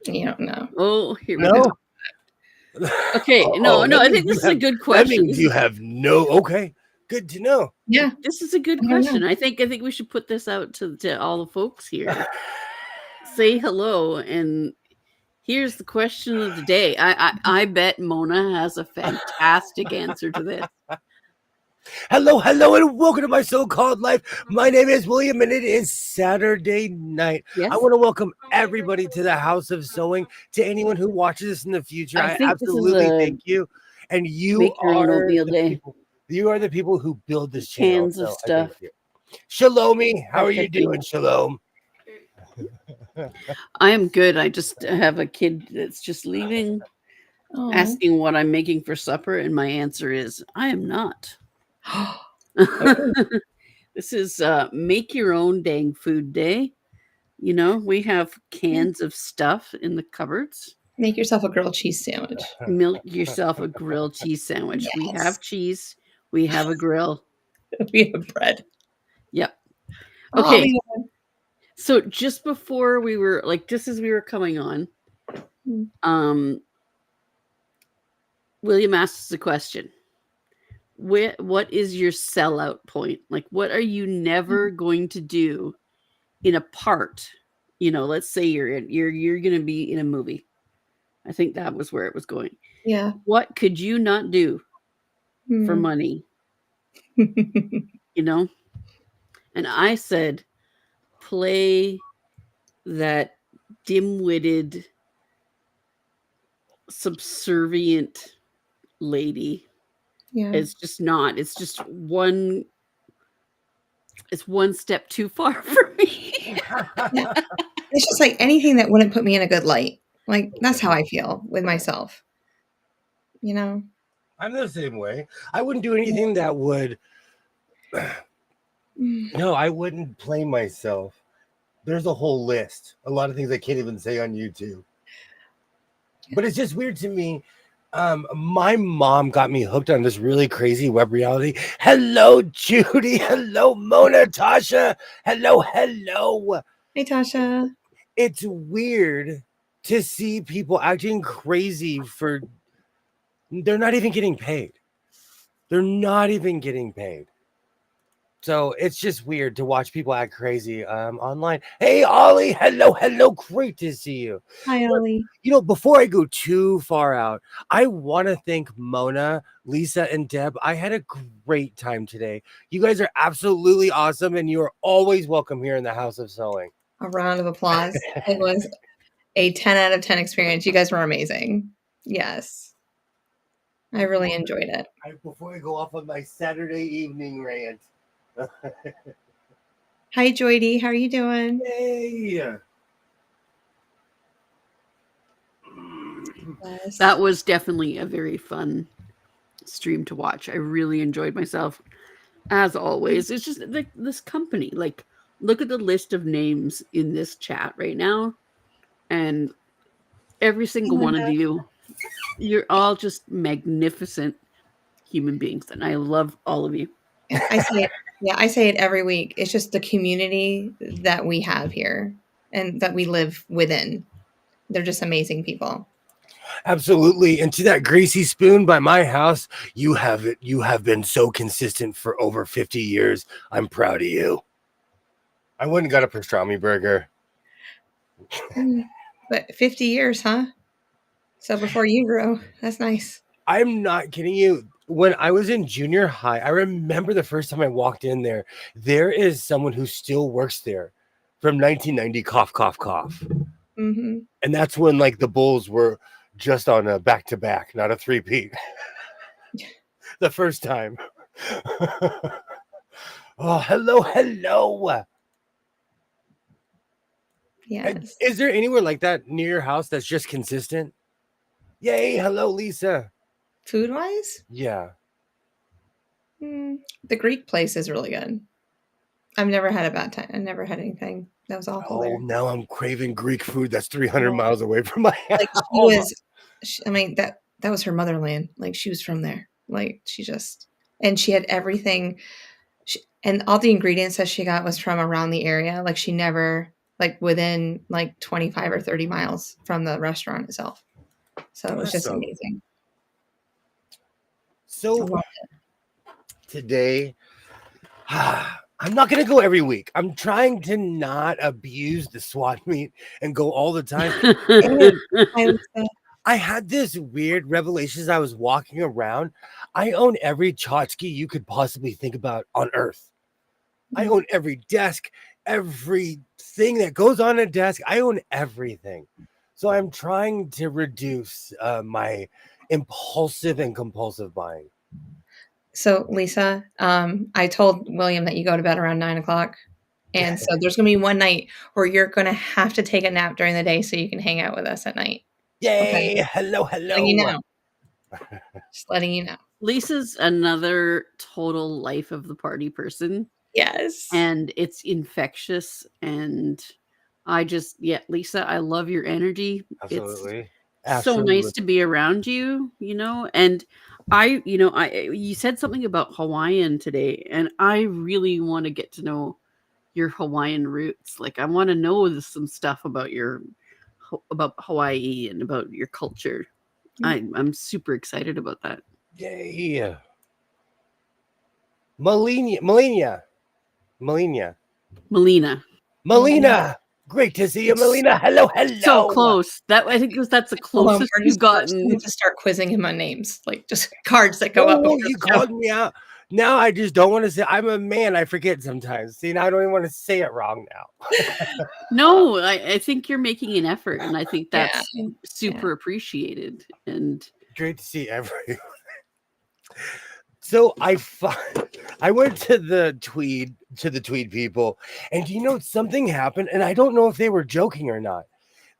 You don't know. Oh, here we No. go. Okay, no, That I means think this is a good That question. means you have no. Okay, good to know. Yeah. This is a good I don't know. question. I think we should put this out to all the folks here. Say hello, and here's the question of the day. I bet Mona has a fantastic answer to this. Hello, and welcome to my so-called life. My name is William, and it is Saturday night. Yes, I want to welcome everybody to the House of Sewing. To anyone who watches this in the future, I I think this is absolutely a thank you. And you make your own are oatmeal the day. people. You are the people who build this channel. Cans of So I thank stuff. you. Shalomi, how are you Perfect. doing, Shalom? I am good. I just have a kid that's just leaving, Oh. asking what I'm making for supper, and my answer is I am not. This is make your own dang food day. You know, we have cans of stuff in the cupboards. Make yourself a grilled cheese sandwich. Milk yourself a grilled cheese sandwich. We Yes. have cheese. We have a grill. We have bread. Yep. Oh, Okay. yeah. So just before we were just as we were coming on, Mm. William asked us a question. What is your sellout point? Like, what are you never going to do in a part? You know, let's say you're going to be in a movie. I think that was where it was going. Yeah. What could you not do for money? You know? And I said, play that dim-witted, subservient lady. Yeah. It's just not. It's just one step too far for me. Yeah. It's just like anything that wouldn't put me in a good light. Like, that's how I feel with myself. You know? I'm the same way. I wouldn't do anything that would. No, I wouldn't play myself. There's a whole list. A lot of things I can't even say on YouTube. But it's just weird to me. My mom got me hooked on this really crazy web reality. Hello, Judy. Hello, Mona, Tasha. Hello. Hey, Tasha. It's weird to see people acting crazy for. They're not even getting paid. So it's just weird to watch people act crazy online. Hey, Ollie. Hello. Great to see you. Hi, Ollie. You know, before I go too far out, I want to thank Mona, Lisa, and Deb. I had a great time today. You guys are absolutely awesome, and you are always welcome here in the House of Sewing. A round of applause. It was a 10 out of 10 experience. You guys were amazing. Yes. I really enjoyed it. Before I go off on my Saturday evening rant. Hi, Joydy. How are you doing? Hey. Yes. That was definitely a very fun stream to watch. I really enjoyed myself, as always. It's just like this company. Like, look at the list of names in this chat right now, and every single one of you, you're all just magnificent human beings, and I love all of you. I say it. Yeah, I say it every week. It's just the community that we have here and that we live within. They're just amazing people. Absolutely. And to that greasy spoon by my house, you have been so consistent for over 50 years. I'm proud of you. I wouldn't got a pastrami burger. But 50 years, huh? So before you grew, that's nice. I'm not kidding you. When I was in junior high, I remember the first time I walked in there, there is someone who still works there from 1990, cough. Mm-hmm. And that's when like the Bulls were just on a back-to-back, not a three-peat. The first time. Oh, hello. Yes. Is there anywhere like that near your house that's just consistent? Yay, hello, Lisa. Food-wise? Yeah. The Greek place is really good. I've never had a bad time. I never had anything that was awful there. Now I'm craving Greek food that's 300 miles away from my house. Like she was, I mean, that was her motherland. Like she was from there. Like and she had everything. And all the ingredients that she got was from around the area. Like she never like within like 25 or 30 miles from the restaurant itself. So it was just Awesome. amazing. I So loved today, I'm not gonna go every week. I'm trying to not abuse the swat meat and go all the time. And I was so- I had this weird revelation as I was walking around. I own every tchotchke you could possibly think about on Earth. I own every desk, everything that goes on a desk. I own everything. So I'm trying to reduce my impulsive and compulsive buying. So Lisa, I told William that you go to bed around 9 o'clock. And so there's going to be one night where you're going to have to take a nap during the day so you can hang out with us at night. Yay! Okay. Hello, Letting you hello. know. Just letting you know. Lisa's another total life of the party person, Yes. and it's infectious. And Lisa, I love your energy. Absolutely. It's so nice to be around you, and you said something about Hawaiian today, and I really want to get to know your Hawaiian roots. Like, I want to know some stuff about about Hawaii and about your culture. I'm super excited about that. Yay. Melina. Great to see you, Melina. Hello. So close. I think that's the closest you've gotten. To start quizzing him on names, like just cards that go up. Oh, you called me out. Now I just don't want to say. I'm a man. I forget sometimes. See, now I don't even want to say it wrong now. No, I think you're making an effort, and I think that's super appreciated. And great to see everyone. So I went to the tweed people, and something happened, and I don't know if they were joking or not.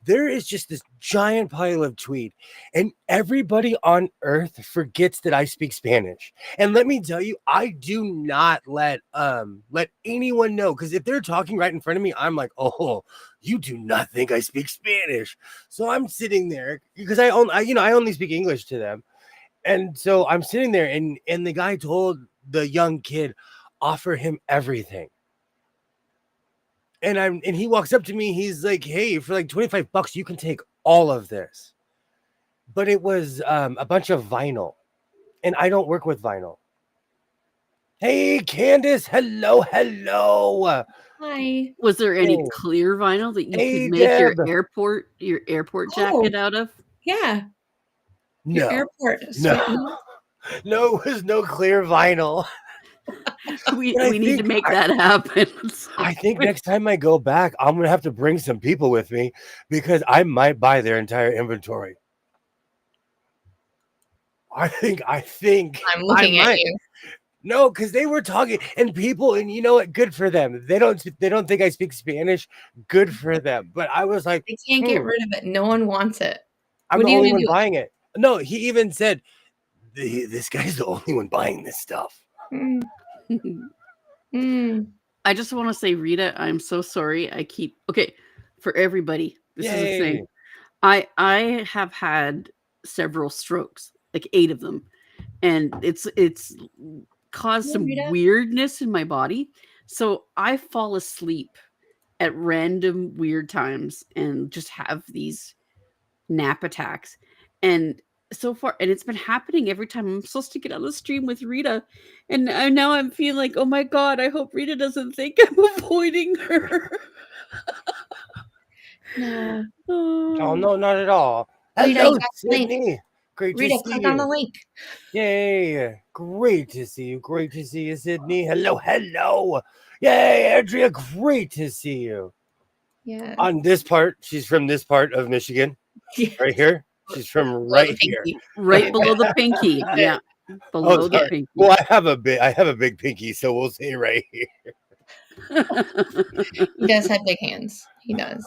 There is just this giant pile of tweed, and everybody on earth forgets that I speak Spanish. And let me tell you, I do not let anyone know, because if they're talking right in front of me, I'm like, oh, you do not think I speak Spanish. So I'm sitting there because I only speak English to them. And so I'm sitting there, and the guy told the young kid, offer him everything. And he walks up to me. He's like, hey, for like $25, you can take all of this. But it was a bunch of vinyl, and I don't work with vinyl. Hey, Candace. Hello. Hi. Was there any clear vinyl that you could make your airport jacket out of? Yeah. No. Your airport. No, it was no clear vinyl. We need to make that happen. I think next time I go back, I'm gonna have to bring some people with me, because I might buy their entire inventory. I think I'm looking at you. No, because they were talking, and people, and you know what? Good for them. They don't think I speak Spanish. Good for them. But I was like, they can't get rid of it. No one wants it. I'm the only one buying it. No, he even said, this guy's the only one buying this stuff. I just want to say, Rita, I'm so sorry. For everybody, this is the thing. I have had several strokes, like 8 of them, and it's caused some weirdness in my body. So I fall asleep at random weird times and just have these nap attacks. And so far, and it's been happening every time I'm supposed to get on the stream with Rita, and now I'm feeling like, oh my god, I hope Rita doesn't think I'm avoiding her. No. Oh no, not at all. Hello, Sydney. Great to see you. Click on the link. Yay! Great to see you. Great to see you, Sydney. Hello. Yay, Andrea. Great to see you. Yeah. On this part, she's from this part of Michigan, right here. She's from right here, right below the pinky. Yeah, below the pinky. Well, I have a big pinky, so we'll say right here. He does have big hands. He does.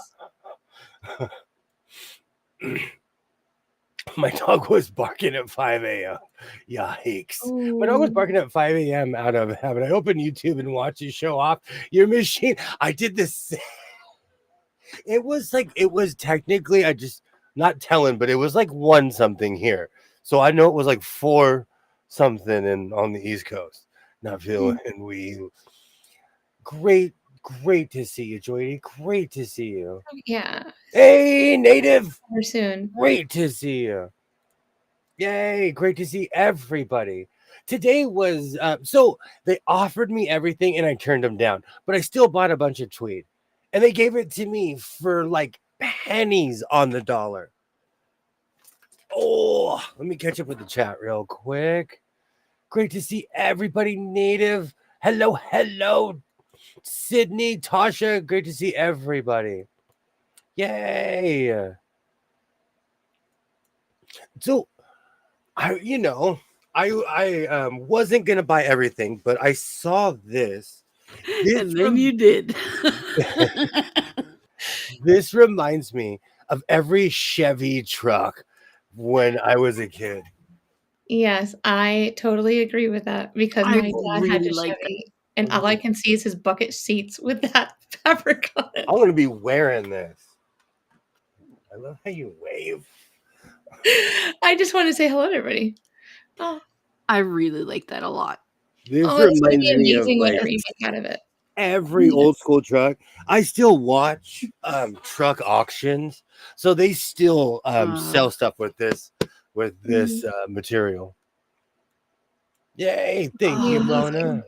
My dog was barking at 5 a.m. Yikes. Ooh. My dog was barking at 5 a.m. out of habit. I opened YouTube and watched you show off your machine. I did this. It was technically, I just, not telling, but it was like 1 something here. So I know it was like 4 something on the East Coast. Not feeling we. Great Great to see you, Joy. Great to see you. Yeah. Hey, Native. Over soon. Great to see you. Yay, great to see everybody. Today was so they offered me everything and I turned them down, but I still bought a bunch of tweed. And they gave it to me for like pennies on the dollar. Oh, let me catch up with the chat real quick. Great to see everybody, Native. Hello, hello, Sydney, Tasha. Great to see everybody. Yay. So I wasn't gonna buy everything, but I saw this. And then you did. This reminds me of every Chevy truck when I was a kid. Yes, I totally agree with that because I my dad had really a like Chevy, and all I can see is his bucket seats with that fabric on it. I'm gonna be wearing this. I love how you wave. I just want to say hello to everybody. Oh, I really like that a lot. This oh, it's gonna reminds be me of amazing like whatever you make out of it. every old school truck. I still watch truck auctions, so they still sell stuff with this material. Yay! Thank you, Mona.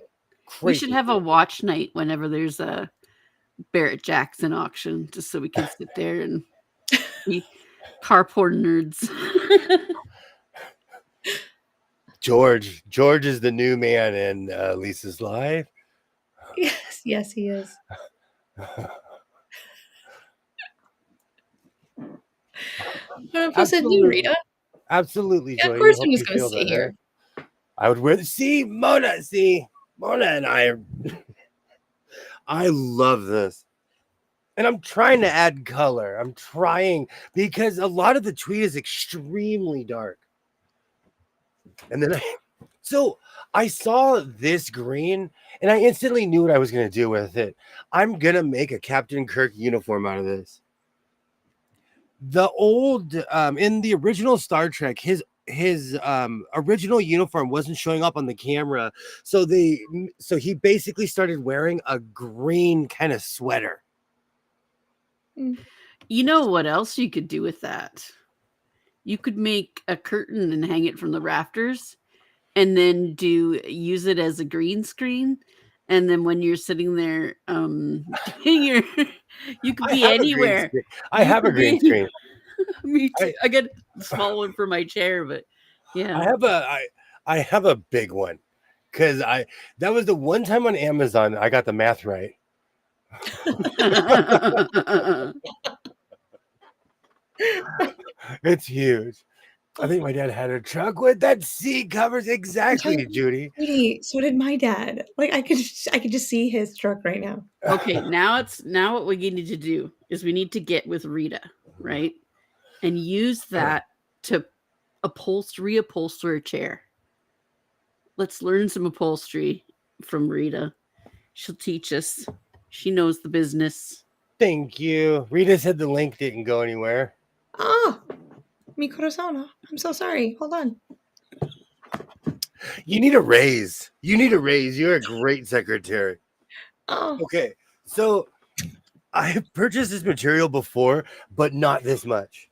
We should have a watch night whenever there's a Barrett Jackson auction, just so we can sit there and be car porn nerds. George is the new man in Lisa's life. Yes, he is. I'm supposed to do, Rita. Absolutely, Yeah, Joy. of course Hope I'm just you gonna feel sit better. here. I would wear. See, Mona and I. I love this. And I'm trying to add color. I'm trying because a lot of the tweed is extremely dark. And then I saw this green and I instantly knew what I was going to do with it. I'm going to make a Captain Kirk uniform out of this. The old in the original Star Trek, his original uniform wasn't showing up on the camera. So he basically started wearing a green kind of sweater. You know what else you could do with that? You could make a curtain and hang it from the rafters and then use it as a green screen. And then when you're sitting there, doing you could be anywhere. I have a green screen. Me too. I get a small one for my chair, but yeah. I have a big one because that was the one time on Amazon I got the math right. It's huge. I think my dad had a truck with that seat covers exactly, Judy. So did my dad. Like I could just see his truck right now. Okay, now what we need to do is we need to get with Rita, right? And use that to reupholster a chair. Let's learn some upholstery from Rita. She'll teach us. She knows the business. Thank you. Rita said the link didn't go anywhere. Oh, mi corazón. I'm so sorry. Hold on. You need a raise. You're a great secretary. Oh. Okay. So I have purchased this material before, but not this much.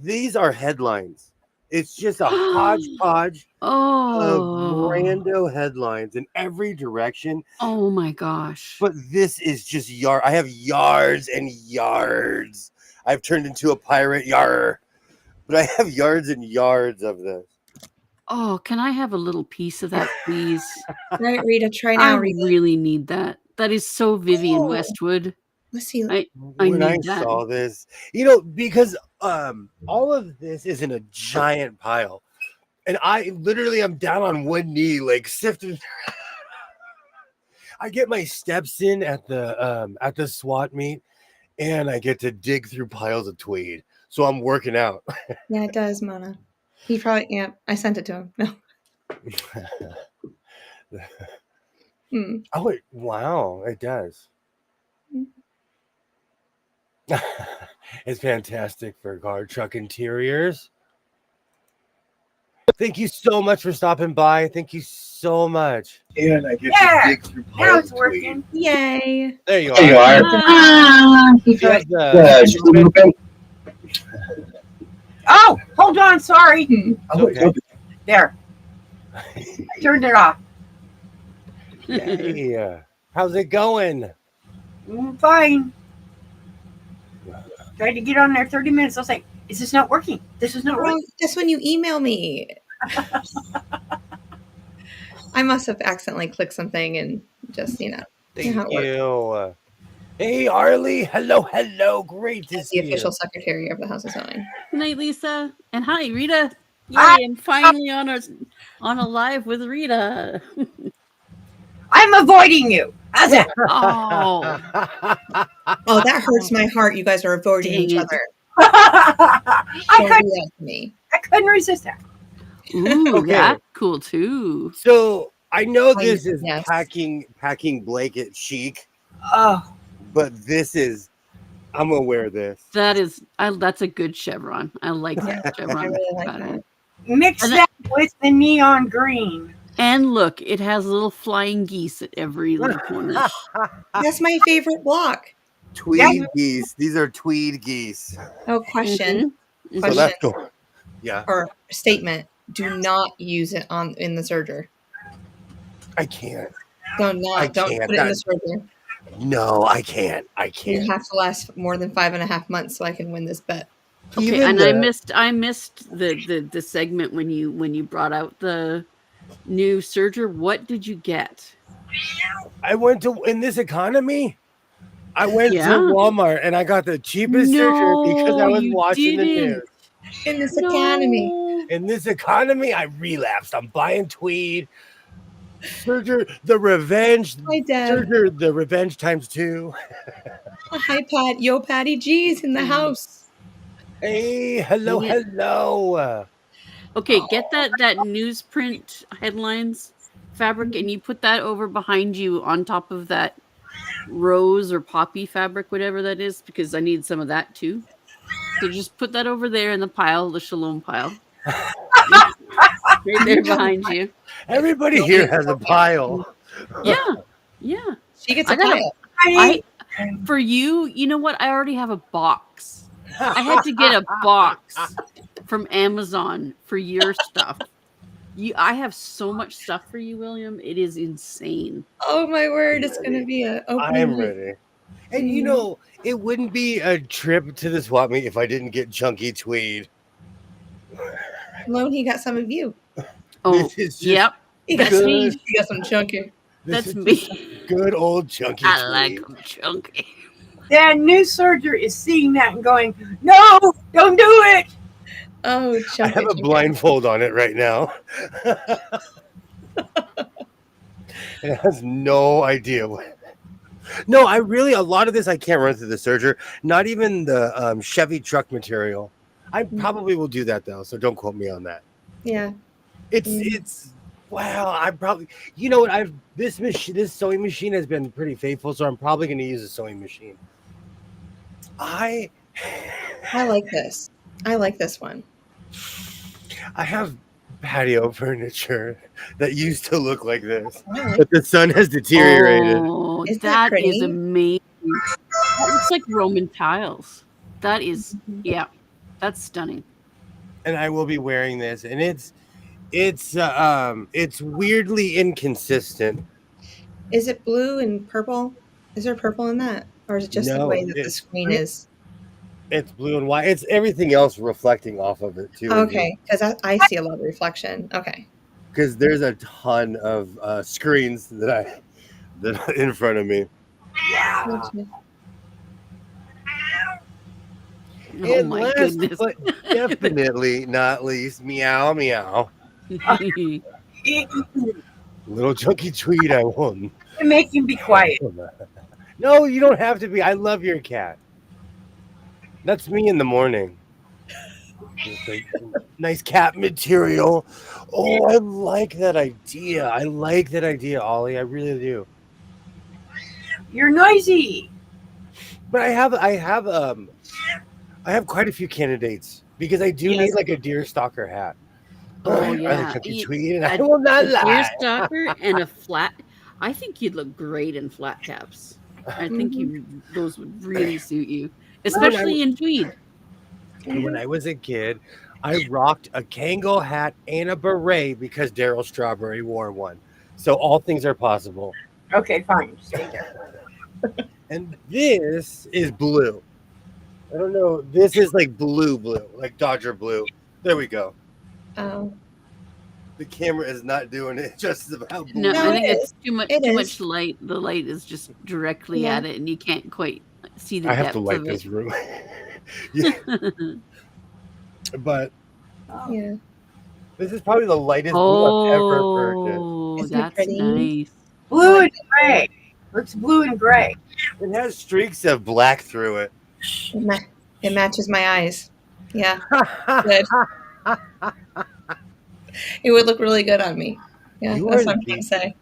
These are headlines. It's just a hodgepodge of rando headlines in every direction. Oh my gosh. But this is just yard. I have yards and yards. I've turned into a pirate, yar. But I have yards and yards of this. Oh, can I have a little piece of that, please? Right, Rita, try now, Rita. I really need that. That is so Vivian Westwood. Let's see. When I saw this, because all of this is in a giant pile. And I literally am down on one knee, like sifting. I get my steps in at the SWAT meet, and I get to dig through piles of tweed. So I'm working out. Yeah, it does, Mona. He probably I sent it to him. No. Oh, wow, it does. It's fantastic for car truck interiors. Thank you so much for stopping by. Thank you so much. And I get Yeah, to dig through now piles it's of working. tweed. Yay. There you There you are. are. Ah, She has Oh, hold on. Sorry. okay. There. I turned it off. Yay. How's it going? Fine. Tried to get on there 30 minutes. I was like, is this not working? This is not Girl, working. just when you email me. I must have accidentally clicked something and just, Thank how it works. you. Hey, Arlie. Hello, hello. Great to As see the official you. secretary of the House of Sewing. Good night, Lisa. And hi, Rita. Yay, Hi. I'm finally on a live with Rita. I'm avoiding you. How's that? Oh, Oh, that hurts my heart. You guys are avoiding Dang each it. other. I Don't do that to me. couldn't resist that. ooh, Okay. that's cool too. So I know this is Yes. packing blanket chic, Oh, but I'm gonna wear this. That's a good chevron. I like that I chevron. really like pattern. that. mix And that with the neon green. And look, it has little flying geese at every little corner. That's my favorite block. Tweed geese. These are tweed geese. Oh, question. Mhm. So Question. that's cool. Yeah. Or statement. Do not use it in the serger. I can't. Don't can't. put it in the serger. No, I can't. I You can't. have to last more than 5.5 months so I can win this bet. Okay, Even and the- I missed the segment when you brought out the new serger. What did you get? I went to in this economy. I went Yeah. to Walmart and I got the cheapest serger because I No, was you watching the didn't. news. In this economy. No. In this economy, I relapsed. I'm buying tweed. Serger, the revenge. Hi, Deb. Serger, the revenge times 2. Hi, Pat. Yo, Patty G's in the house. Hey, hello, Dang it. hello. Okay, get that newsprint headlines fabric and you put that over behind you on top of that rose or poppy fabric, whatever that is, because I need some of that too. So just put that over there in the pile, the Shalom pile. Right there behind you. Everybody here has a pile. Yeah. Yeah. She gets a I got pile. I for you, you know what? I already have a box. I had to get a box from Amazon for your stuff. I have so much stuff for you, William. It is insane. Oh, my word. It's going to be a opening. I'm ready. And you know, it wouldn't be a trip to the swap meet if I didn't get chunky tweed. Lone, he got some of you. Oh, This is just yep. He got, That's some, me. he got some chunky. This That's is me. just good old chunky I tweed. like them chunky. That new serger is seeing that and going, no, don't do it. Oh, I chunky. have a blindfold on it right now. It has no idea what. No, a lot of this I can't run through the serger. Not even the Chevy truck material. I probably will do that though, so don't quote me on that. Yeah. It's wow. I probably, you know what? This sewing machine has been pretty faithful, so I'm probably going to use a sewing machine. I like this. I like this one. I have patio furniture that used to look like this, Alright. but the sun has deteriorated. Oh, Isn't that that is pretty? amazing. That looks like Roman tiles. That is, yeah, that's stunning. And I will be wearing this, and it's weirdly inconsistent. Is it blue and purple? Is there purple in that? Or is it just the No, way that the screen is? It's blue and white. It's everything else reflecting off of it too. Okay, because I see a lot of reflection. Okay. Because there's a ton of screens that in front of me. Oh And my last goodness. but definitely not least, meow meow. Little chunky tweed I won. Make him be quiet. No, you don't have to be. I love your cat. That's me in the morning. Nice cat material. Oh, I like that idea. Ollie. I really do. You're noisy. But I have quite a few candidates because I do need like a deer stalker hat. Oh Or the yeah, country tweed, and I a will not deer lie. stalker and a flat. I think you'd look great in flat caps. I think Mhm, those would really suit you, When I especially in tweed. when mhm. I was a kid, I rocked a Kangol hat and a beret because Daryl Strawberry wore one. So all things are possible. Okay, fine. Stay there. And this is blue. I don't know. This is like blue, like Dodger blue. There we go. Oh. The camera is not doing it justice of how No, blue No, I it it think is. it's is. too much. It Too much is. light. The light is just directly Yeah. at it, and you can't quite see the I have to depth light of this room. Yeah, it. but Oh, Yeah. this is probably the lightest blue I've ever purchased. Oh, Isn't it that's pretty? nice. I blue like and gray. Looks blue and gray. It has streaks of black through it. it. It matches my eyes. Yeah. Good. It would look really good on me. Yeah, You that's are what I'm trying the, to say.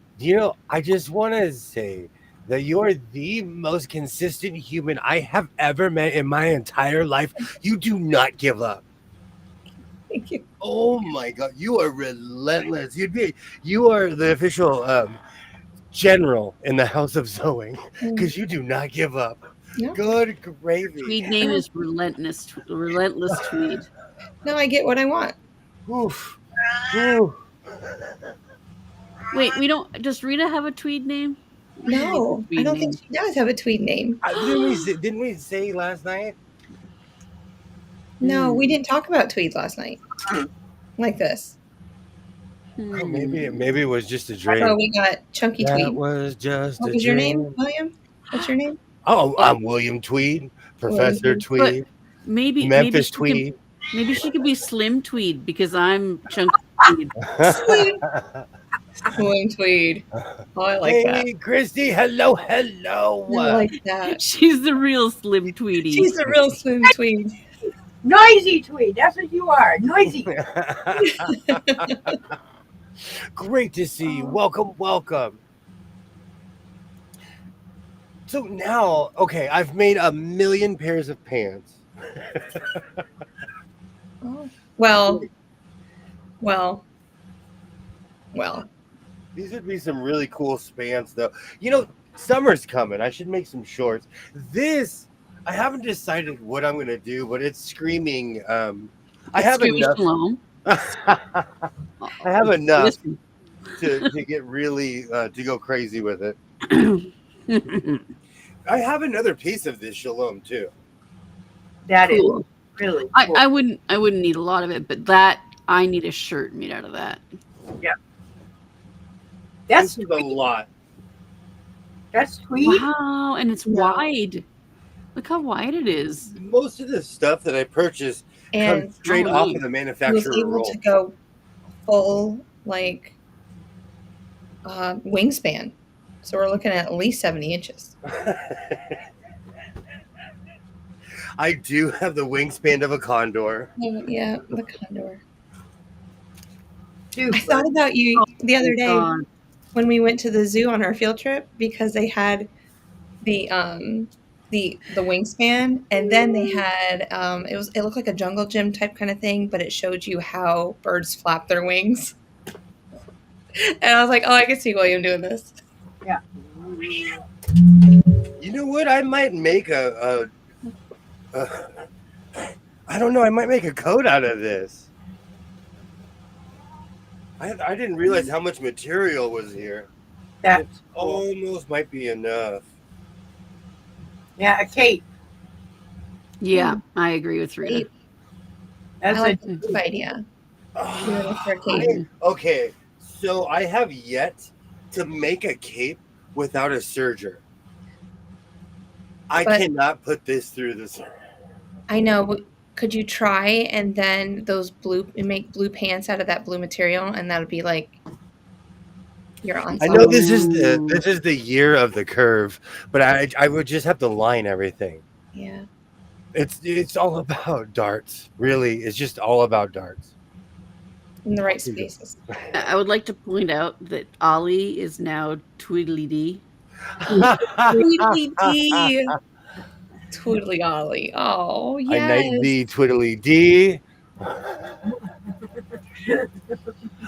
I just want to say that you are the most consistent human I have ever met in my entire life. You do not give up. Thank you. Oh my God, you are relentless. You are the official general in the House of Zoe because you do not give up. No, Good gravy. Tweed name is relentless tweed. no, I get what I want. Oof. Oof. Wait, we don't. Does Rita have a tweed name? We should make a No, I tweed don't think name. she does have a tweed name. Didn't we say last night? No, we didn't talk about tweeds last night like this. Oh, maybe it was just a So dream. we got Chunky That Tweed. was just What a was your name, dream. William? What's your name? Oh, I'm William Tweed, Professor Tweed. Tweed, Maybe Memphis she Tweed. maybe she could be Slim Tweed because I'm Chunky Tweed. Slim Tweed. Oh, I like that. Hey, Christy. Hello. I like that. She's the real Slim Tweedy. She's the real Slim Tweed. Noisy tweed. That's what you are. Noisy. Great to see you. Welcome. So now, okay, I've made 1,000,000 pairs of pants. Oh. Well. These would be some really cool spans, though. You know, summer's coming. I should make some shorts. This, I haven't decided what I'm going to do, but it's screaming. I have enough. I have enough to get really, to go crazy with it. I have another piece of this Shalom, too. That is Cool. really cool. I wouldn't need a lot of it, but that I need a shirt made out of that. That's This is a lot. That's tweed. Wow, and it's No. wide. Look how wide it is. Most of the stuff that I purchase And comes straight oh, off neat. of the he was manufacturer able roll. to go full like wingspan. So we're looking at least 70 inches. I do have the wingspan of a condor. Yeah, the condor. Super. I thought about you the other day God. when we went to the zoo on our field trip because they had the wingspan, and then they had it looked like a jungle gym type kind of thing, but it showed you how birds flap their wings. And I was like, oh, I can see William doing this. You know what? I might make I don't know. I might make a coat out of this. I didn't realize how much material was here. That's It almost might be enough. yeah, a cape. Yeah, I agree with Rita. Cape. That's I like a the cape idea. Doing it for a cape. Okay, so I have yet to make a cape without a serger. I But- cannot put this through the serger. I know, but could you try and then make blue pants out of that blue material, and that would be like your I ensemble. know this is the year of the curve, but I would just have to line everything. Yeah. It's all about darts. Really, it's just all about darts. In the right spaces. I would like to point out that Ollie is now Tweedledee. Tweedledee. Twiddly Ollie. Oh, I yes. knight thee, twiddly dee.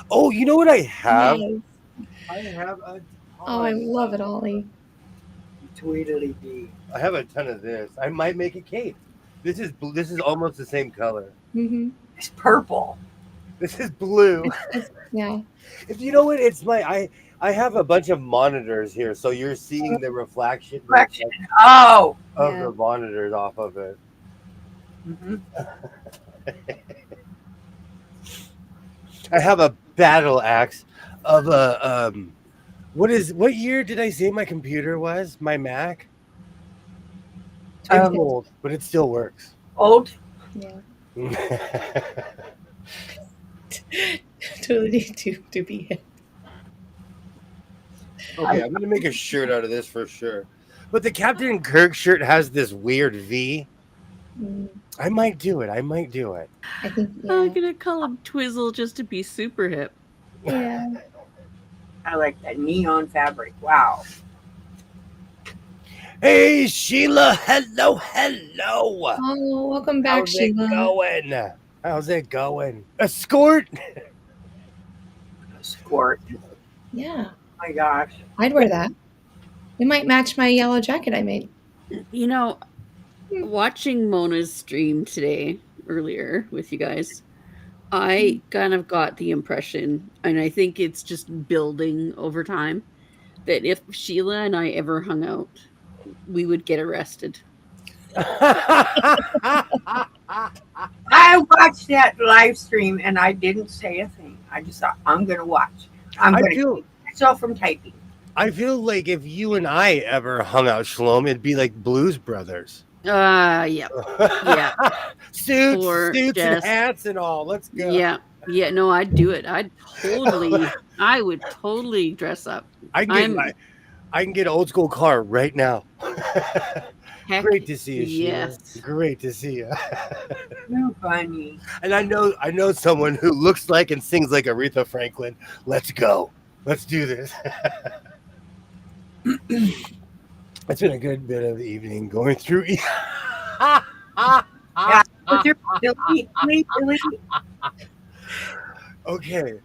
Oh, you know what I have? Nice. I have a Oh, I ton. love it, Ollie. Tweedly dee. I have a ton of this. I might make a cape. This is almost the same color. Mm-hmm. It's purple. This is blue. Yeah. If you know what, it's I have a bunch of monitors here, so you're seeing the reflection Reflection. Oh. of Yeah. the monitors off of it. Mm-hmm. I have a battle axe of a what year did I say my computer was? My Mac? It's old, but it still works. Old. Yeah. Totally to be hit. Okay, I'm gonna make a shirt out of this for sure. But the Captain Kirk shirt has this weird V. Mm, I might do it. I I think I'm yeah. gonna call him Twizzle just to be super hip. Yeah. I like that neon fabric. Wow. Hey Sheila, hello. Oh, welcome back, How's it Sheila. going? How's it going? Escort? Squirt. Yeah. My gosh. I'd wear that. It might match my yellow jacket I made. You know, watching Mona's stream today earlier with you guys, I kind of got the impression, and I think it's just building over time, that if Sheila and I ever hung out, we would get arrested. I watched that live stream and I didn't say a thing. I just thought, I'm going to watch. I'm going to keep myself from typing. I feel like if you and I ever hung out, Shalom, it'd be like Blues Brothers. Yeah. Yeah. suits Or and just- hats and all. Let's go. Yeah, no, I'd do it. I would totally dress up. I can get an old school car right now. Heck, Great to see you, Sheila. yes. Great to see you. You're funny. And I know someone who looks like and sings like Aretha Franklin. Let's go. Let's do this. It's been a good bit of the evening going through. Yeah. What's your delete? Okay.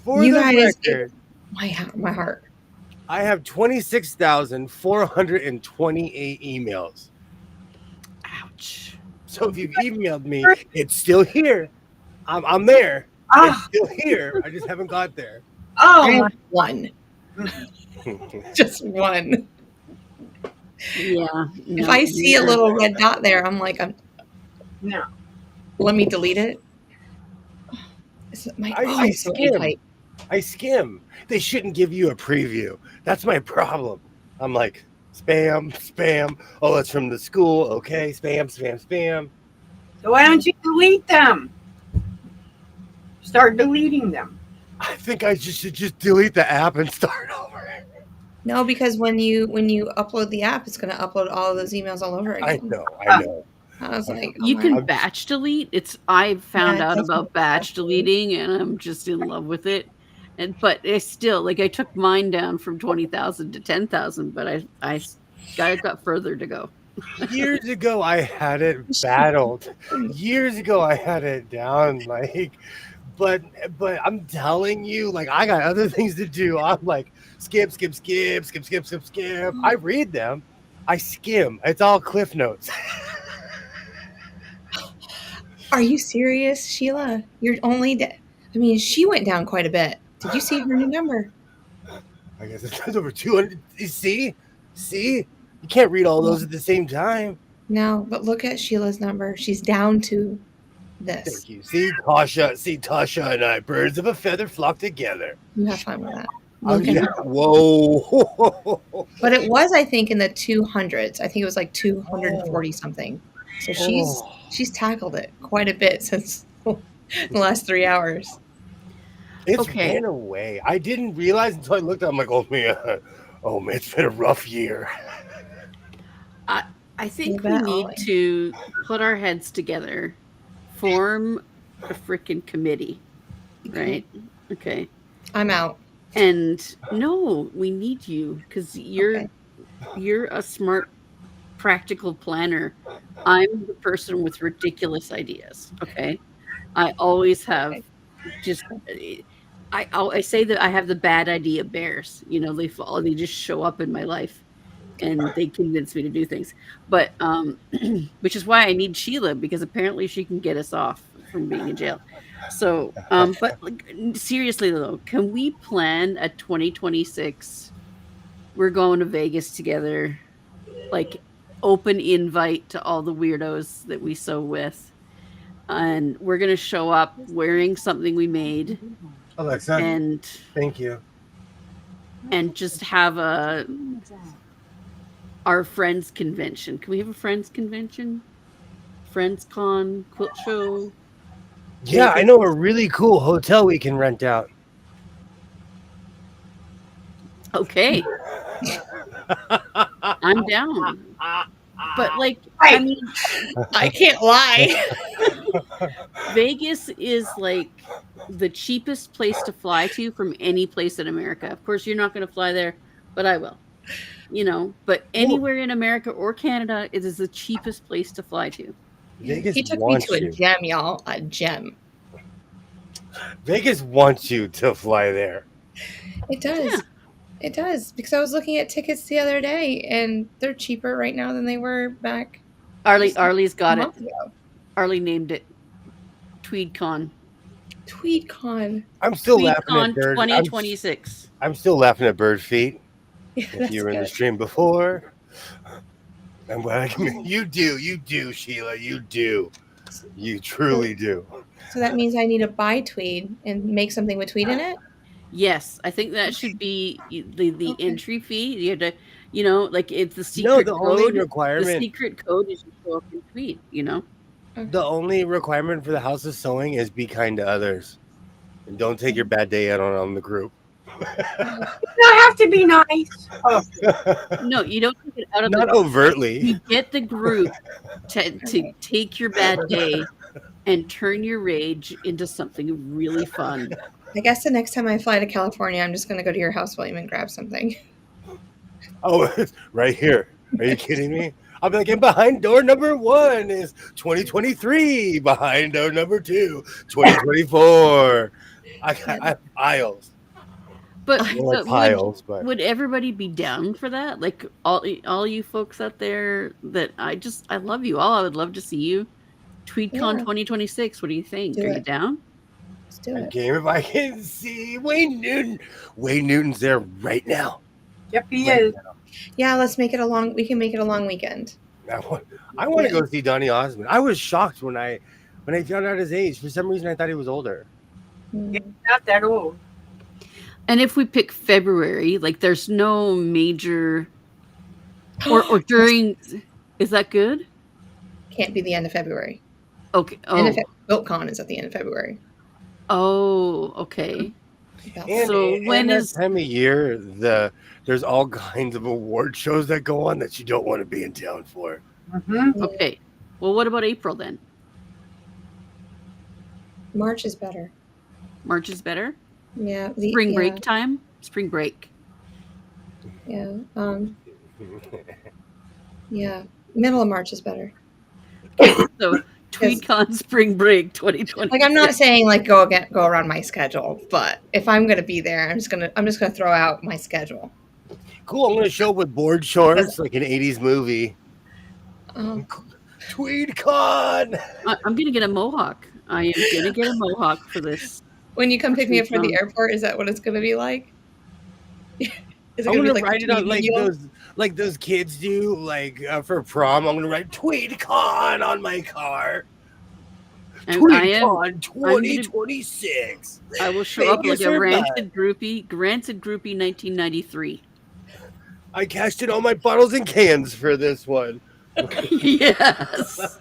For You the guys- record, My heart. I have 26,428 emails. Ouch. So if you've emailed me, it's still here. I'm there. Oh, It's still here. I just haven't got there. I oh, have one. Just one. Yeah. If I see a little red dot there, I'm like, no. let me delete it. I skim. They shouldn't give you a preview. That's my problem. I'm like, spam. Oh, it's from the school. Okay, spam. So why don't you delete them? Start deleting them. I think I should just delete the app and start over. No, because when you upload the app, it's going to upload all of those emails all over again. I know. I was like, oh You my can God. batch delete. I've found Yeah, out that's about batch deleting, and I'm just in love with it. But it's still like I took mine down from 20,000 to 10,000, but I got further to go. Years ago, I had it battled. Years ago, I had it down. But I'm telling you, like, I got other things to do. I'm like, skip. I read them. I skim. It's all Cliff Notes. Are you serious, Sheila? You're only. She went down quite a bit. Did you see her new number? I guess it's over 200. See? You can't read all those at the same time. No, but look at Sheila's number. She's down to this. Thank you. See, Tasha and I, birds of a feather flock together. You have fun with that. Oh, Look at yeah. her. Whoa. But it was, I think, in the 200s. I think it was like 240 something. So she's tackled it quite a bit since the last 3 hours. It's Okay. ran away. I didn't realize until I looked at it. I'm like, oh man, it's been a rough year. I think You we bet, need Ollie. to put our heads together, form a freaking committee, right? Okay. I'm out. And no, we need you because you're a smart, practical planner. I'm the person with ridiculous ideas. Okay. I always have just I say that I have the bad idea bears. You know, they just show up in my life and they convince me to do things. But which is why I need Sheila, because apparently she can get us off from being in jail. So but like, seriously though, can we plan a 2026? We're going to Vegas together, like open invite to all the weirdos that we sew with. And we're gonna show up wearing something we made Alexa, and thank you. and just have our friends convention. Can we have a friends convention? Friends con, quilt show. Yeah, I know a really cool hotel we can rent out. Okay. I'm down. But like, I mean, I can't lie. Vegas is like the cheapest place to fly to from any place in America. Of course, you're not going to fly there, but I will. You know, but anywhere in America or Canada, it is the cheapest place to fly to. Vegas He took me wants to a you. gem, y'all. A gem. Vegas wants you to fly there. It does. Yeah. It does. Because I was looking at tickets the other day and they're cheaper right now than they were back Arlie's got a it. month ago. Arlie named it TweedCon. TweedCon. I'm still laughing TweedCon at bird. 2026. I'm still laughing at bird feet. Yeah, If that's you were in the good. stream before. And you do, Sheila. You do. You truly do. So that means I need to buy tweed and make something with tweed in it? Yes, I think that should be the Okay. entry fee. You have to, you know, like it's the No, secret the only code. The requirement secret code is you show up in tweed, you know? the only requirement for the house of sewing is be kind to others. And don't take your bad day out on the group. You have to be nice. Oh, No, you don't take it out of Not the overtly. you get the group to take your bad day and turn your rage into something really fun. I guess the next time I fly to California, I'm just going to go to your house, William, and grab something. Oh, it's right here. Are you kidding me? I'll be like, and behind door number 1 is 2023. Behind door number 2, 2024. I have piles. But, I don't like but piles, but would everybody be down for that? Like all you folks out there that I love you all. I would love to see you. TweedCon Yeah. 2026. What do you think? Do Are you it. down? Let's do a it. game if I can see Wayne Newton. Wayne Newton's there right now. yep, he Right is. now. Yeah, we can make it a long weekend. I want to go see Donny Osmond. I was shocked when I found out his age. For some reason, I thought he was older. Mm. Not that old. And if we pick February, like there's no major or during, is that good? Can't be the end of February. Okay. End Oh, of BuiltCon is at the end of February. okay. And, So and when that is- time of year there's all kinds of award shows that go on that you don't want to be in town for. Mm-hmm. Okay. Well, what about April then? March is better. March is better. Yeah. Spring break time. Spring break. Yeah. Yeah. Middle of March is better. So TweedCon spring break 2020. Like, I'm not saying like go around my schedule, but if I'm gonna be there, I'm just gonna throw out my schedule. Cool. I'm gonna show up with board shorts like an 80s movie. TweedCon. I'm gonna get a mohawk. I am gonna get a mohawk for this. When you come pick me up from the airport, is that what it's gonna be like? Is it I'm gonna gonna be write the it on tweed like those kids do, like for prom. I'm gonna write TweedCon on my car. And TweedCon 2026. I will show up like Vegas a or rancid groupie 1993. I cashed in all my bottles and cans for this one. Yes.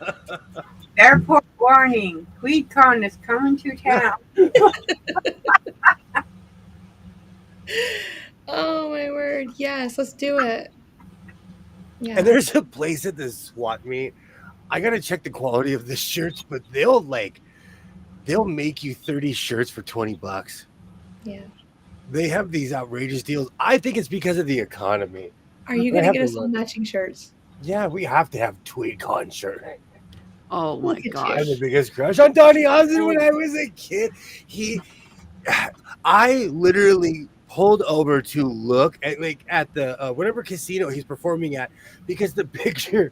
Airport warning. TweedCon is coming to town. Oh my word! Yes, let's do it. Yeah. And there's a place at the swap meet. I gotta check the quality of the shirts, but they'll make you 30 shirts for $20. Yeah. They have these outrageous deals. I think it's because of the economy. Are you I gonna have get to us all look. matching shirts? Yeah, we have to have TweedCon shirt. Oh my Look at you. I had the gosh. biggest crush on Donny Osmond when I was a kid. I literally pulled over to look at the whatever casino he's performing at because the picture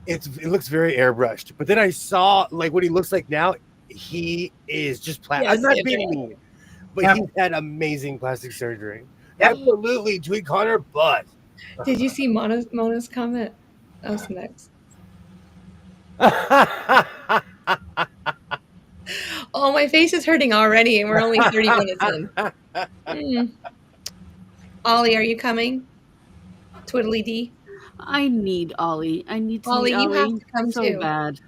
it looks very airbrushed. But then I saw like what he looks like now. He is just plastic. I'm Yes, not Andrew. being mean, but Yep. he's had amazing plastic surgery. Yep. Absolutely, Tweed Connor, but Did you see Mona's comment? That was next. Oh, my face is hurting already, and we're only 30 minutes in. Ollie, are you coming? Twiddly dee. I need Ollie. I need to Ollie, meet you Ollie have to come so too. bad.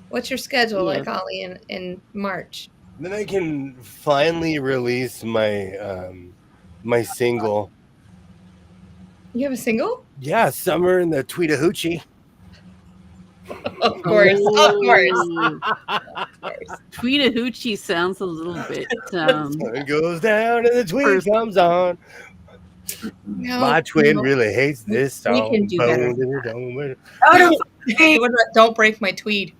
What's your schedule Yeah. like, Ollie, in March? Then I can finally release my my single. You have a single? Yeah, Summer in the Tweedahoochie. Of course, of course, Oh, of course. Tweedahoochie sounds a little bit. Sun goes down and the tweed comes on. No, My twin no. really hates this song. can do better Bone than in the dome. Hey, what about Don't Break My Tweed?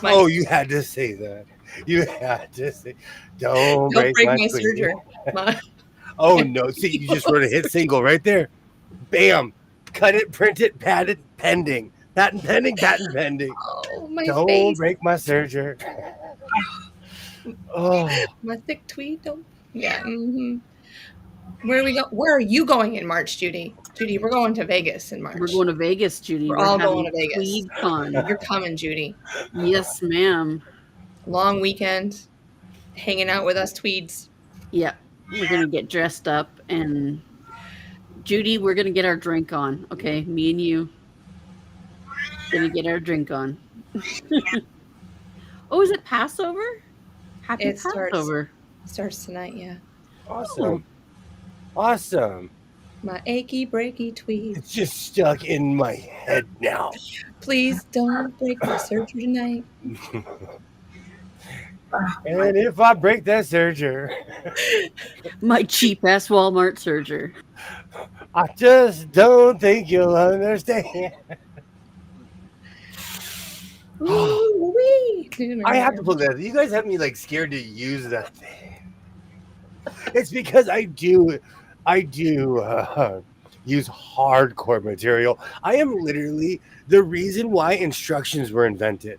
Oh, you had to say that. You had to say, don't break my tweed. surgery. Oh no! See, you just wrote a hit single right there. Bam! Cut it, print it, patent pending. Patent pending. Patent pending. Oh, my Don't face. break my surgery. Oh, My thick tweed. Don't. Yeah. Where are we go? Where are you going in March, Judy? Judy, we're going to Vegas in March. We're going to Vegas, Judy. We're all having going to Vegas. Tweed Con. You're coming, Judy. Yes, ma'am. Long weekend, hanging out with us tweeds. Yeah, we're gonna get dressed up, and Judy, we're gonna get our drink on. Okay, me and you gonna get our drink on. Oh, is it Passover? Happy It starts- Passover. Starts tonight, yeah. awesome! Awesome! My achy breaky tweed. It's just stuck in my head now. Please don't break my surgery tonight. And if I break that surgery, My cheap ass Walmart serger. I just don't think you'll understand. Ooh-wee. I have to put that. You guys have me like scared to use that thing. It's because I do use hardcore material. I am literally the reason why instructions were invented.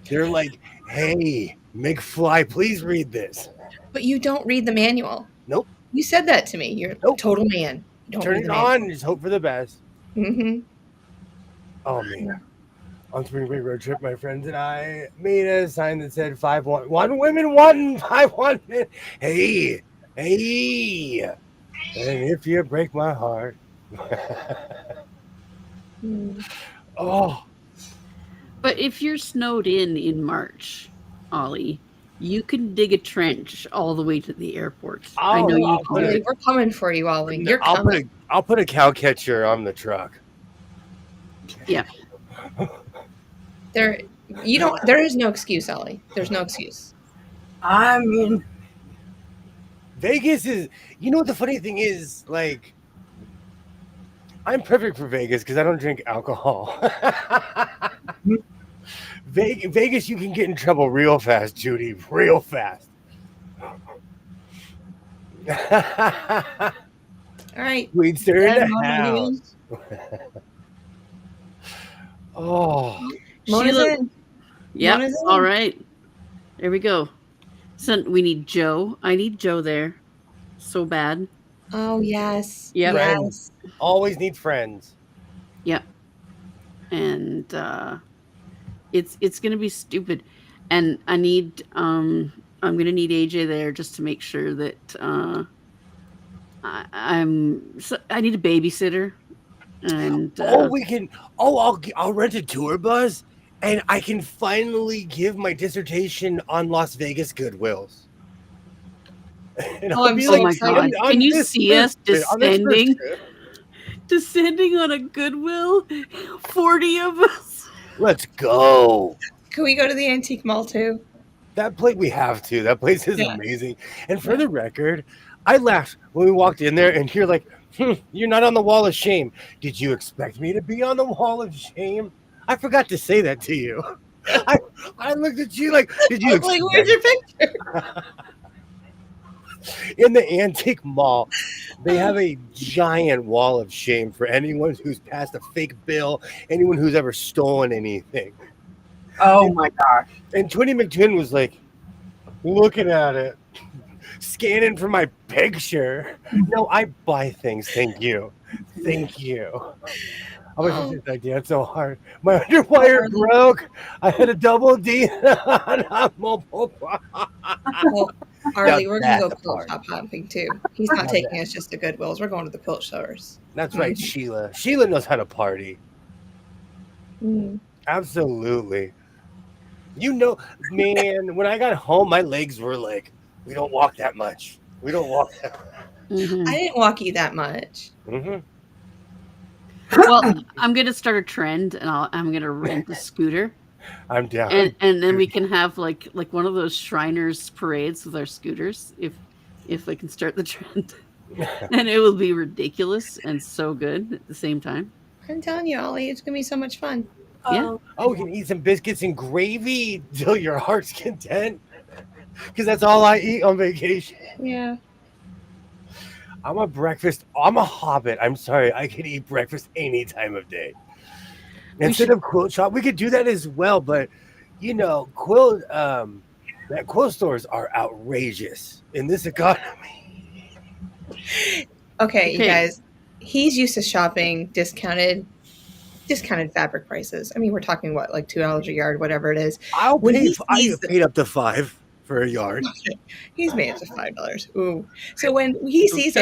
They're like, hey, McFly, please read this. But you don't read the manual. Nope. You said that to me. You're a Nope. total man. You don't Turn read it the on and just hope for the best. Mm-hmm. Oh man. On spring break road trip, my friends and I made a sign that said 5-1. 1 women, 1 5-1 men. Hey. And if you break my heart. Oh. But if you're snowed in March, Ollie, you can dig a trench all the way to the airport. I know you can. Ollie, we're coming for you, Ollie. You're coming. I'll put a cow catcher on the truck. Yeah. There is no excuse, Ollie. There's no excuse. I mean, Vegas is, you know what the funny thing is? Like, I'm perfect for Vegas because I don't drink alcohol. Vegas, you can get in trouble real fast, Judy. Real fast. All right. We'd stir in the Mona, house. Oh. Mona's Sheila- in. Yep. Mona's in. All right. There we go. So we need Joe. I need Joe there. So bad. Oh, yes. Yep. Yes. Always need friends. Yep. And it's gonna be stupid. And I need I'm gonna need AJ there just to make sure that I need a babysitter. And I'll rent a tour bus and I can finally give my dissertation on Las Vegas Goodwills. And Oh, I'm oh so my excited. god! Can you see us descending descending? on a Goodwill? 40 of us. Let's go. Can we go to the antique mall too? That place, we have to. That place is Yeah. amazing. And for the record, I laughed when we walked in there and you're like, you're not on the wall of shame. Did you expect me to be on the wall of shame? I forgot to say that to you. I looked at you like, did you I was like, where's your picture? In the antique mall, they have a giant wall of shame for anyone who's passed a fake bill, anyone who's ever stolen anything. Oh my gosh. And Twinny McTwin was like looking at it, scanning for my picture. No, I buy things. Thank you. Thank you. Oh my goodness, I danced so hard. My underwire broke. I had a double D on a mobile. Well, Arlie, we're gonna that's go a quilt party. shop hopping too. He's not Now taking us just to Goodwill's. We're going to the quilt stores. That's right, Mhm. Sheila. Sheila knows how to party. Mm. Absolutely. You know, man, when I got home, my legs were like, we don't walk that much. We don't walk that much. Mhm. I didn't walk you that much. Mm-hmm. Well, I'm gonna start a trend, and I'm gonna rent a scooter, I'm down. and then we can have like one of those Shriners parades with our scooters, if I can start the trend, and it will be ridiculous and so good at the same time. I'm telling you, Ollie, it's gonna be so much fun. Yeah. Oh, we can eat some biscuits and gravy till your heart's content. Because that's all I eat on vacation. Yeah. I'm a hobbit. I'm sorry. I can eat breakfast any time of day. Instead of quilt shop, we could do that as well. But, quilt stores are outrageous in this economy. Okay, you guys, he's used to shopping discounted fabric prices. I mean, we're talking what, like $2 a yard, whatever it is. I paid up to $5 for a yard. He's made it to $5. Ooh. So when he sees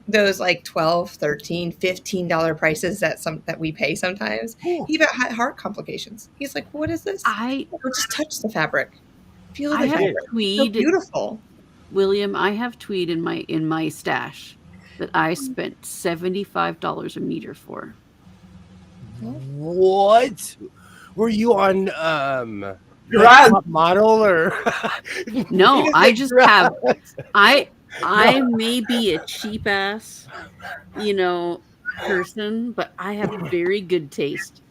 those like $12, $13, $15 prices that we pay sometimes, he about had heart complications. He's like, "What is this?" Or just touch the fabric. Feel the fabric. Tweed. So beautiful. William, I have tweed in my stash that I spent $75 a meter for. What? Were you on top model or no? I just have I may be a cheap ass, person, but I have very good taste.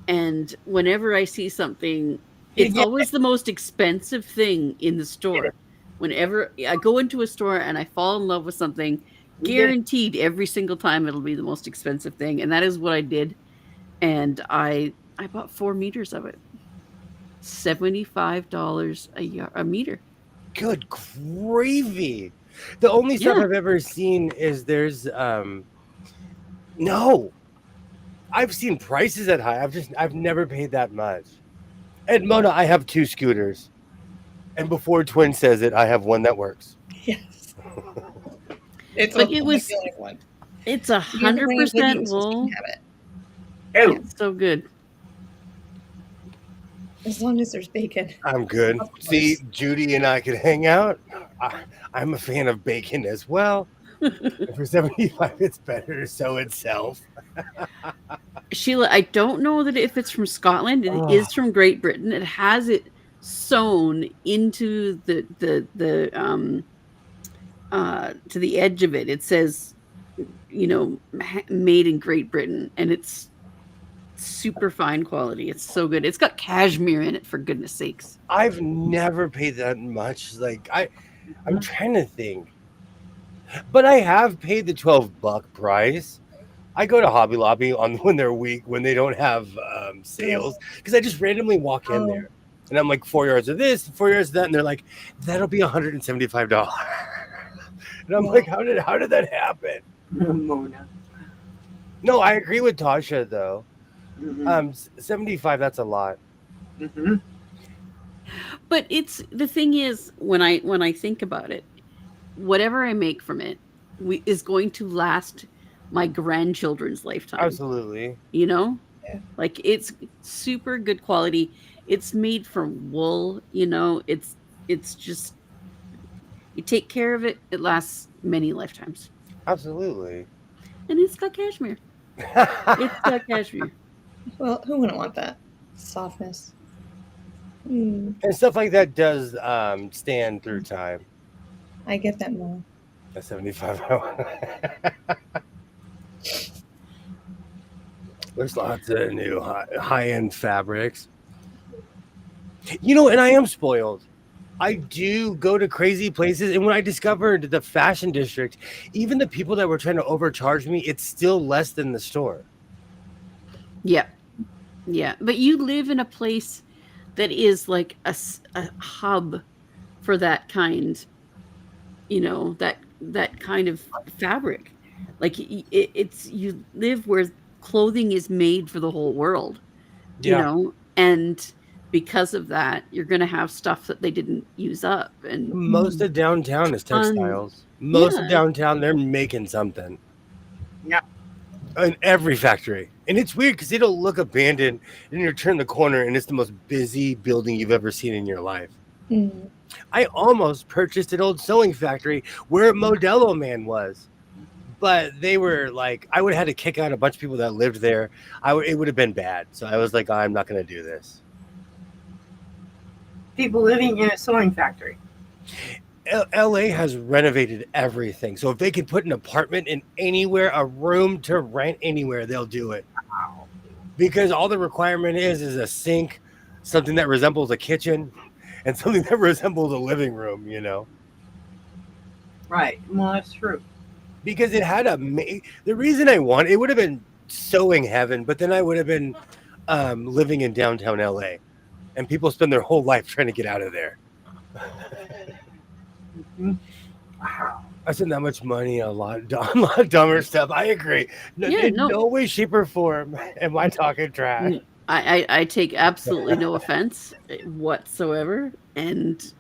And whenever I see something, it's always the most expensive thing in the store. Whenever I go into a store and I fall in love with something, guaranteed every single time it'll be the most expensive thing. And that is what I did. And I bought 4 meters of it. $75 a meter. Good gravy. The only stuff I've ever seen is there's no. I've seen prices that high. I've never paid that much. And Mona, I have 2 scooters. And before Twin says it, I have one that works. Yes. It's 100% wool. It's so good. As long as there's bacon. I'm good. See, Judy and I could hang out. I'm a fan of bacon as well. For 75, it's better to sew itself. Sheila, I don't know that if it's from Scotland. It is from Great Britain. It has it sewn into the to the edge of it. It says, made in Great Britain, and it's super fine quality. It's so good. It's got cashmere in it, for goodness sakes. I've never paid that much. Like I'm trying to think. But I have paid the $12 price. I go to Hobby Lobby when they're weak, when they don't have sales, because I just randomly walk in there, and I'm like 4 yards of this, 4 yards of that, and they're like, "That'll be $175." And I'm like, "How did that happen?" Mona. No, I agree with Tasha though. Mm-hmm. 75, that's a lot. Mm-hmm. But it's the thing is, when I think about it, whatever I make from it is going to last my grandchildren's lifetime. Absolutely. Like it's super good quality. It's made from wool, it's just, you take care of it, it lasts many lifetimes. Absolutely. And it's got cashmere. It's got cashmere. Well, who wouldn't want that? Softness. And stuff like that does stand through time. I get that more. A 75. There's lots of new high-end fabrics. And I am spoiled. I do go to crazy places, and when I discovered the fashion district, even the people that were trying to overcharge me, it's still less than the store. Yeah. Yeah. But you live in a place that is like a hub for that kind, that kind of fabric. Like it's you live where clothing is made for the whole world, and because of that, you're going to have stuff that they didn't use up. And most of downtown is textiles. Most of downtown, they're making something. Yeah. In every factory. And it's weird because it'll look abandoned, and you turn the corner, and it's the most busy building you've ever seen in your life. Mm. I almost purchased an old sewing factory where Modelo Man was. But they were like, I would have had to kick out a bunch of people that lived there. It would have been bad. So I was like, I'm not going to do this. People living in a sewing factory. LA has renovated everything. So if they could put an apartment in anywhere, a room to rent anywhere, they'll do it. Wow. Because all the requirement is a sink, something that resembles a kitchen, and something that resembles a living room, Right. Well, that's true. Because it had the reason I wanted, it would have been sewing heaven, but then I would have been living in downtown LA. And people spend their whole life trying to get out of there. Wow. I spend that much money on a lot of dumber stuff. I agree. No way, shape, or form am I talking trash. I take absolutely no offense whatsoever. And,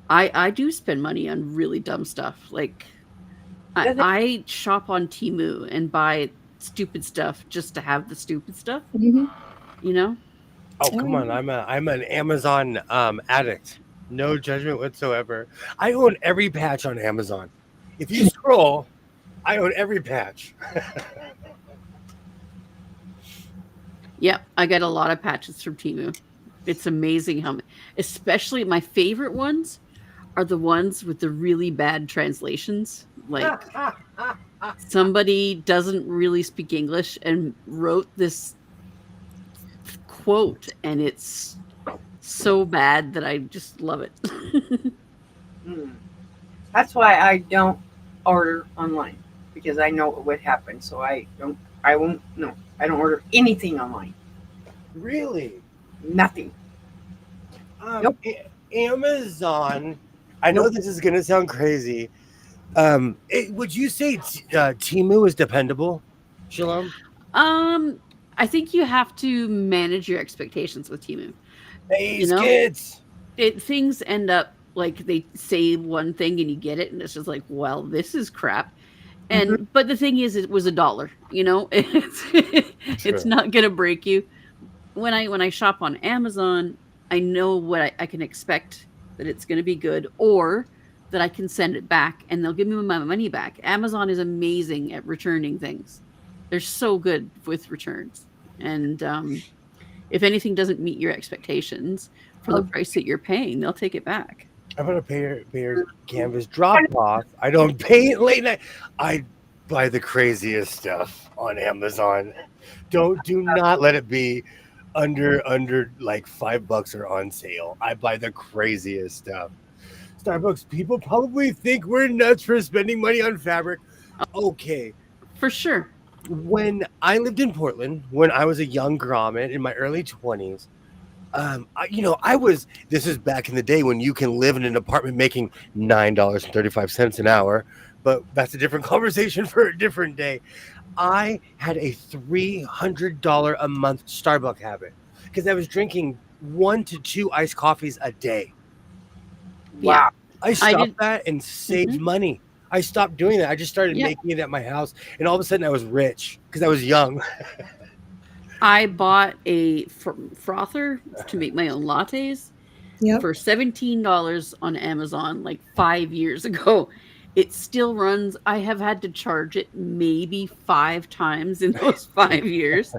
I do spend money on really dumb stuff. Like, I shop on Temu and buy stupid stuff just to have the stupid stuff, Oh, come on. I'm an Amazon addict. No judgment whatsoever. I own every patch on Amazon. If you scroll, I own every patch. Yeah, I get a lot of patches from Temu. It's amazing how many, especially my favorite ones are the ones with the really bad translations. Like somebody doesn't really speak English and wrote this quote, and it's so bad that I just love it. That's why I don't order online, because I know what would happen. So I don't order anything online. Really? Nothing. Nope. Amazon, I know this is going to sound crazy. Would you say Temu is dependable, Shalom? I think you have to manage your expectations with Temu. Hey, kids. Things end up like they say one thing and you get it, and it's just like, well, this is crap. And but the thing is, it was $1. It's not gonna break you. When I shop on Amazon, I know what I can expect, that it's gonna be good, or that I can send it back and they'll give me my money back. Amazon is amazing at returning things. They're so good with returns. And if anything doesn't meet your expectations for the price that you're paying, they'll take it back. I'm going to pay your canvas drop off. I don't pay late night. I buy the craziest stuff on Amazon. Do not let it be under like $5 or on sale. I buy the craziest stuff. Starbucks people probably think we're nuts for spending money on fabric. Okay. For sure. When I lived in Portland, when I was a young grommet in my early 20s, this is back in the day when you can live in an apartment making $9.35 an hour, but that's a different conversation for a different day. I had a $300 a month Starbucks habit because I was drinking 1 to 2 iced coffees a day. Wow. I stopped that and saved money. I stopped doing that. I just started making it at my house, and all of a sudden I was rich because I was young. I bought a frother to make my own lattes for $17 on Amazon like 5 years ago. It still runs. I have had to charge it maybe 5 times in those 5 years,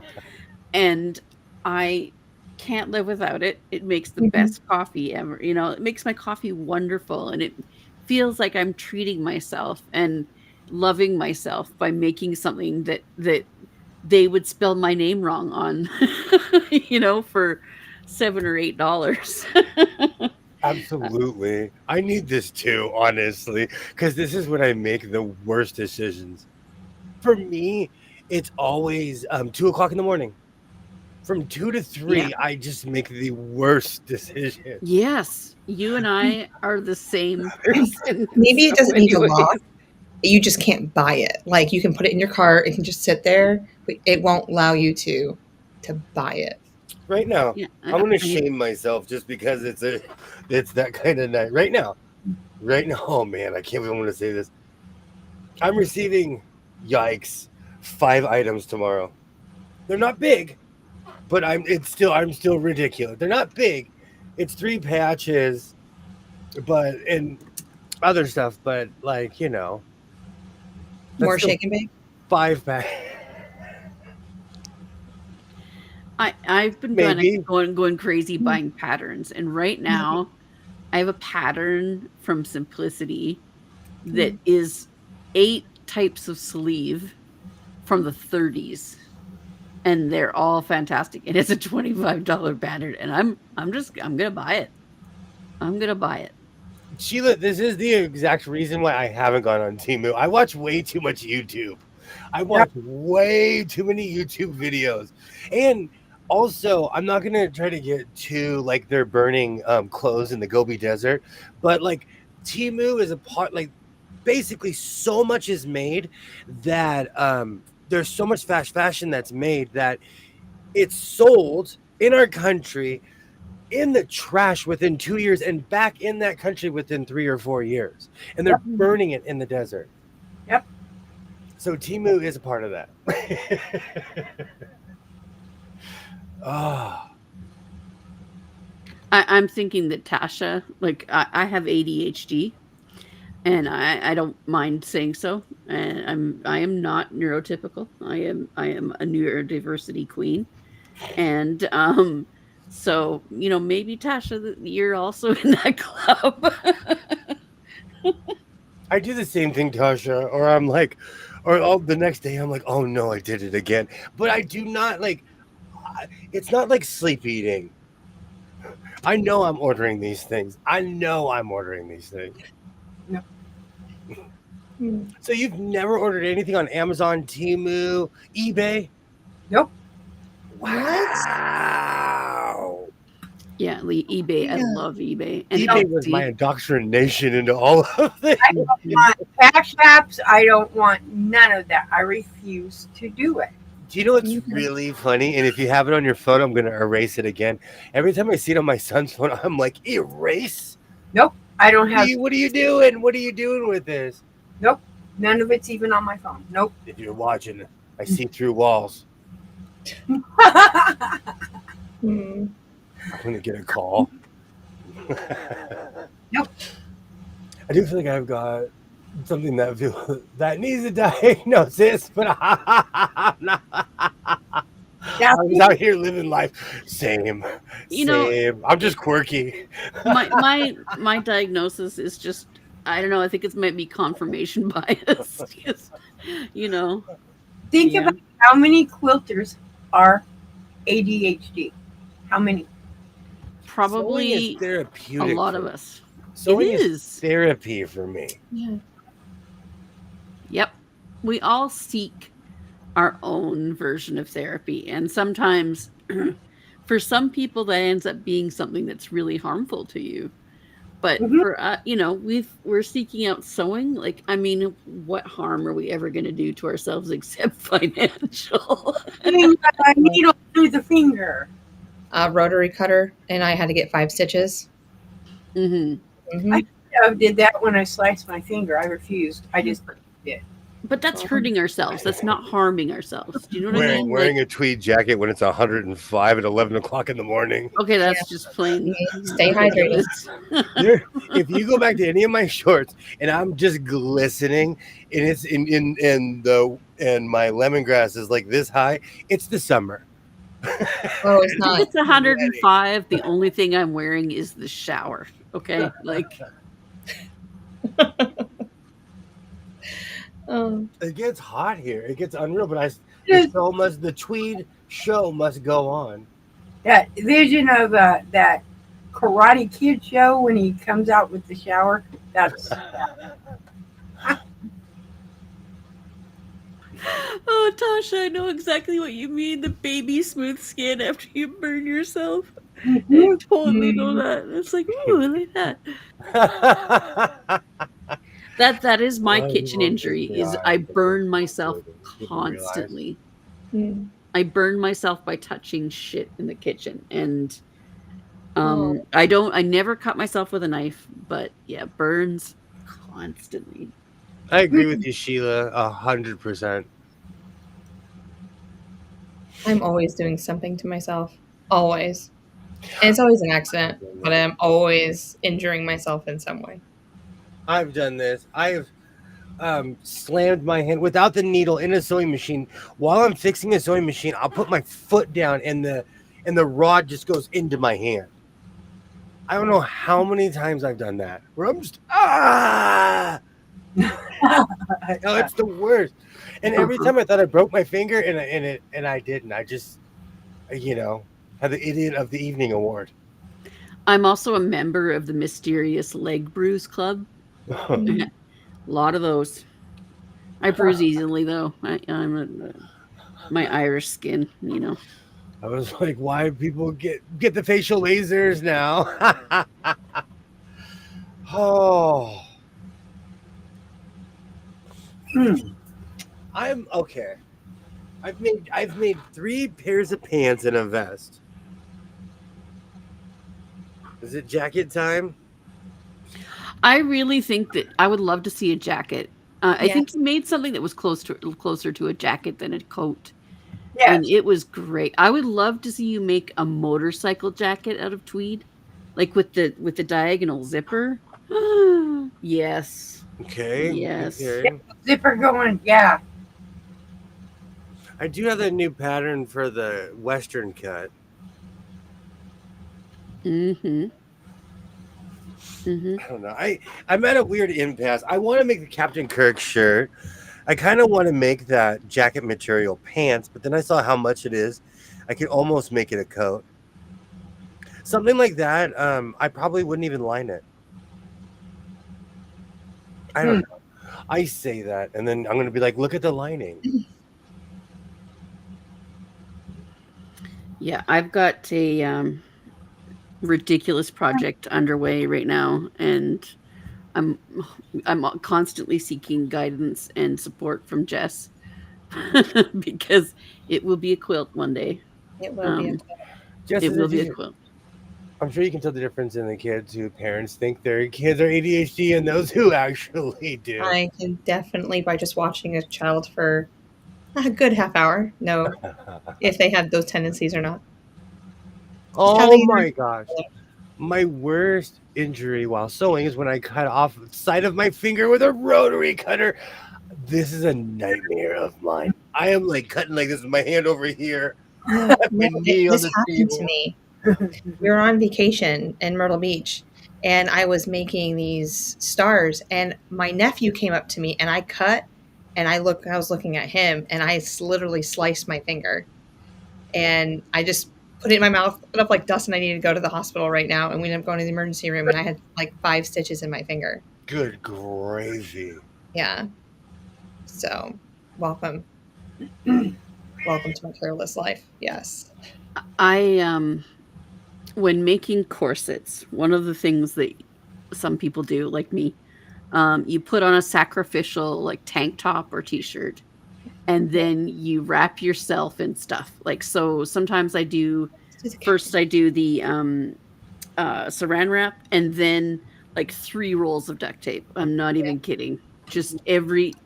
and I can't live without it. It makes the best coffee ever. It makes my coffee wonderful, and it feels like I'm treating myself and loving myself by making something that they would spell my name wrong on, for $7 or $8. Absolutely. I need this too, honestly, because this is when I make the worst decisions. For me, it's always 2 o'clock in the morning. From 2 to 3, Yeah. I just make the worst decision. Yes, you and I are the same person. Maybe in it so doesn't many need to lock. ways. You just can't buy it. Like you can put it in your cart, it can just sit there, but it won't allow you to buy it. Right now, Yeah, I'm gonna shame myself just because it's that kind of night. Right now, oh man, I can't even want to say this. I'm receiving, yikes, 5 items tomorrow. They're not big, but I'm still ridiculous. They're not big. It's 3 patches, and other stuff, but like More still shake and bake. 5 pack. I've been Maybe. going crazy buying patterns, and right now I have a pattern from Simplicity that is 8 types of sleeve from the 30s, and they're all fantastic. And it's a $25 pattern, and I'm gonna buy it. I'm gonna buy it. Sheila, this is the exact reason why I haven't gone on Temu. I watch way too much YouTube. I watch way too many YouTube videos. And also, I'm not going to try to get too, like, they're burning clothes in the Gobi Desert. But, like, Temu is a part, like, basically so much is made that there's so much fast fashion that's made that it's sold in our country in the trash within 2 years and back in that country within 3 or 4 years, and they're burning it in the desert. Yep. So Temu is a part of that. Oh. I'm thinking that Tasha, like I have ADHD, and I don't mind saying so. And I am not neurotypical. I am a neurodiversity queen, and so maybe Tasha, you're also in that club. I do the same thing, Tasha, or I'm like, the next day I'm like, oh no, I did it again. But I do not like. It's not like sleep eating. I know I'm ordering these things. No. So you've never ordered anything on Amazon, Temu, eBay? Nope. Wow. Yeah, eBay. I love eBay. And eBay was my indoctrination into all of this. I don't want cash apps. I don't want none of that. I refuse to do it. Do you know what's really funny? And if you have it on your phone, I'm going to erase it again. Every time I see it on my son's phone, I'm like, erase? Nope. I don't have. What are you doing? What are you doing with this? Nope. None of it's even on my phone. Nope. If you're watching, I see through walls. I'm going to get a call. Nope. I do feel like I've got something that needs a diagnosis, but I was out here living life. Same. I'm just quirky. my diagnosis is just, I don't know. I think it might be confirmation bias. Think about how many quilters are ADHD. How many? Probably therapeutic. A lot of us. Sewing is therapy for me. Yeah. Yep. We all seek our own version of therapy. And sometimes for some people that ends up being something that's really harmful to you. But for we're seeking out sewing. Like, I mean, what harm are we ever going to do to ourselves except financial? A needle through the finger. A rotary cutter, and I had to get 5 stitches. I did that when I sliced my finger. I refused. I just did. But that's hurting ourselves. That's not harming ourselves. Do you know what I mean? Wearing a tweed jacket when it's 105 at 11 o'clock in the morning. Okay, that's just plain. Stay hydrated. If you go back to any of my shorts and I'm just glistening, and it's in my lemongrass is like this high, it's the summer. Oh, it's not. If it's 105. The only thing I'm wearing is the shower. Okay, like. It gets hot here. It gets unreal. But The tweed show must go on. That vision of that Karate Kid show when he comes out with the shower. That's Oh, Tasha, I know exactly what you mean. The baby smooth skin after you burn yourself. I totally know that. It's like, ooh, look at that. That is my kitchen injury. Is I burn myself constantly. I burn myself by touching shit in the kitchen, and I never cut myself with a knife, but yeah, burns constantly. I agree with you, Sheila, 100%. I'm always doing something to myself. Always. And it's always an accident, but I'm always injuring myself in some way. I've done this. I've slammed my hand without the needle in a sewing machine. While I'm fixing a sewing machine, I'll put my foot down and the rod just goes into my hand. I don't know how many times I've done that. Where I'm just oh, it's the worst. And every time I thought I broke my finger and I didn't. I just had the Idiot of the Evening award. I'm also a member of the Mysterious Leg Bruise Club. A lot of those. I bruise easily though. I'm my Irish skin, I was like, why do people get the facial lasers now? Oh. I'm okay. I've made 3 pairs of pants and a vest. Is it jacket time? I really think that I would love to see a jacket. I think you made something that was closer to a jacket than a coat. yes. And it was great. I would love to see you make a motorcycle jacket out of tweed, like with the diagonal zipper. Yes. Okay. Yes. Okay. Zipper going, yeah. I do have a new pattern for the Western cut. Mm-hmm. I don't know. I'm at a weird impasse. I want to make the Captain Kirk shirt. I kind of want to make that jacket material pants, but then I saw how much it is. I could almost make it a coat. Something like that. I probably wouldn't even line it. I don't know. I say that, and then I'm going to be like, look at the lining. Yeah, I've got a ridiculous project underway right now, and I'm constantly seeking guidance and support from Jess because it will be a quilt one day. It will be. It will be a quilt. I'm sure you can tell the difference in the kids who parents think their kids are ADHD and those who actually do. I can definitely, by just watching a child for a good half hour, know if they have those tendencies or not. Oh my gosh. My worst injury while sewing is when I cut off the side of my finger with a rotary cutter. This is a nightmare of mine. I am like cutting like this with my hand over here. This happened to me. We were on vacation in Myrtle Beach, and I was making these stars, and my nephew came up to me, and I cut, and I was looking at him, and I literally sliced my finger, and I just put it in my mouth, put up like dust, and I needed to go to the hospital right now, and we ended up going to the emergency room, and I had like 5 stitches in my finger. Good gravy. Yeah. So, welcome to my careless life. Yes. When making corsets, one of the things that some people do, like me, you put on a sacrificial like tank top or t-shirt, and then you wrap yourself in stuff. Like, so sometimes I do the saran wrap, and then like 3 rolls of duct tape. I'm not even kidding. Just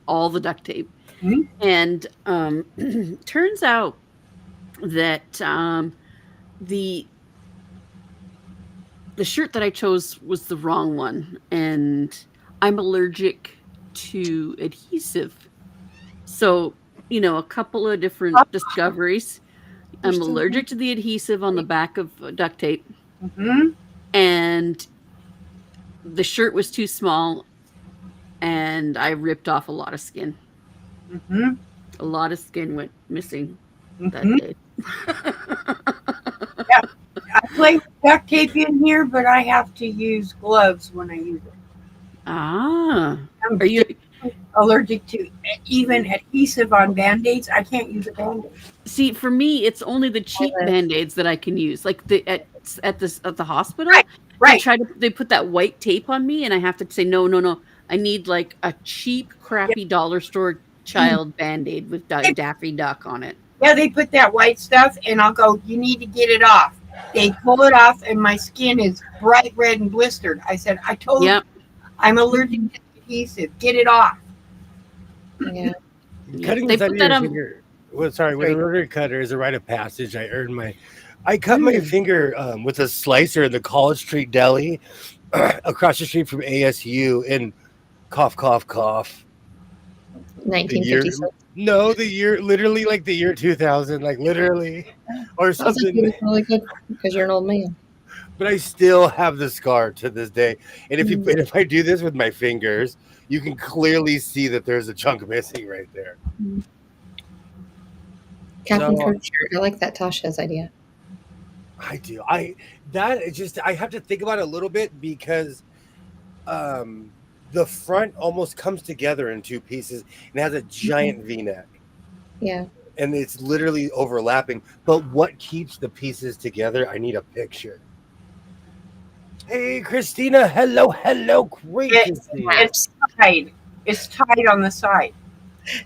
all the duct tape. Mm-hmm. And turns out that the shirt that I chose was the wrong one, and I'm allergic to adhesive. So, a couple of different discoveries. I'm allergic to the adhesive on the back of duct tape. Mm-hmm. And the shirt was too small, and I ripped off a lot of skin. Mm-hmm. A lot of skin went missing that Mhm. day. Yeah. I play with duct tape in here, but I have to use gloves when I use it. Ah, I'm are you? allergic to even adhesive on Band-Aids. I can't use a Band-Aid. See, for me, it's only the cheap live- Band-Aids that I can use. Like at the hospital, Right, right. they put that white tape on me, and I have to say no, no, no. I need like a cheap, Yeah. crappy dollar store child Band-Aid with Daffy Duck on it. Yeah, they put that white stuff, and I'll go, you need to get it off. They pull it off, and my skin is bright red and blistered. I said, I told Yep. you, I'm allergic to adhesive. Get it off. Yeah. Cutting They the side put of that your on. finger. Well, sorry, with Sorry. a rotary cutter is a rite of passage. I cut my finger with a slicer in the College Street Deli across the street from ASU, and cough, cough, cough. The year, 1956. no, the year, literally like the year 2000, like literally, or That's something. really good because you're an old man. But I still have the scar to this day. And Mm. if I do this with my fingers, you can clearly see that there's a chunk missing right there. Captain So- Kirk shirt. I like that Tasha's idea. I do. I have to think about it a little bit because the front almost comes together in two pieces and has a giant V-neck. Yeah. And it's literally overlapping. But what keeps the pieces together? I need a picture. Hey, Christina. Hello. Great to see you. It's tied. It's tied on the side.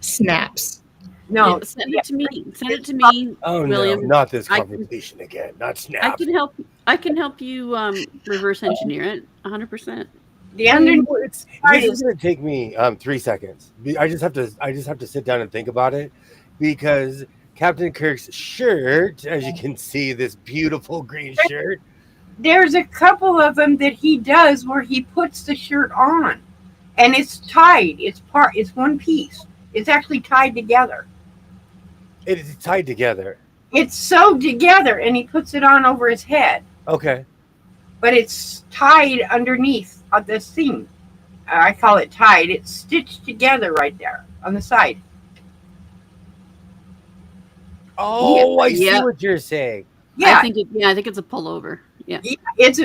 Snaps. No, Yeah, send it to me. Send it to me, Oh William. no, not this I- conversation again. Not I snap. can help. I can help you reverse engineer it 100%. the underneath This is going to take me 3 seconds. I just have to sit down and think about it, because Captain Kirk's shirt, as you can see, this beautiful green shirt. there's a couple of them that he does where he puts the shirt on, and it's tied. It's one piece. It's actually tied together. It is tied together. It's sewed together, and he puts it on over his head, Okay. but it's tied underneath of the seam. I call it tied. It's stitched together right there on the side. Oh, I see Yeah. what you're saying. Yeah, I think it's a pullover. Yeah. it's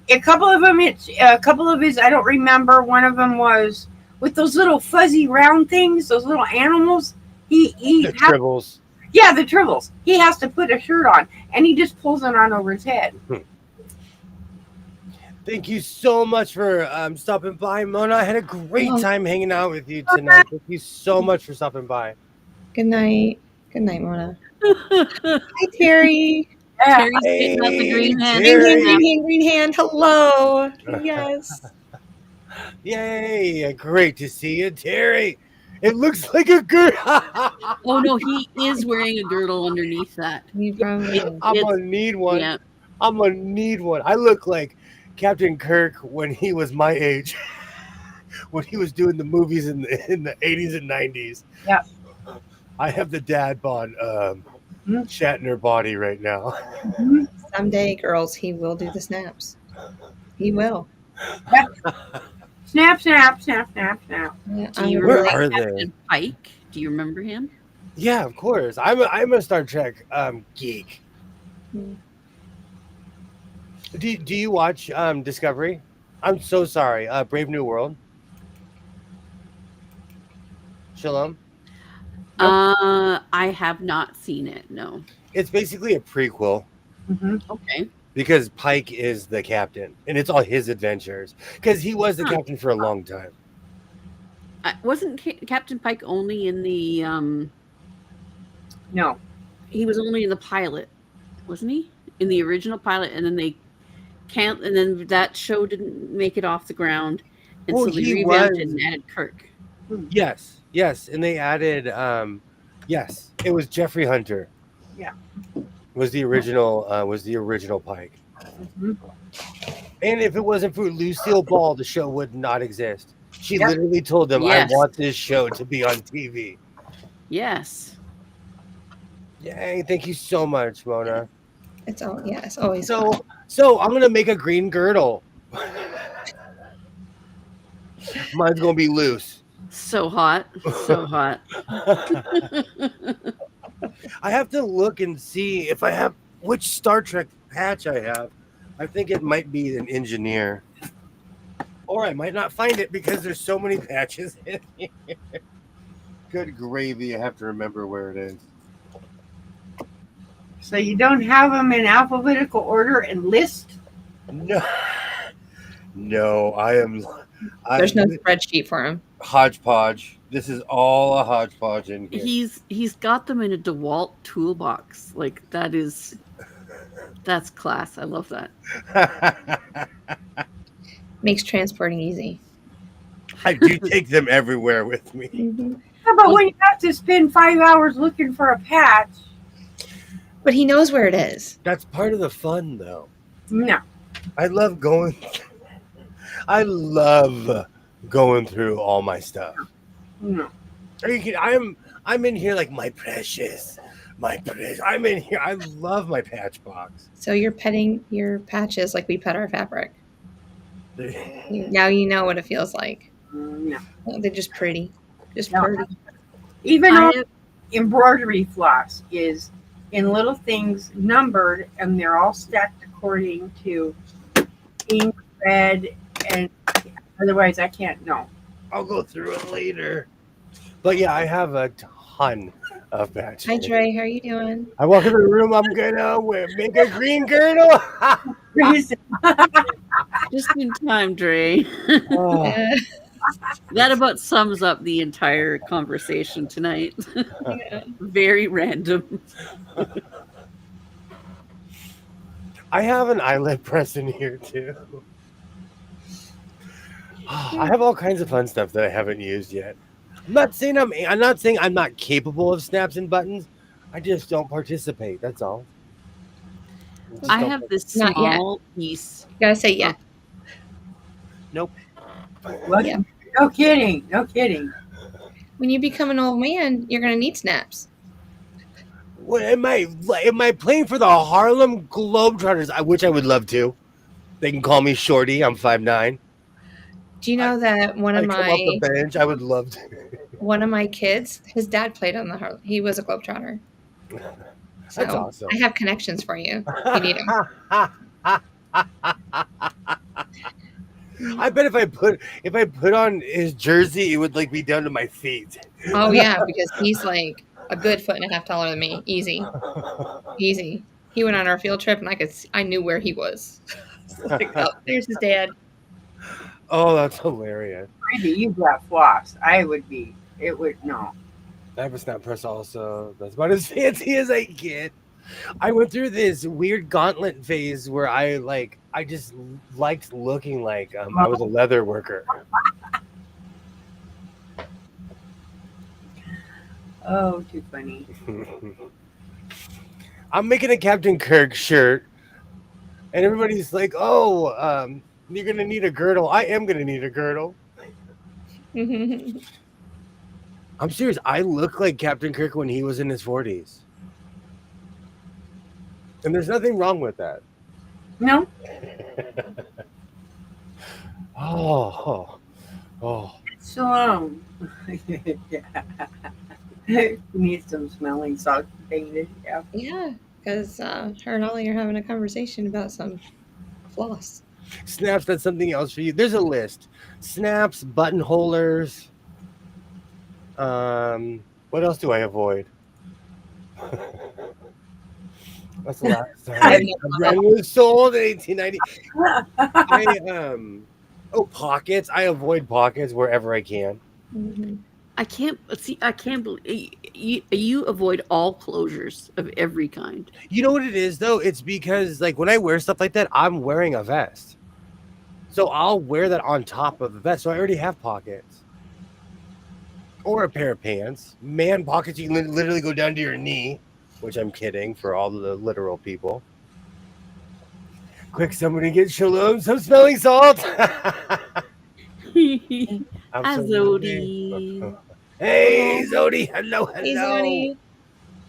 a couple of them. It's a couple of his. I don't remember. One of them was with those little fuzzy round things, those little animals. He The tribbles. yeah, the tribbles. He has to put a shirt on, and he just pulls it on over his head. Thank you so much for stopping by, Mona. I had a great Oh. time hanging out with you tonight. Thank you so much for stopping by. Good night. Good night, Mona. Hi, Terry. Yeah. Terry's getting out the green hand. Terry. Green hand, green hand. Hello. Yes. Yay! Great to see you, Terry. It looks like a girl. Oh no, he is wearing a girdle underneath that. You probably is. I'm It's- gonna need one. Yeah. I'm gonna need one. I look like Captain Kirk when he was my age, when he was doing the movies in the 80s and 90s. Yeah. I have the dad bod Shatner body right now. Someday, girls, he will do the snaps. He will. Snap, snap, snap, snap, snap. Yeah, Do you Where remember are they? Captain Pike? Do you remember him? Yeah, of course. I'm a Star Trek geek. Hmm. Do you watch Discovery? I'm so sorry. Brave New World. Shalom. I have not seen it. No. It's basically a prequel Okay. because Pike is the captain, and it's all his adventures. Because he was the captain for a long time. Wasn't Captain Pike only in the No. he was only in the pilot, wasn't he? In the original pilot, and then and then that show didn't make it off the ground, and Well, so they he revamped was- it and added Kirk. Yes, and they added. Yes, it was Jeffrey Hunter. Yeah. Was the original Pike. Mhm. And if it wasn't for Lucille Ball, the show would not exist. She Yep. literally told them, Yes. "I want this show to be on TV." Yes. Yay! Thank you so much, Mona. It's always So I'm gonna make a green girdle. Mine's gonna be loose. So hot. So hot. I have to look and see if I have which Star Trek patch I have. I think it might be an engineer. Or I might not find it because there's so many patches in here. Good gravy. I have to remember where it is. So you don't have them in alphabetical order and list? No. No, There's no spreadsheet for him. Hodgepodge. This is all a hodgepodge in here. He's got them in a DeWalt toolbox. Like that's class. I love that. Makes transporting easy. I do take them everywhere with me. Mm-hmm. Yeah, but when you have to spend 5 hours looking for a patch. But he knows where it is. That's part of the fun, though. No. I love going through all my stuff. No. I'm in here like my precious. I'm in here. I love my patch box. So you're petting your patches like we pet our fabric. Now you know what it feels like. No. They're just pretty. Just No. pretty. Even though embroidery floss is in little things numbered and they're all stacked according to ink, red, and otherwise I can't know. I'll go through it later. But yeah, I have a ton of patches. Hi Trey, how are you doing? I walk into the room, I'm gonna make a green girdle. Just in time, Dre. Oh. That about sums up the entire conversation tonight. Very random. I have an eyelet press in here too. I have all kinds of fun stuff that I haven't used yet. I'm not saying I'm not capable of snaps and buttons. I just don't participate. That's all. I have this Not yet. small piece. You gotta say yeah. Nope. What? Yeah. No kidding. No kidding. When you become an old man, you're gonna need snaps. What am I playing for the Harlem Globetrotters? Which I would love to. They can call me Shorty. I'm 5'9". Do you know that one of I come off the my bench. I would love to. one of my kids, his dad played on the Harlem. He was a Globetrotter. So That's awesome. I have connections for you if you need them. I bet if I put on his jersey, it would like be down to my feet. Oh yeah, because he's like a good 1.5 feet taller than me. Easy. He went on our field trip, and I knew where he was. Like, oh, there's his dad. Oh, that's hilarious. Randy, you got floss. It would no. I have a snap press also. That's about as fancy as I get. I went through this weird gauntlet phase where I just liked looking like I was a leather worker. Oh, too funny. I'm making a Captain Kirk shirt, and everybody's like, "Oh, you're gonna need a girdle." I am gonna need a girdle. I'm serious. I look like Captain Kirk when he was in his 40s. And there's nothing wrong with that. No. Oh. So need some smelling salts painted. Yeah. Yeah, because her and Ollie are having a conversation about some floss. Snaps, that's something else for you. There's a list. Snaps, buttonholers. What else do I avoid? That's the last time. Brand was sold in 1890. Pockets. I avoid pockets wherever I can. Mm-hmm. I can't believe you avoid all closures of every kind. You know what it is though? It's because like when I wear stuff like that, I'm wearing a vest. So I'll wear that on top of the vest. So I already have pockets. Or a pair of pants. Man pockets, you can literally go down to your knee. Which I'm kidding for all the literal people. Quick, somebody get Shalom some smelling salt. Zodi. Hey, Zodi. Hello. Hey, Zodi.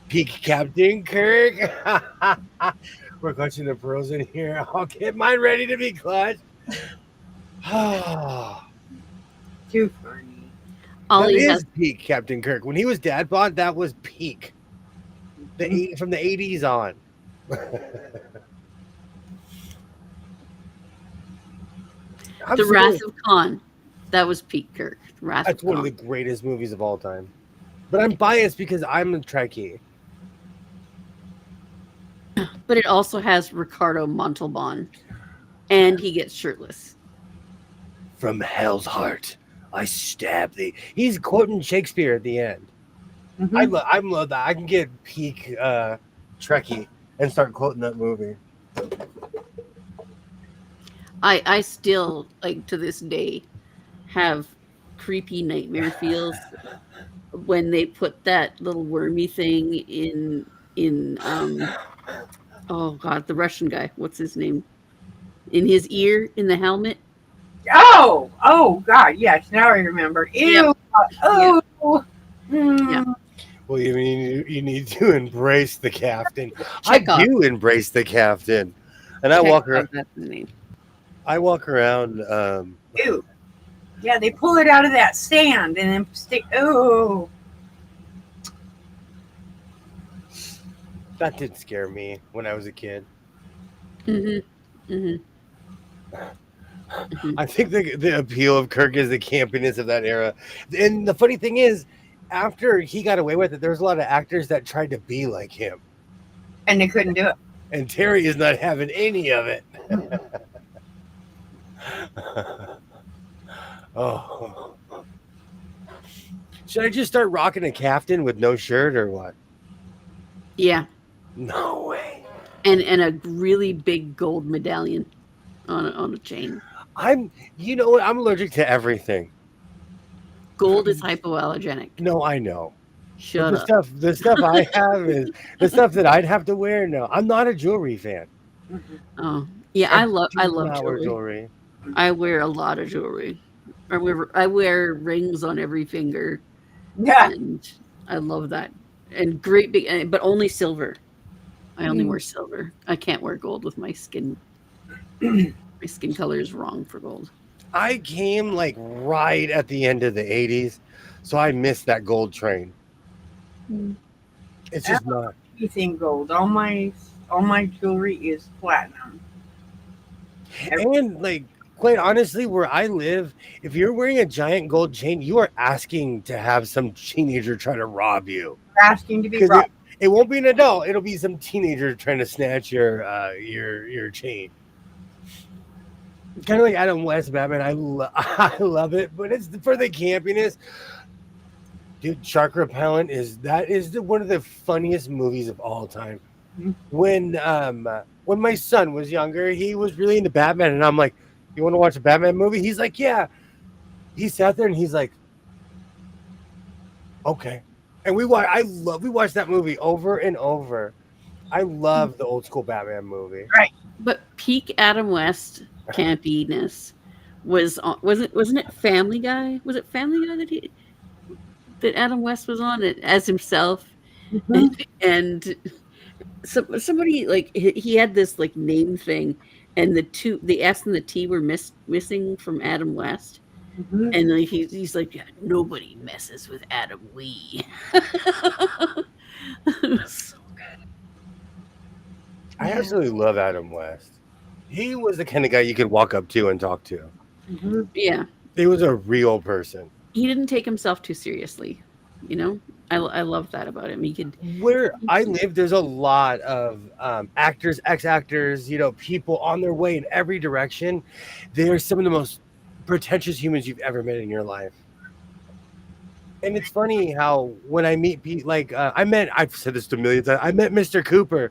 Peak Captain Kirk. We're clutching the pearls in here. I'll get mine ready to be clutched. Too funny. Ollie is has peak Captain Kirk. When he was dad bod, that was peak. From the 80s on. The Wrath of Khan. That was Pete Kirk. That's one of the greatest movies of all time. But I'm biased because I'm a Trekkie. But it also has Ricardo Montalban, and he gets shirtless. From hell's heart, I stab thee. He's quoting Shakespeare at the end. Mhm. I love that. I can get peak Trekkie and start quoting that movie. I still, like, to this day, have creepy nightmare feels when they put that little wormy thing in oh god, the Russian guy, what's his name, in his ear, in the helmet. Oh God, yes. Now I remember. Ew. Yep. Oh. Yeah. Well, you mean you need to embrace the captain. Chekhov. I do embrace the captain, and I Chekhov, walk around. that's the name. I walk around. Ew. Yeah, they pull it out of that sand and then stick. Oh. That did scare me when I was a kid. Mm-hmm. Mm-hmm. I think the appeal of Kirk is the campiness of that era. And the funny thing is, after he got away with it, there's a lot of actors that tried to be like him. And they couldn't do it. And Terry is not having any of it. Oh. Should I just start rocking a caftan with no shirt or what? Yeah. No way. And a really big gold medallion on a chain. You know what? I'm allergic to everything. Gold is hypoallergenic. No, I know. Shut up. The stuff I have is the stuff that I'd have to wear. No, I'm not a jewelry fan. Oh, yeah, I love wear jewelry. I wear a lot of jewelry. I wear rings on every finger. Yeah. And I love that. And great big, but only silver. I only wear silver. I can't wear gold with my skin. My skin color is wrong for gold. I came like right at the end of the 80s, so I missed that gold train. It's just not Anything gold. All my jewelry is platinum. And like, quite honestly, where I live, if you're wearing a giant gold chain, you are asking to have some teenager try to rob you. You're asking to be robbed. It won't be an adult; it'll be some teenager trying to snatch your chain. Kind of like Adam West Batman. I love it, but it's for the campiness. Dude, Shark Repellent is one of the funniest movies of all time. When my son was younger, he was really into Batman, and I'm like, "You want to watch a Batman movie?" He's like, "Yeah." He sat there and he's like, "Okay." And we watched that movie over and over. I love the old school Batman movie. Right. But peak Adam West campiness wasn't it Family Guy? Was it Family Guy that Adam West was on it as himself? And somebody, like, he had this like name thing, and the S and the T were missing from Adam West. And like he's like, yeah, nobody messes with Adam Wee. It was so good. I absolutely love Adam West. He was the kind of guy you could walk up to and talk to. Yeah, he was a real person. He didn't take himself too seriously. You know, I love that about him. He could. Where I live, there's a lot of actors, ex-actors, people on their way in every direction. They're some of the most pretentious humans you've ever met in your life. And it's funny how when I meet people, like I've said this a million times, I met Mr. Cooper,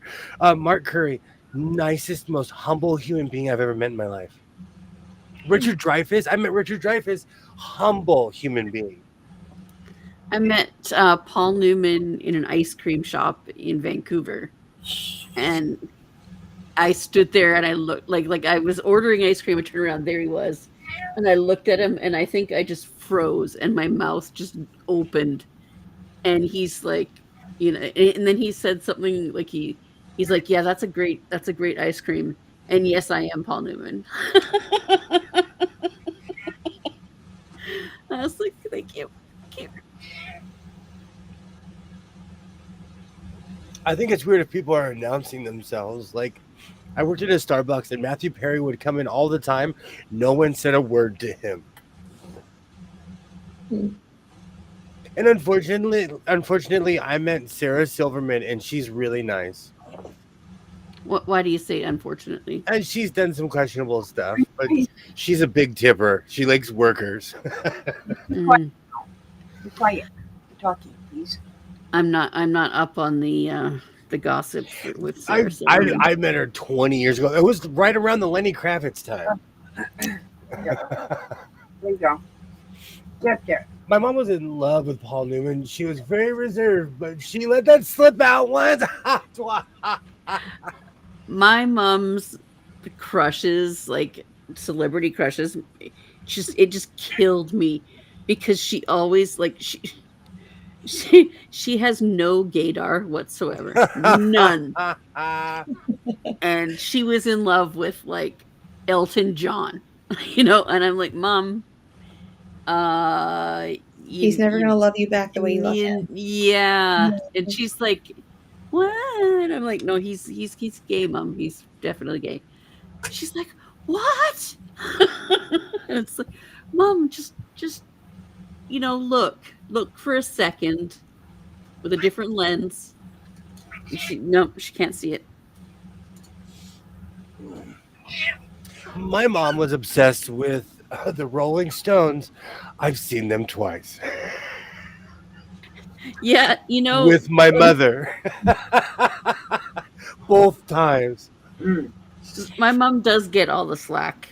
Mark Curry, nicest, most humble human being I've ever met in my life. Richard Dreyfuss, I met Richard Dreyfuss, humble human being. I met Paul Newman in an ice cream shop in Vancouver, and I stood there and I looked like I was ordering ice cream. I turned around, there he was, and I looked at him, and I think I just froze, and my mouth just opened. And he's like, and then he said something like he's like, yeah, that's a great ice cream, and yes, I am Paul Newman. I was like, thank you. I think it's weird if people are announcing themselves. Like, I worked at a Starbucks and Matthew Perry would come in all the time. No one said a word to him. And unfortunately, I met Sarah Silverman, and she's really nice. Why do you say unfortunately? And she's done some questionable stuff, but she's a big tipper. She likes workers. Mm. Be quiet. You're talking, please. I'm not up on the gossip with Sarah Silverman. I met her 20 years ago. It was right around the Lenny Kravitz time. There you go. Get there. My mom was in love with Paul Newman. She was very reserved, but she let that slip out once. My mom's crushes, like celebrity crushes, it just killed me because she always like she has no gaydar whatsoever, none, and she was in love with like Elton John, and I'm like, Mom, he's never gonna love you back the way you love him. Yeah, and she's like, what? I'm like, no, he's gay, Mom. He's definitely gay. She's like, what? And it's like, Mom, just look for a second with a different lens. She can't see it. My mom was obsessed with the Rolling Stones. I've seen them twice. Yeah, with my mother. Both times. My mom does get all the slack.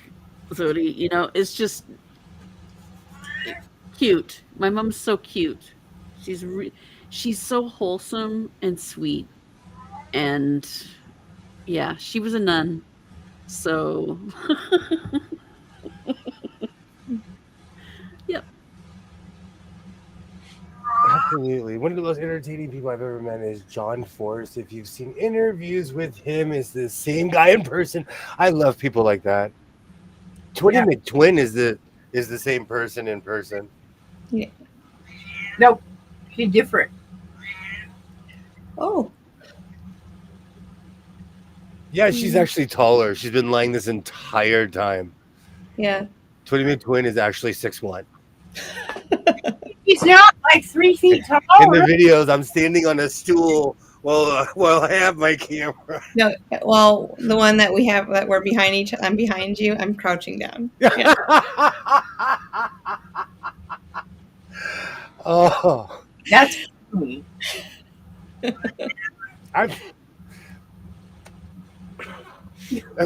So, it's just cute. My mom's so cute. She's so wholesome and sweet. And yeah, she was a nun. So yep. Absolutely. One of the most entertaining people I've ever met is John Force. If you've seen interviews with him, is the same guy in person. I love people like that. Twitty McTwin is the same person in person. Yeah. Nope. She's different. Oh. Yeah, she's actually taller. She's been lying this entire time. Yeah. Twitty McTwin is actually 6'1". He's not like 3 feet tall. In the videos, I'm standing on a stool while I have my camera. No, well, the one that we have that we're behind I'm behind you. I'm crouching down. Yeah. Oh, that's funny. At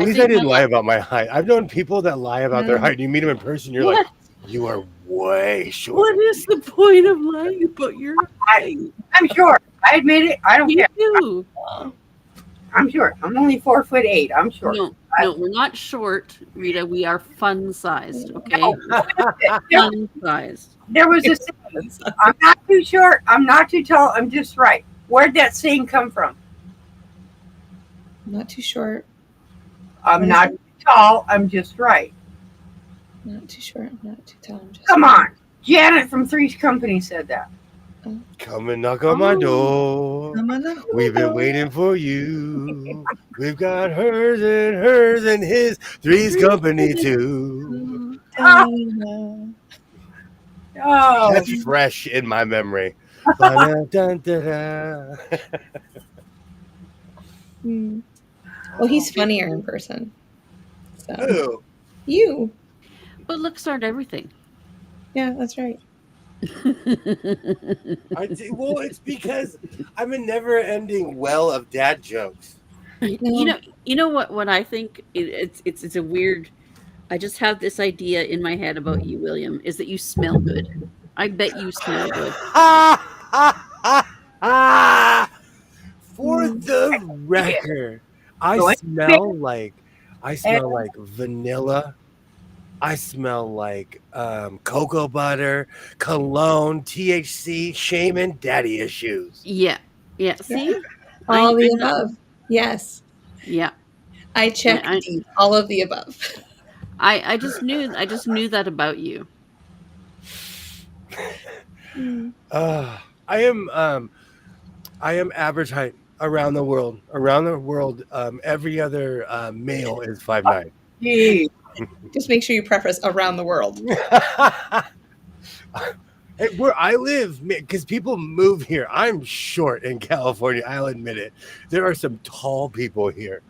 least I didn't lie about my height. I've known people that lie about their height. You meet them in person, you're like, you are way short. What is the point of lying about your height? I'm short. I admit it. I don't care. You. I'm short. I'm only 4'8". I'm short. No, we're not short, Rita. We are fun-sized, okay? Fun-sized. There was a saying, I'm not too short. I'm not too tall. I'm just right. Where'd that saying come from? Not too short. I'm not too tall. I'm just right. Not too short. Not too tall. I'm just Come right. on. Janet from Three's Company said that. Come and knock on my door. We've been waiting for you. We've got hers and his. Three's Company too. Oh. That's fresh in my memory. Ba-da-dun-da-da. Well, he's funnier in person. So. Who? You. But looks aren't everything. Yeah, that's right. Well, it's because I'm a never-ending well of dad jokes. You know what I think? It's a weird. I just have this idea in my head about you, William, is that you smell good. I bet you smell good. For the record, I smell like vanilla. I smell like cocoa butter, cologne, THC, shame, and daddy issues. Yeah. See? All the above. Yes. Yeah. I check all of the above. I just knew that about you. I am average height. Around the world, every other male is 5'9". Gee, Just make sure you preface around the world. Hey, where I live, because people move here. I'm short in California. I'll admit it. There are some tall people here.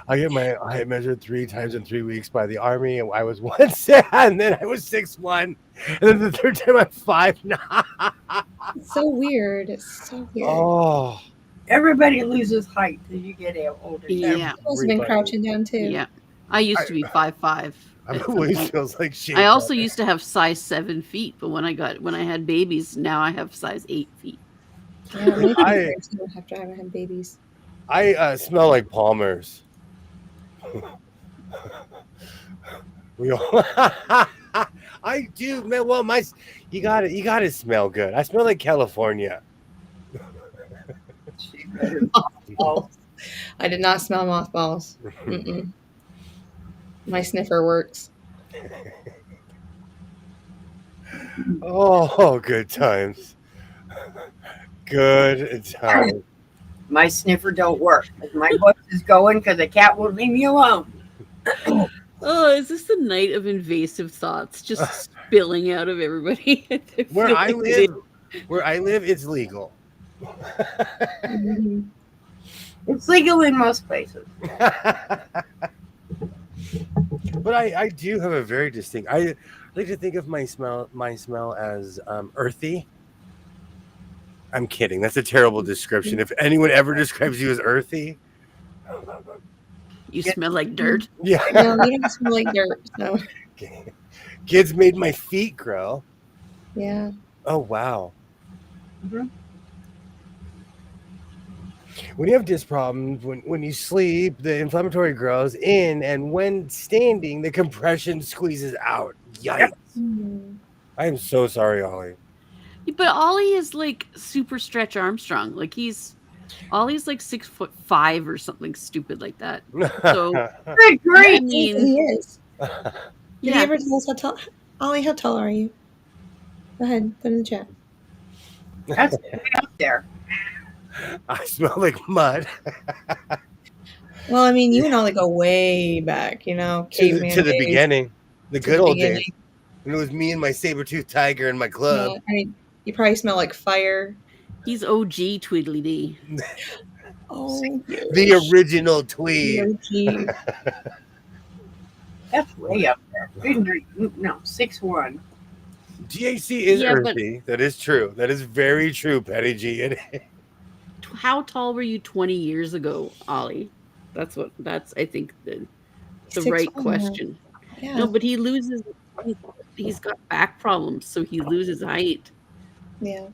I measured 3 times in 3 weeks by the army, and I was 1'7", and then I was 6'1", and then the third time I'm 5'9". It's so weird. It's so weird. Oh, everybody loses height as you get older. Yeah. I've also been crouching down too. Yeah. I used to be 5'5". I've always feels like shit. I also used to have size 7 feet, but when I had babies, now I have size 8 feet. Yeah, maybe I don't have to have babies. I smell like Palmer's. We all, I do, man. Well, you gotta smell good. I smell like California. Mothballs. I did not smell mothballs. Mm-mm. My sniffer works. Oh, good times. Good times. My sniffer don't work. My voice is going because the cat won't leave me alone. Oh, is this the night of invasive thoughts just spilling out of everybody? Where I live, it's legal. Mm-hmm. But It's legal in most places. I do have a very distinct. I like to think of my smell as earthy. I'm kidding. That's a terrible description. If anyone ever describes you as earthy, You smell like dirt. yeah. No, you don't smell like dirt. So Kids made my feet grow. yeah. Oh wow. Mm-hmm. When you have disc problems, when you sleep, the inflammatory grows in, and when standing, the compression squeezes out. Yikes! Mm. I am so sorry, Ollie. But Ollie is like super Stretch Armstrong. Like Ollie's like 6'5" or something stupid like that. So Good grief. I mean, He is. Did yeah. you ever tell us how tall? Ollie, how tall are you? Go ahead, put it in the chat. That's way up there. I smell like mud. Well, I mean, you and Ollie go way back, you know, caveman to the days. beginning, the To good the old beginning. days. When it was me and my saber-toothed tiger in my club. Yeah, I mean, you probably smell like fire. He's OG Tweedledee. Oh, The original tweed. OG. That's way up there. Good grief. No, 6'1". THC is Yeah, but- earthy. That is true. That is very true, Patty G. How tall were you 20 years ago, Ollie? That's I think the 6'1" right now. question. Yeah. No, but he loses. He's got back problems, so he loses height. Yeah.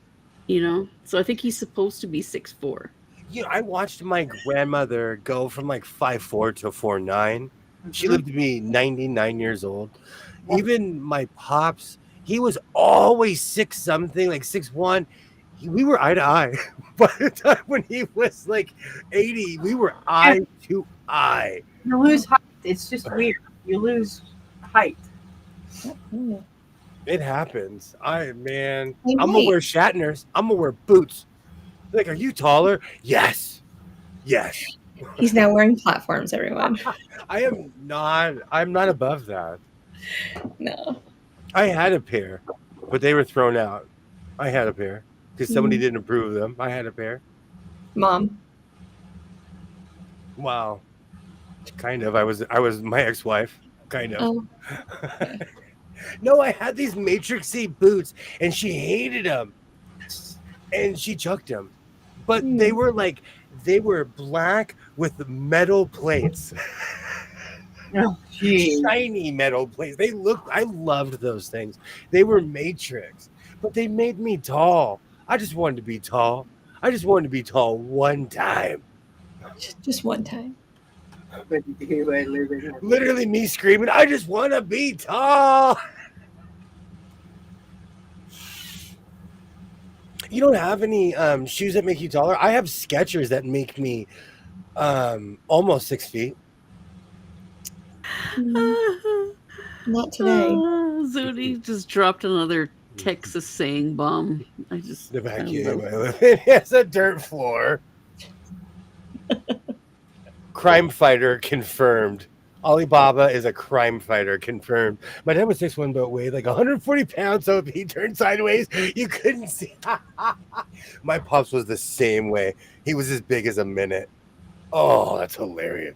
You know, so I think he's supposed to be 6'4". You know, I watched my grandmother go from like 5'4" to 4'9". She lived to be 99 years old. Even my pops, he was always 6 something, like 6'1". We were eye to eye. By the time when he was like 80, we were eye to eye. You lose height. It's just weird. You lose height. Mm. It happens. I'm Hey, gonna Mike. wear Shatners. I'm gonna wear boots. Like, are you taller? Yes. He's now wearing platforms, everyone. I'm not above that. No. I had a pair, but they were thrown out. I had a pair because somebody didn't approve of them. I had a pair. Mom. Wow. Kind of. I was my ex-wife. Kind of. Oh. No, I had these Matrixy boots, and she hated them, and she chucked them. But they were black with metal plates. Oh, gee. Shiny metal plates. I loved those things. They were Matrix, but they made me tall. I just wanted to be tall. I just wanted to be tall one time. Just one time. Literally me screaming, I just want to be tall. You don't have any shoes that make you taller? I have Skechers that make me almost 6 feet. Not today. Zuni just dropped another Texas saying bomb. I just The I vacuum love- I live in has a dirt floor. Crime fighter confirmed. Alibaba is a crime fighter confirmed. My dad was 6'1", but weighed like 140 pounds. So if he turned sideways, you couldn't see. My pops was the same way. He was as big as a minute. Oh, that's hilarious.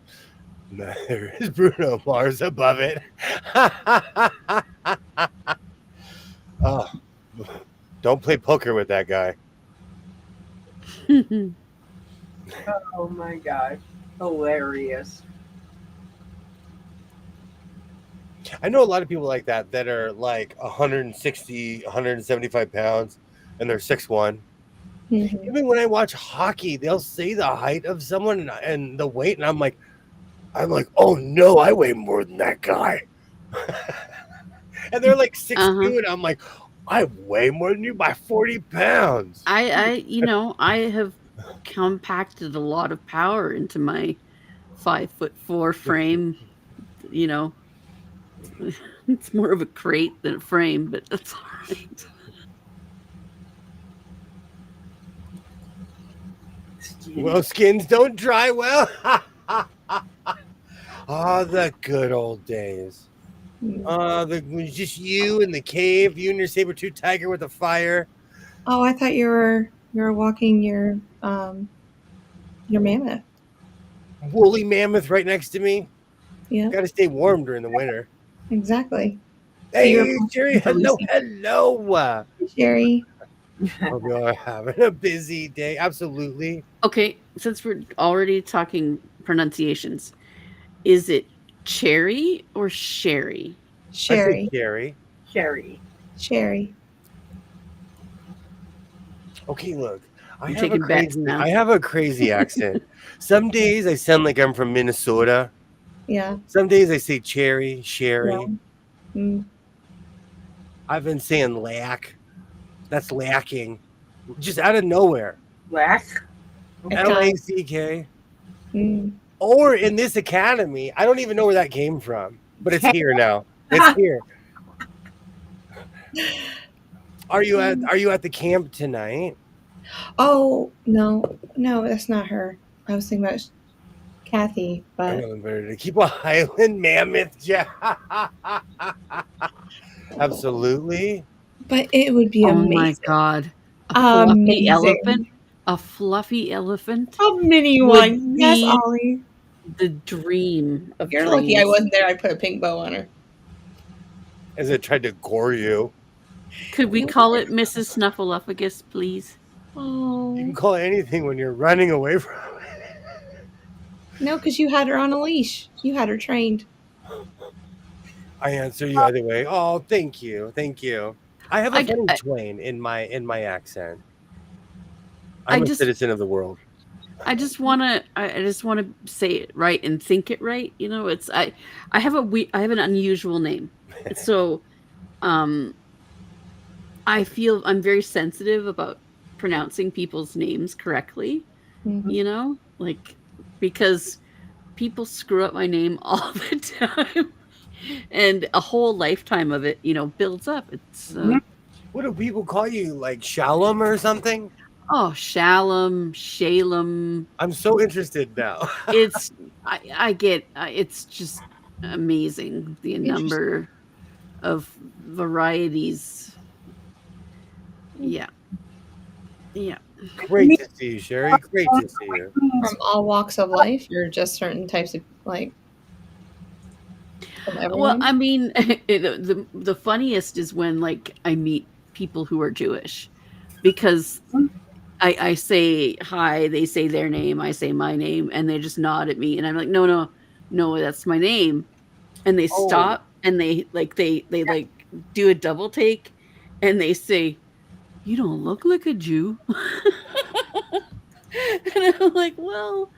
There is Bruno Mars above it. Oh, don't play poker with that guy. Oh my gosh. Hilarious. I know a lot of people like that are like 160, 175 pounds and they're 6'1". Mhm. Even when I watch hockey, they'll say the height of someone and the weight, and I'm like, oh no, I weigh more than that guy. And they're like 6'2", and I'm like, I weigh more than you by 40 pounds. I have compacted a lot of power into my 5'4" frame. You know, it's more of a crate than a frame, but that's all right. Well, skins don't dry well. Oh, the good old days. Just you in the cave, you and your saber-tooth tiger with a fire. Oh, I thought you were walking your mammoth. Woolly mammoth right next to me. Yeah, Got to stay warm during the winter. exactly. Hey, Jerry, hello. Sherry. Hope you are having a busy day. Absolutely. Okay, since we're already talking pronunciations, is it cherry or sherry? Sherry. Jerry. Sherry. Sherry. Okay, look. I You're taking bets now. I have a crazy accent. Some days I sound like I'm from Minnesota. Yeah. Some days I say cherry, sherry. Yeah. Mm. I've been saying lack. That's lacking. Just out of nowhere. Lack. L-A-C-K. Mm. Or in this academy, I don't even know where that came from, but it's here now. It's here. Are you at the camp tonight? Oh no, that's not her. I was thinking about Kathy, I but know better to keep a Highland mammoth. Absolutely. but it would be Oh amazing. my god. A fluffy elephant? A fluffy elephant? A mini would one. Yes, be Ollie. The dream of You're dreams. lucky I wasn't there. I put a pink bow on her. As it tried to gore you. Could we call it Mrs. Snuffleupagus, please? Oh. You can call it anything when you're running away from it. No, because you had her on a leash. You had her trained. I answer you either way. Oh, thank you. Thank you. I have a funny twang in my accent. I'm a citizen of the world. I just want to say it right and think it right. You know, it's I have an unusual name. So I feel I'm very sensitive about pronouncing people's names correctly. Mm-hmm. You know, like because people screw up my name all the time. And a whole lifetime of it, you know, builds up. It's what do people call you, like Shalom or something? Oh, Shalem. I'm so interested now. It's I get it's just amazing the number of varieties. Yeah. Great to see you, Sherry. Great to see you. From all walks of life, or just certain types of like. Well, I mean, the funniest is when like I meet people who are Jewish, because I say hi, they say their name, I say my name, and they just nod at me, and I'm like, no, that's my name, and they stop and they do a double take, and they say, "You don't look like a Jew," and I'm like, well.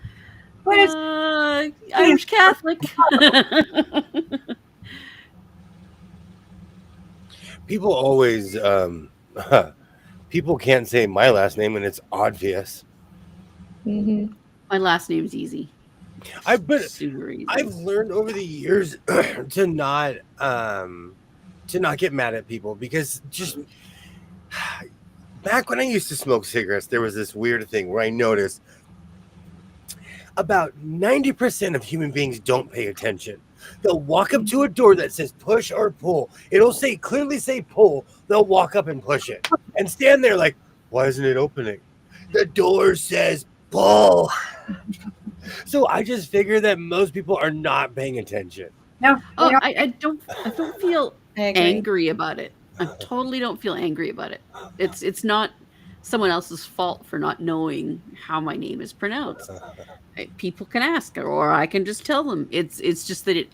Irish Catholic. People always people can't say my last name and it's obvious. Mm-hmm. My last name's easy. I've learned over the years to not get mad at people, because just Back when I used to smoke cigarettes, there was this weird thing where I noticed about 90% of human beings don't pay attention. They'll walk up to a door that says push or pull. It'll clearly say pull. They'll walk up and push it and stand there like, why isn't it opening? The door says pull. So I just figure that most people are not paying attention. No. I don't feel angry about it. I totally don't feel angry about it. It's not someone else's fault for not knowing how my name is pronounced. People can ask, or I can just tell them. It's just that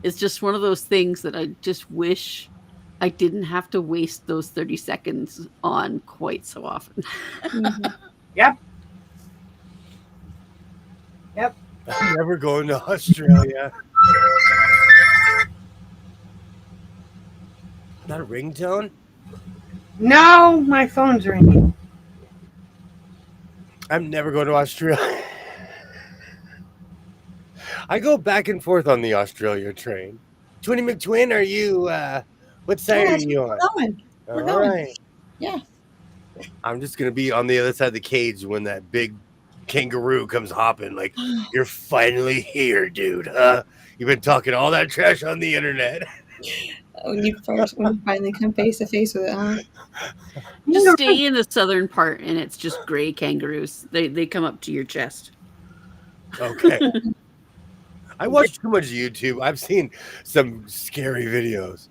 it's just one of those things that I just wish I didn't have to waste those 30 seconds on quite so often. Yep. I'm never going to Australia. Not a ringtone? No, my phone's ringing. I'm never going to Australia. I go back and forth on the Australia train. Twinny McTwin, are you, what side are you on? We're going. Right. Yeah. I'm just going to be on the other side of the cage when that big kangaroo comes hopping. Like, you're finally here, dude. You've been talking all that trash on the internet. When you finally come face to face with it, huh? Just stay in the southern part, and it's just gray kangaroos. They come up to your chest. Okay. I watch too much YouTube. I've seen some scary videos.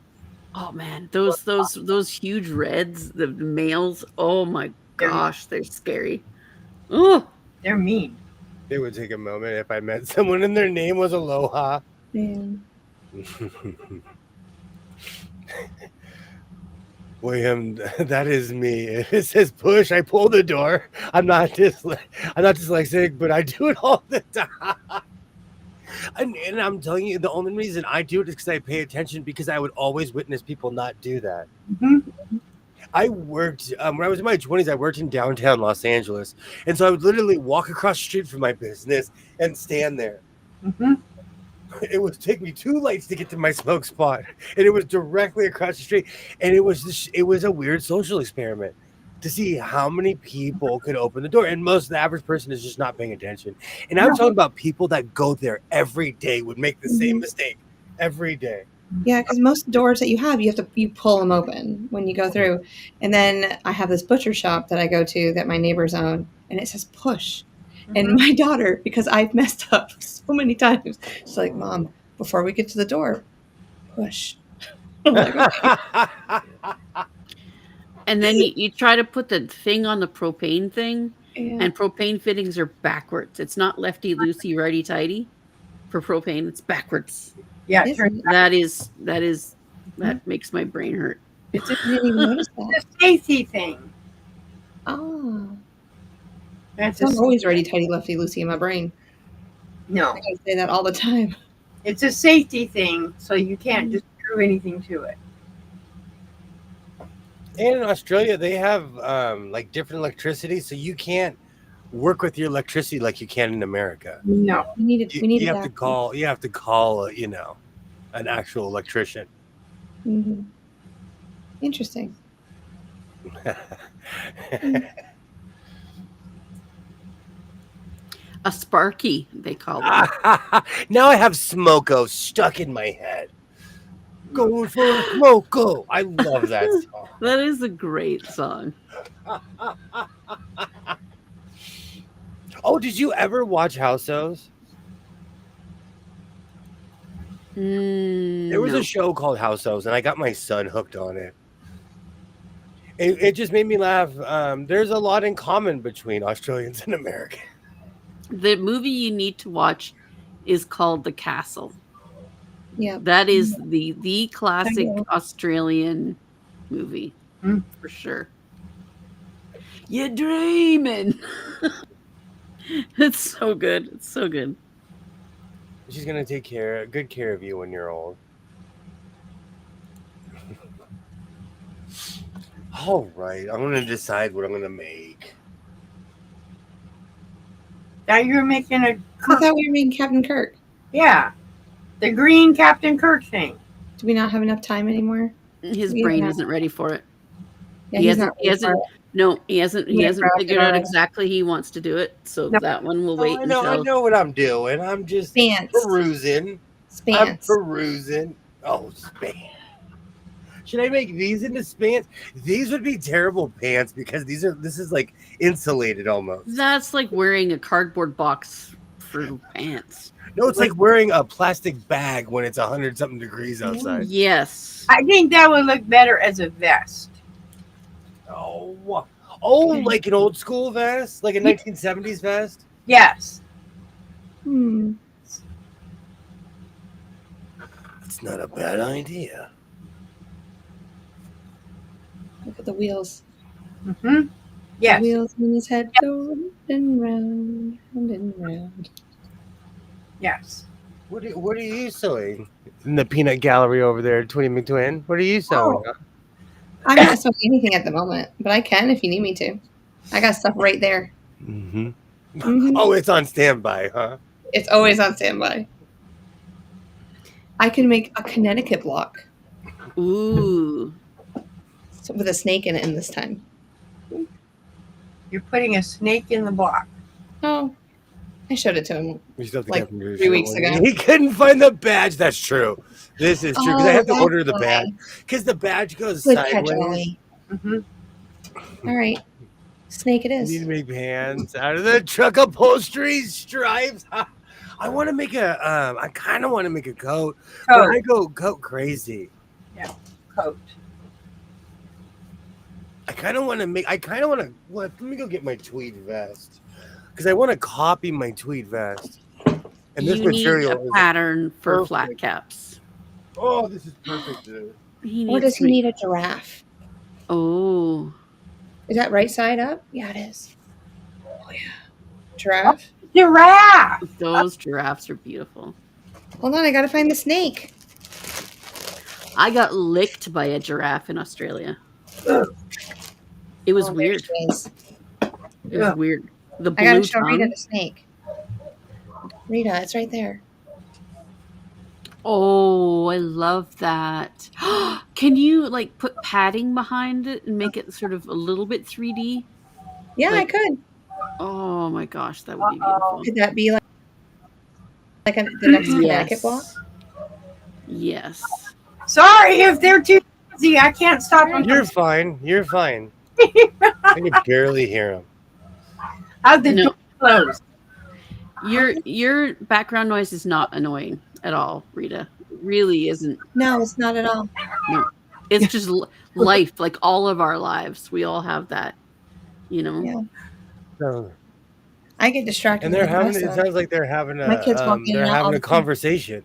Oh man, those huge reds, the males. Oh my gosh, they're scary. Oh, they're mean. It would take a moment if I met someone and their name was Aloha. Man. William, that is me. If it says push, I pull the door. I'm not dyslexic, but I do it all the time. And I'm telling you, the only reason I do it is because I pay attention, because I would always witness people not do that. Mm-hmm. I worked, when I was in my 20s, I worked in downtown Los Angeles. And so I would literally walk across the street from my business and stand there. Mm-hmm. It would take me 2 lights to get to my smoke spot. And it was directly across the street. And it was a weird social experiment to see how many people could open the door. And the average person is just not paying attention. And I'm talking about people that go there every day would make the same mistake every day. Yeah, because most doors that you pull them open when you go through. And then I have this butcher shop that I go to that my neighbors own, and it says push. Mm-hmm. And my daughter, because I've messed up so many times, she's like, Mom, before we get to the door, push. I'm like, okay. And then you try to put the thing on the propane thing, and propane fittings are backwards. It's not lefty loosey, righty tighty. For propane, it's backwards. Yeah, that makes my brain hurt. I didn't even notice that. It's a safety thing. Oh, That's I'm always righty tighty, lefty loosey in my brain. No, I say that all the time. It's a safety thing, so you can't just screw anything to it. And in Australia, they have like different electricity, so you can't work with your electricity like you can in America. No, You have to call an actual electrician. Mm-hmm. Interesting. A sparky, they call it. Now I have Smoko stuck in my head. Going for a Smoko. I love that song. That is a great song. Oh, did you ever watch House-O's? There was a show called House-O's, and I got my son hooked on it. It just made me laugh. There's a lot in common between Australians and Americans. The movie you need to watch is called The Castle. Yeah, that is the classic Australian movie for sure. You're dreaming. It's so good. It's so good. She's gonna take good care of you when you're old. All right, I'm gonna decide what I'm gonna make. Now you're making a. I thought we were making Captain Kirk. Yeah, the green Captain Kirk thing. Do we not have enough time anymore? His brain isn't ready for it. Yeah, he he's hasn't. not He ready for hasn't. it. No, he hasn't. He Yeah, hasn't grab it figured out on. exactly he wants to do it. So No. that one will Oh, wait I until. know what I'm doing. I'm just Spants. perusing. I'm Spants. perusing. Oh, spans. Should I make these into spans? These would be terrible pants because this is like insulated almost. That's like wearing a cardboard box for pants. No, it's like wearing a plastic bag when it's 100-something degrees outside. Yes. I think that would look better as a vest. Oh, like an old school vest, like a 1970s vest. Yes. It's not a bad idea. Look at the wheels. Mm-hmm. Yes. The wheels in his head go round and round, round and round. Yes. What are you sewing in the peanut gallery over there, Twinnie McTwin? What are you sewing? Oh. I'm not sewing anything at the moment, but I can if you need me to. I got stuff right there. Mm-hmm. Mhm. Oh, it's on standby, huh? It's always on standby. I can make a Connecticut block Ooh. with a snake in it in this time. You're putting a snake in the block. Oh, I showed it to him. We still have to Like get from 3 weeks ago. He couldn't find the badge. That's true. This is true because I have to that's order the why. badge because the badge goes Good catch, sideways. Ollie. Mm-hmm. All right. Snake it You is. need to make pants out of the truck upholstery stripes. I want to make I kind of want to make a coat, but I go coat crazy. Yeah, coat. I kind of want to. Let me go get my tweed vest because I want to copy my tweed vest. And this You material need a is pattern for perfect. flat caps. Oh, this is perfect. Dude. Or does he need a giraffe? Oh. Is that right side up? Yeah, it is. Oh, yeah. Giraffe? Giraffe. Those giraffes are beautiful. Hold on, I gotta find the snake. I got licked by a giraffe in Australia. It was weird. There it is. It was weird. The I gotta blue show Rita tongue. the snake. Rita, it's right there. Oh, I love that. Can you like put padding behind it and make it sort of a little bit 3D? Yeah, Like- I could. Oh my gosh, that would be beautiful. Could that be like the next Connecticut block? Yes. Sorry if they're too busy. I can't stop them. You're fine. You're fine. I can barely hear him. How'd the No. door close? Your background noise is not annoying at all, Rita. It really isn't. No, it's not at all. No. It's just life, like all of our lives. We all have that, you know. Yeah. So, I get distracted. and they're with the having. rest It of sounds like they're having My kids walk in they're and out all having the a time. conversation.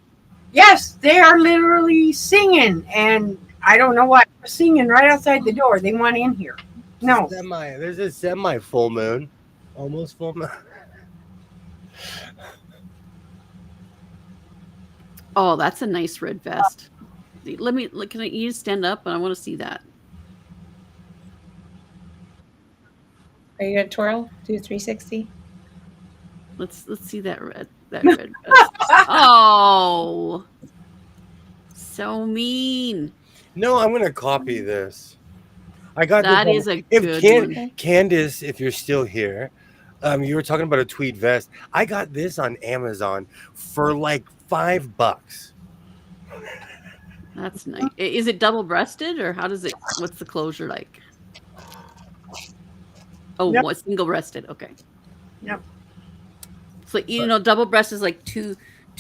Yes, they are literally singing, and I don't know why they're singing right outside the door. They want in here. No. There's a semi full moon, almost full moon. Oh, that's a nice red vest. Let me. Can you stand up? And I want to see that. Are you gonna twirl? Do a 360? Let's see that red vest. Oh, so mean. No, I'm gonna copy this. I got That this is a if good one. Candace, if you're still here, you were talking about a tweed vest. I got this on Amazon for like $5. That's nice. Is it double breasted or how does it? What's the closure like? Oh, Yep. what, single breasted. Okay. Yep. So double breast is like two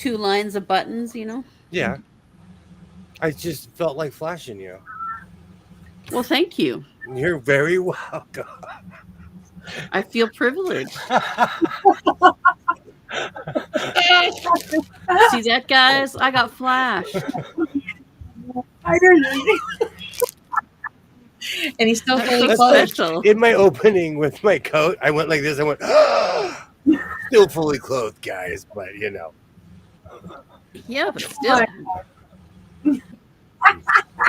lines of buttons. You know. Yeah. I just felt like flashing you. Well, thank you. You're very welcome. I feel privileged. See that, guys? I got flashed. I don't know. And he's still fully That's clothed. special. In my opening with my coat, I went like this. I went, still fully clothed, guys, but you know. Yeah, but still.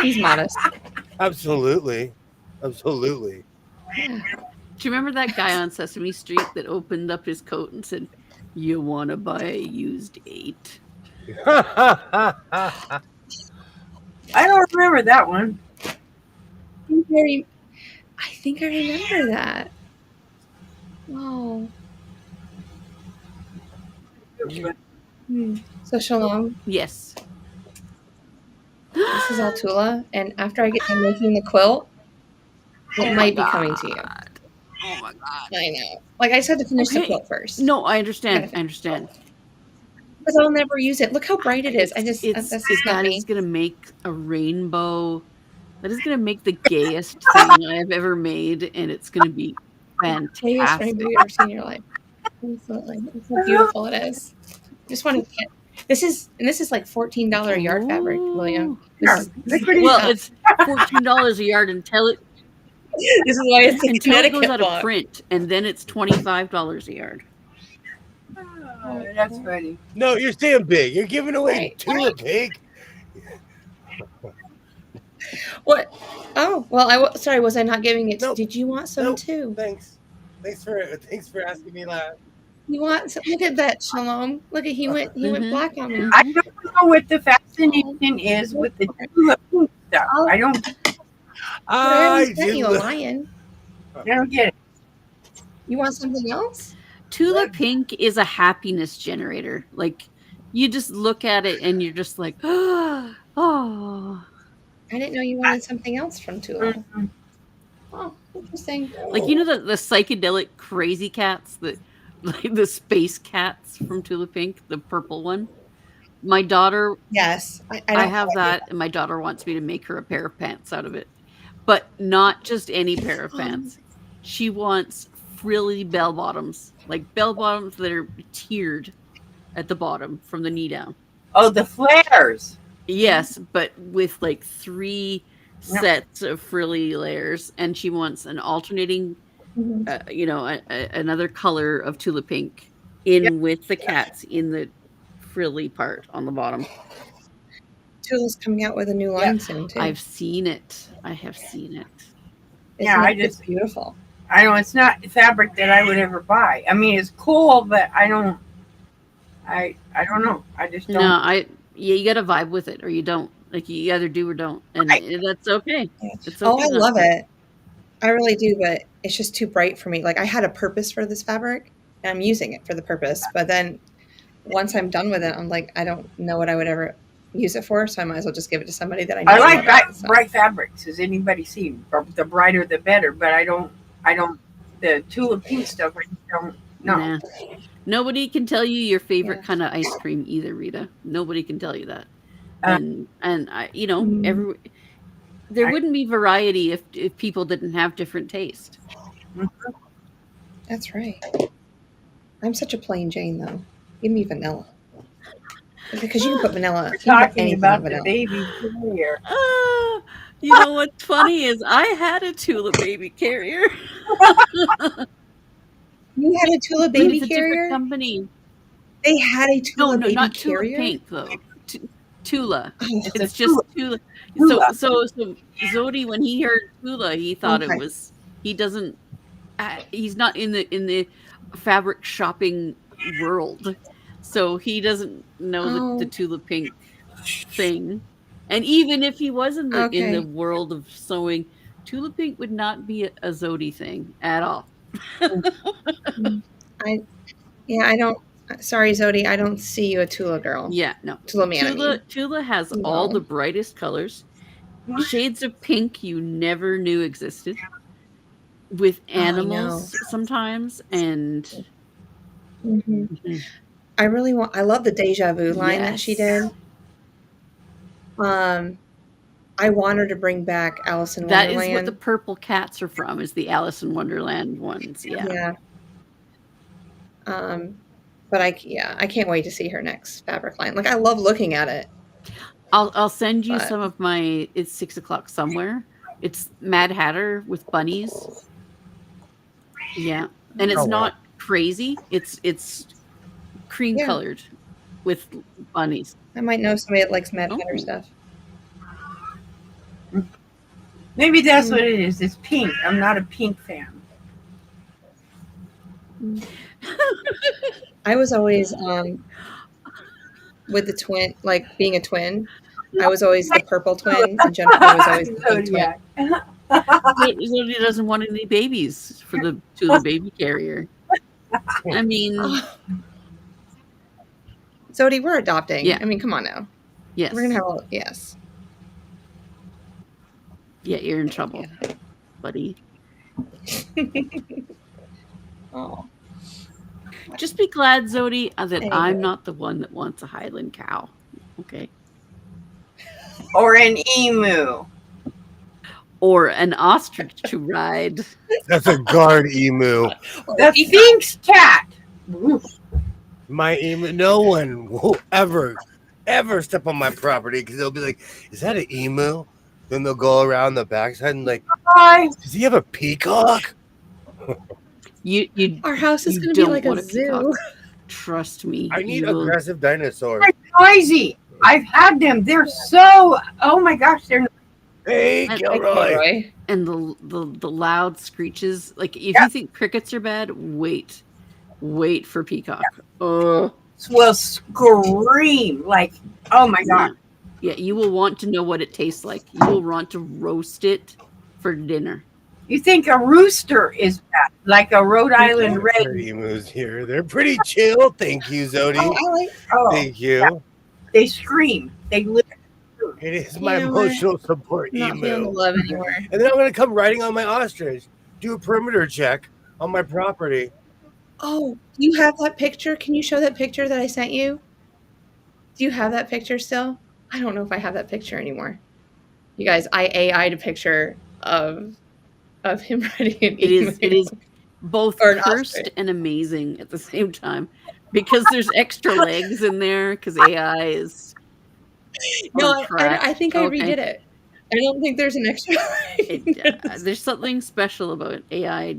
He's modest. Absolutely. Absolutely. Do you remember that guy on Sesame Street that opened up his coat and said, "You want to buy a used 8?" I don't remember that one. He's very. think I remember that. Oh. So Shalom, Yes. this is all Tula, and after I get done making the quilt, it Oh might my be coming to you. God. Oh my God. I know. Like I just had to finish the Okay. quilt first. No, I Gotta understand. I finish understand. because I'll never use it. Look how bright it is. That's just not That me. is gonna make a rainbow. That is gonna make the gayest thing I have ever made, and it's gonna be Biggest fantastic. rainbow you've ever seen in your life. Absolutely. It's how beautiful it is. Just want to get this is like $14 a yard fabric, William. This Well, it's $14 a yard until it this is why it's a goes out of print, and then it's $25 a yard. Oh, that's funny. No, you're staying big. You're giving away Right. Tula Pig. What? Oh, well, sorry, was I not giving it? Nope. Did you want some Nope. too? Thanks for asking me that. You want some? Look at that, Shalom. Look at he went black on me. I don't know what the fascination is with the Tula Pink stuff. I don't I sent you a lion. I don't get it. You want something else? Tula Pink is a happiness generator. Like, you just look at it and you're just like, oh. I didn't know you wanted something else from Tula. Mhm. Oh, interesting. Like, you know the psychedelic crazy cats, like the space cats from Tula Pink, the purple one? My daughter, Yes, I have that, and my daughter wants me to make her a pair of pants out of it. But not just any pair of pants. She wants frilly bell bottoms, like bell bottoms that are tiered at the bottom from the knee down. Oh, the flares. Yes, but with like 3 sets of frilly layers, and she wants an alternating, another color of Tula Pink with the cats in the frilly part on the bottom. Tula's coming out with a new line soon too. I've seen it. I have seen it. It's beautiful. I know it's not fabric that I would ever buy. I mean, it's cool, but I don't know. I just don't. No, you got to vibe with it, or you don't. Like, you either do or don't, and that's okay. It's okay. I love it. I really do, but it's just too bright for me. Like, I had a purpose for this fabric, and I'm using it for the purpose. But then once I'm done with it, I'm like, I don't know what I would ever use it for, so I might as well just give it to somebody that I know. I like bright fabrics. Has anybody seen? The brighter, the better. But I don't. The Tula Pink stuff, I don't know. Nah. Nobody can tell you your favorite kind of ice cream either, Rita. Nobody can tell you that. And I, there wouldn't be variety if people didn't have different taste. That's right. I'm such a plain Jane, though. Give me vanilla. Because you can put vanilla. We're talking about the baby carrier. You know what's funny is I had a Tula baby carrier. You had a Tula baby it's carrier? A different company. They had a Tula baby not carrier? Tula Pink, though. Tula. Oh, it's just Tula. So Zodi, when he heard Tula, he thought it was. He doesn't. He's not in the fabric shopping world, so he doesn't know the Tula Pink thing. And even if he was in the world of sewing, Tula Pink would not be a Zodi thing at all. I don't. Sorry, Zodi, I don't see you a Tula girl. Yeah, no. Tula man. Tula has all the brightest colors, shades of pink you never knew existed, with animals sometimes, and I love the Deja Vu line that she did. I want her to bring back Alice in Wonderland. That is what the purple cats are from, is the Alice in Wonderland ones. Yeah. But I can't wait to see her next fabric line. Like, I love looking at it. I'll send you some of my. It's 6 o'clock somewhere. It's Mad Hatter with bunnies. Yeah, and it's not crazy. It's cream colored with bunnies. I might know somebody that likes Mad Hatter stuff. Maybe that's what it is. It's pink. I'm not a pink fan. I was always with the twin, like being a twin. I was always the purple twin, and Jennifer was always the pink twin. Nobody doesn't want any babies for the baby carrier. I mean, Oh. Zodi, we're adopting. Yeah. I mean, come on now. yes. We're gonna have a yes. Yeah, you're in trouble, buddy. Oh. Just be glad, Zodi, that There you I'm go. not the one that wants a Highland cow. Okay. Or an emu. Or an ostrich to ride. That's a guard emu. The Sphinx cat. Oof. My emu. No one will ever step on my property because they'll be like, "Is that an emu?" Then they'll go around the backside and like, Hi. "Does he have a peacock?" You Our house is you gonna be don't like a want a peacock. zoo. Trust me. I need you will- aggressive dinosaurs. They're noisy. I've had them. They're so. Oh my gosh, they're. Hey, I- Gilroy. Roy. and the loud screeches. Like if Yeah. you think crickets are bad, wait for peacock. Oh Will scream like, oh my god. yeah, you will want to know what it tastes like. You will want to roast it for dinner. You think a rooster is bad, like a Rhode Island There red? are emus here. They're pretty chill. Thank you, Zodi. I like. Oh, Thank you. they scream. They live. It is my You know what? emotional support Not feeling the emu. love anymore. And then I'm going to come riding on my ostrich, do a perimeter check on my property. Oh, do you have that picture? Can you show that picture that I sent you? Do you have that picture still? I don't know if I have that picture anymore. You guys, I AI'd a picture of him riding an emu. It is both Or an cursed ostrich. and amazing at the same time because there's extra legs in there because AI is No, on track. I think I Okay. redid it. I don't think there's an extra. There's something special about AI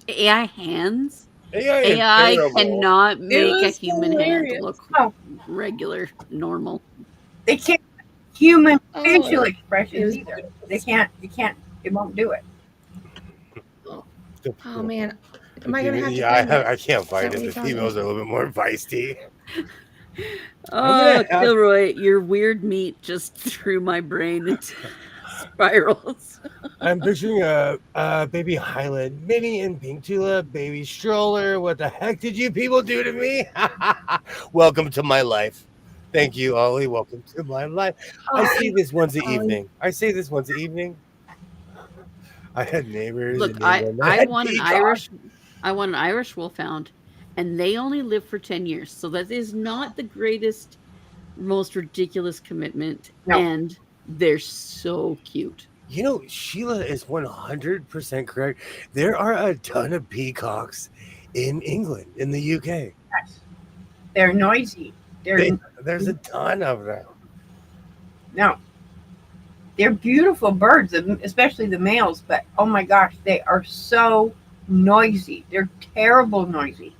AI hands. AI, is AI terrible. cannot make a was human hand hilarious. look Oh. regular, normal. They can't human Oh, facial it expressions was either. They can't. You can't. It won't do it. Oh man, am I gonna have to? Yeah, find it? I can't find Is that it. what The you're talking females are a little bit more feisty. Oh, gonna have- Kilroy, your weird meat just threw my brain into spirals. I'm picturing a baby Highland, baby in pink tulip, baby stroller. What the heck did you people do to me? Welcome to my life. Thank you, Ollie. Welcome to my life. I say this once a Ollie. evening. I say this once a evening. I had neighbors. Look, in I England that had want an peacocks. Irish wolfhound, and they only live for 10 years. So that is not the greatest, most ridiculous commitment. No. And they're so cute. You know, Sheila is 100% correct. There are a ton of peacocks in England, in the UK. Yes. They're noisy. There's a ton of them. No. They're beautiful birds, especially the males, but oh my gosh, they are so noisy. They're terrible noisy.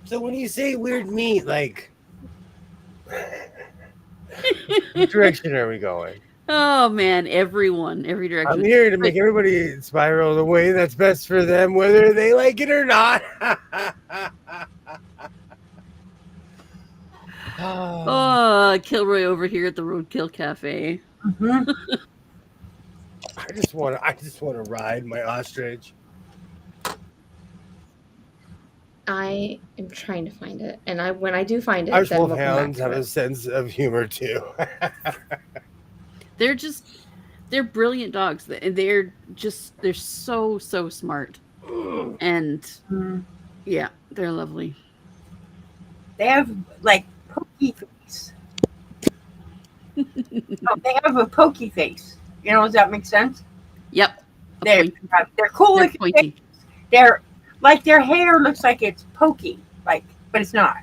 So when you say weird meat, like, what direction are we going? Oh man, every direction. I'm here to make everybody spiral the way that's best for them, whether they like it or not. Oh, Kilroy over here at the Roadkill Cafe. Mm-hmm. I just want to ride my ostrich. I am trying to find it, and when I do find it, Irish then we'll come back wolfhounds to have it. a sense of humor too. They're brilliant dogs. They're so smart. And yeah, they're lovely. They have like pokey face. They have a pokey face. You know, does that make sense? Yep. They're cool They're looking. pointy. They're like their hair looks like it's pokey, like, but it's not.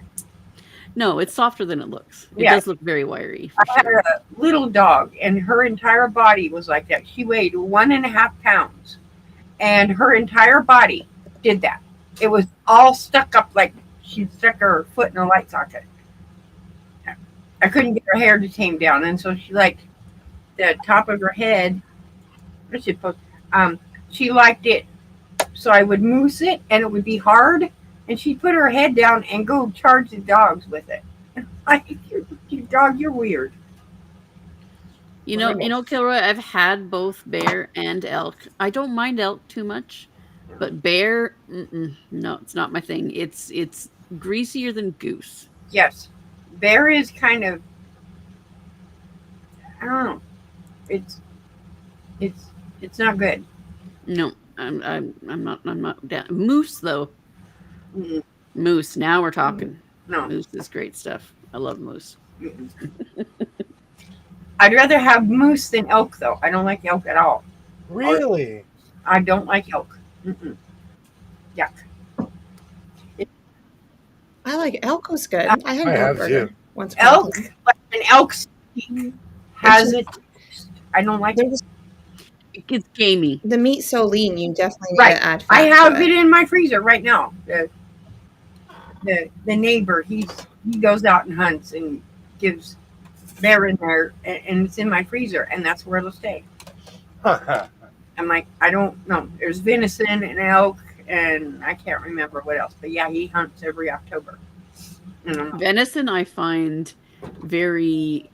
No, it's softer than it looks. It Yeah. does look very wiry. I had a little dog, and her entire body was like that. She weighed 1.5 pounds, and her entire body did that. It was all stuck up like she stuck her foot in a light socket. I couldn't get her hair to tame down, and so she liked the top of her head. What's it supposed? She liked it, so I would moose it, and it would be hard, and she'd put her head down and go charge the dogs with it. Like, you dog, you're weird. Kilroy, I've had both bear and elk. I don't mind elk too much, but bear, no, it's not my thing. It's greasier than goose. Yes, bear is kind of, I don't know. It's not good. No, I'm not down. Moose though. Mm-mm. Moose. Now we're talking. No. Moose is great stuff. I love moose. Mm-mm. I'd rather have moose than elk, though. I don't like elk at all. Really? I don't like elk. Mm-mm. Yuck. I like elk was good. I had I an elk have burger too. once. upon a Elk, time. like an elk steak, has it. I don't like it. There's- It's gamey. The meat's so lean, you definitely need Right. to add fat I have to it in my freezer right now. The neighbor, he goes out and hunts and gives bear in there, and it's in my freezer, and that's where it'll stay. I'm like, I don't know. There's venison and elk, and I can't remember what else. But yeah, he hunts every October. Venison, I find very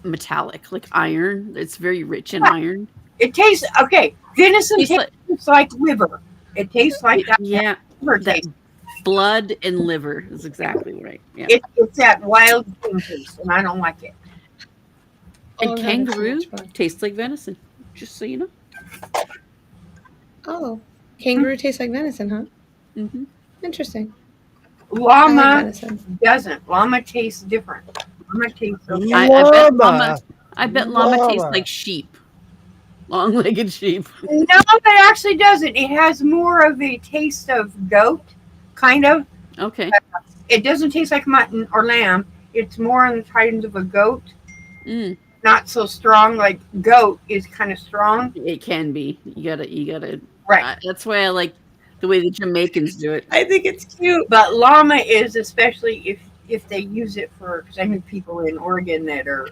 metallic, like iron. It's very rich in iron. It tastes okay. Venison Tastes tastes like liver. It tastes like that. Yeah, Liver that taste. blood and liver is exactly right. Yeah. It's that wild game taste, and I don't like it. And Oh, no, kangaroo that's so much fun. tastes like venison, just so you know. Oh, kangaroo tastes like venison, huh? Mm-hmm. Interesting. I like Llama venison. doesn't. Llama tastes different. Llama tastes okay. I bet llama tastes like sheep, long-legged sheep. No, it actually doesn't. It has more of a taste of goat, kind of. Okay. It doesn't taste like mutton or lamb. It's more on the kinds of a goat. Mm, Not so strong. Like goat is kind of strong. it can be. You gotta. Right. That's why I like the way the Jamaicans do it. I think it's cute. But llama is, especially if they use it for, because I know people in Oregon that are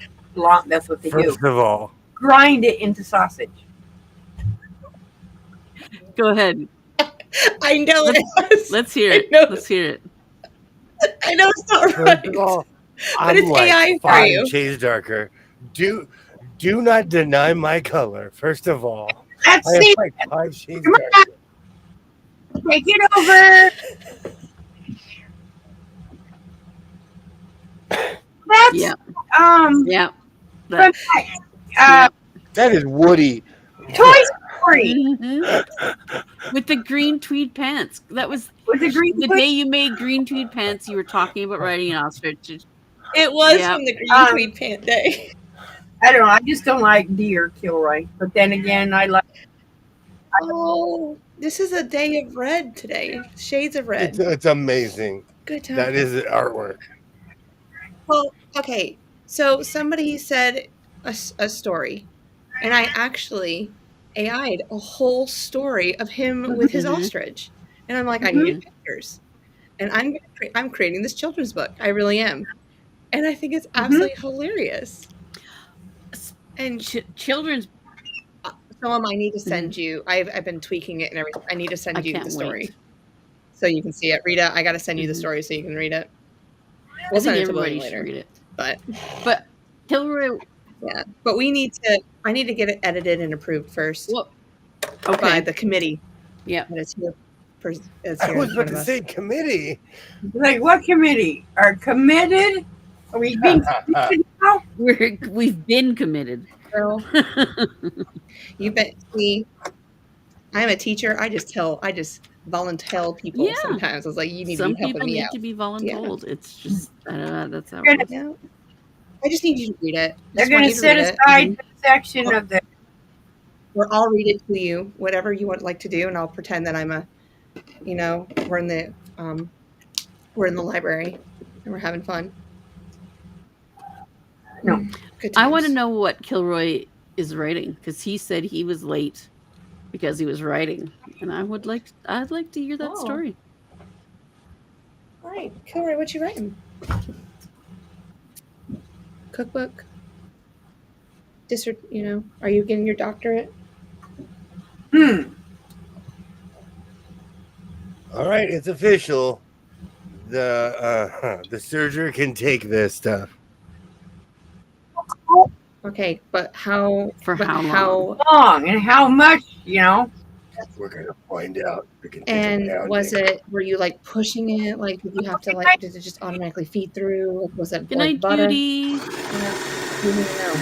that's what they do. First of all, Grind it into sausage. Go ahead. I know it was. Let's hear I it. know. Let's hear it. I know it's not first right. of all, But I'm it's like AI for 5 you. shades darker. Do not deny my color. First of all, Let's I am see. like 5 shades Come darker. on. Take it over. That's Yeah. Yeah. from That is Woody. Toy Story Mhm. With the green tweed pants. That was with the green the foot. day you made green tweed pants. You were talking about riding an ostrich. It was Yeah. from the green Um, tweed pant day. I don't know. I just don't like deer, Kilroy. But then again, I like. Oh, this is a day of red today. Shades of red. It's amazing. Good time. That is artwork. Well, okay. So somebody said a story, and I actually AI'd a whole story of him with his Mhm. ostrich, and I'm like, I need pictures, and I'm creating this children's book. I really am, and I think it's absolutely hilarious. And Children's. Someone I need to send you. I've been tweaking it and everything. I need to send I you can't the story wait. so you can see it. Rita, I got to send you the story so you can read it. I We'll think send it to everybody William should later. read it. But Kilroy. yeah, but I need to get it edited and approved first Well, by okay. the committee. Yeah. And it's here. It's I here was in about front of to us. say committee. Like, what committee? Are committed? Are we being committed now? We've been committed. Girl, you bet. See, I'm a teacher. I just volunteer people Yeah. sometimes. I was like, you need Some to be helping people me need out. to be voluntold. It's just that's how They're it works. Yeah. I just need you to read it. They're Just going want to you set read it. aside the section of the. Or I'll read it to you, whatever you would like to do, and I'll pretend that I'm we're in the library and we're having fun. No. Good I want to times. know what Kilroy is writing because he said he was late because he was writing, and I'd like to hear that Oh. story. All right, Kilroy, what you writing? Cookbook. Are you getting your doctorate? All right, it's official. The surgery can take this stuff. Okay. Okay, but how? For but how long and how much, you know? We're gonna find out. We can take a And pounding. was it? Were you like pushing it? Like, did you have to like? Did it just automatically feed through? Like, was it Good like night, butter? Judy. You didn't know.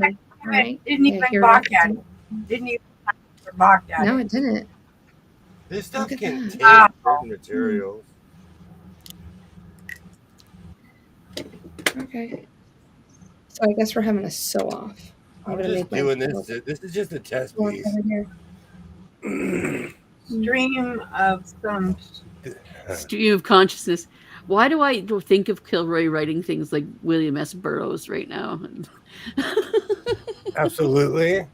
Okay. All right. Didn't Yeah, even here balk it at is. it. Didn't even balk at No, it. it didn't. This stuff Look at can that. take Wow. certain materials. Okay. So I guess we're having a sew off. I'm gonna just make my doing this. This is just a test work piece. over here. Stream of some. Stream of consciousness. Why do I think of Kilroy writing things like William S. Burroughs right now? Absolutely.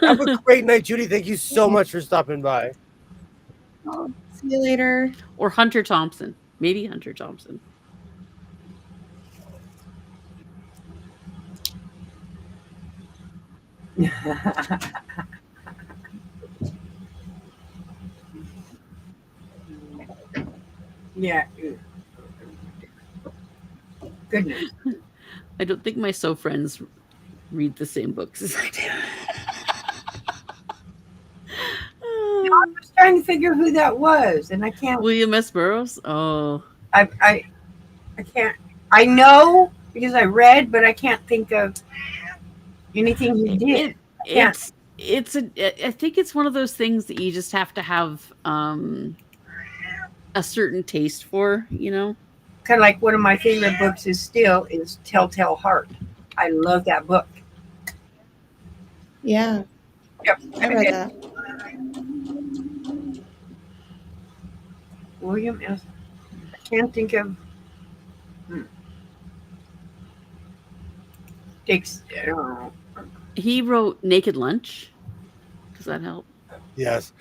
Have a great night, Judy. Thank you so much for stopping by. Oh, see you later. Or Hunter Thompson. Maybe Hunter Thompson. Yeah. Goodness. I don't think my sew friends read the same books as I do. I was trying to figure who that was, and I can't. William S. Burroughs? Oh. I can't. I know because I read, but I can't think of anything he did. I think it's one of those things that you just have to have a certain taste for, you know? Kind of like one of my favorite books is Telltale Heart. I love that book. Yeah, Yep, I read that. William S. I can't think of. Takes. I don't know. He wrote Naked Lunch. Does that help? Yes.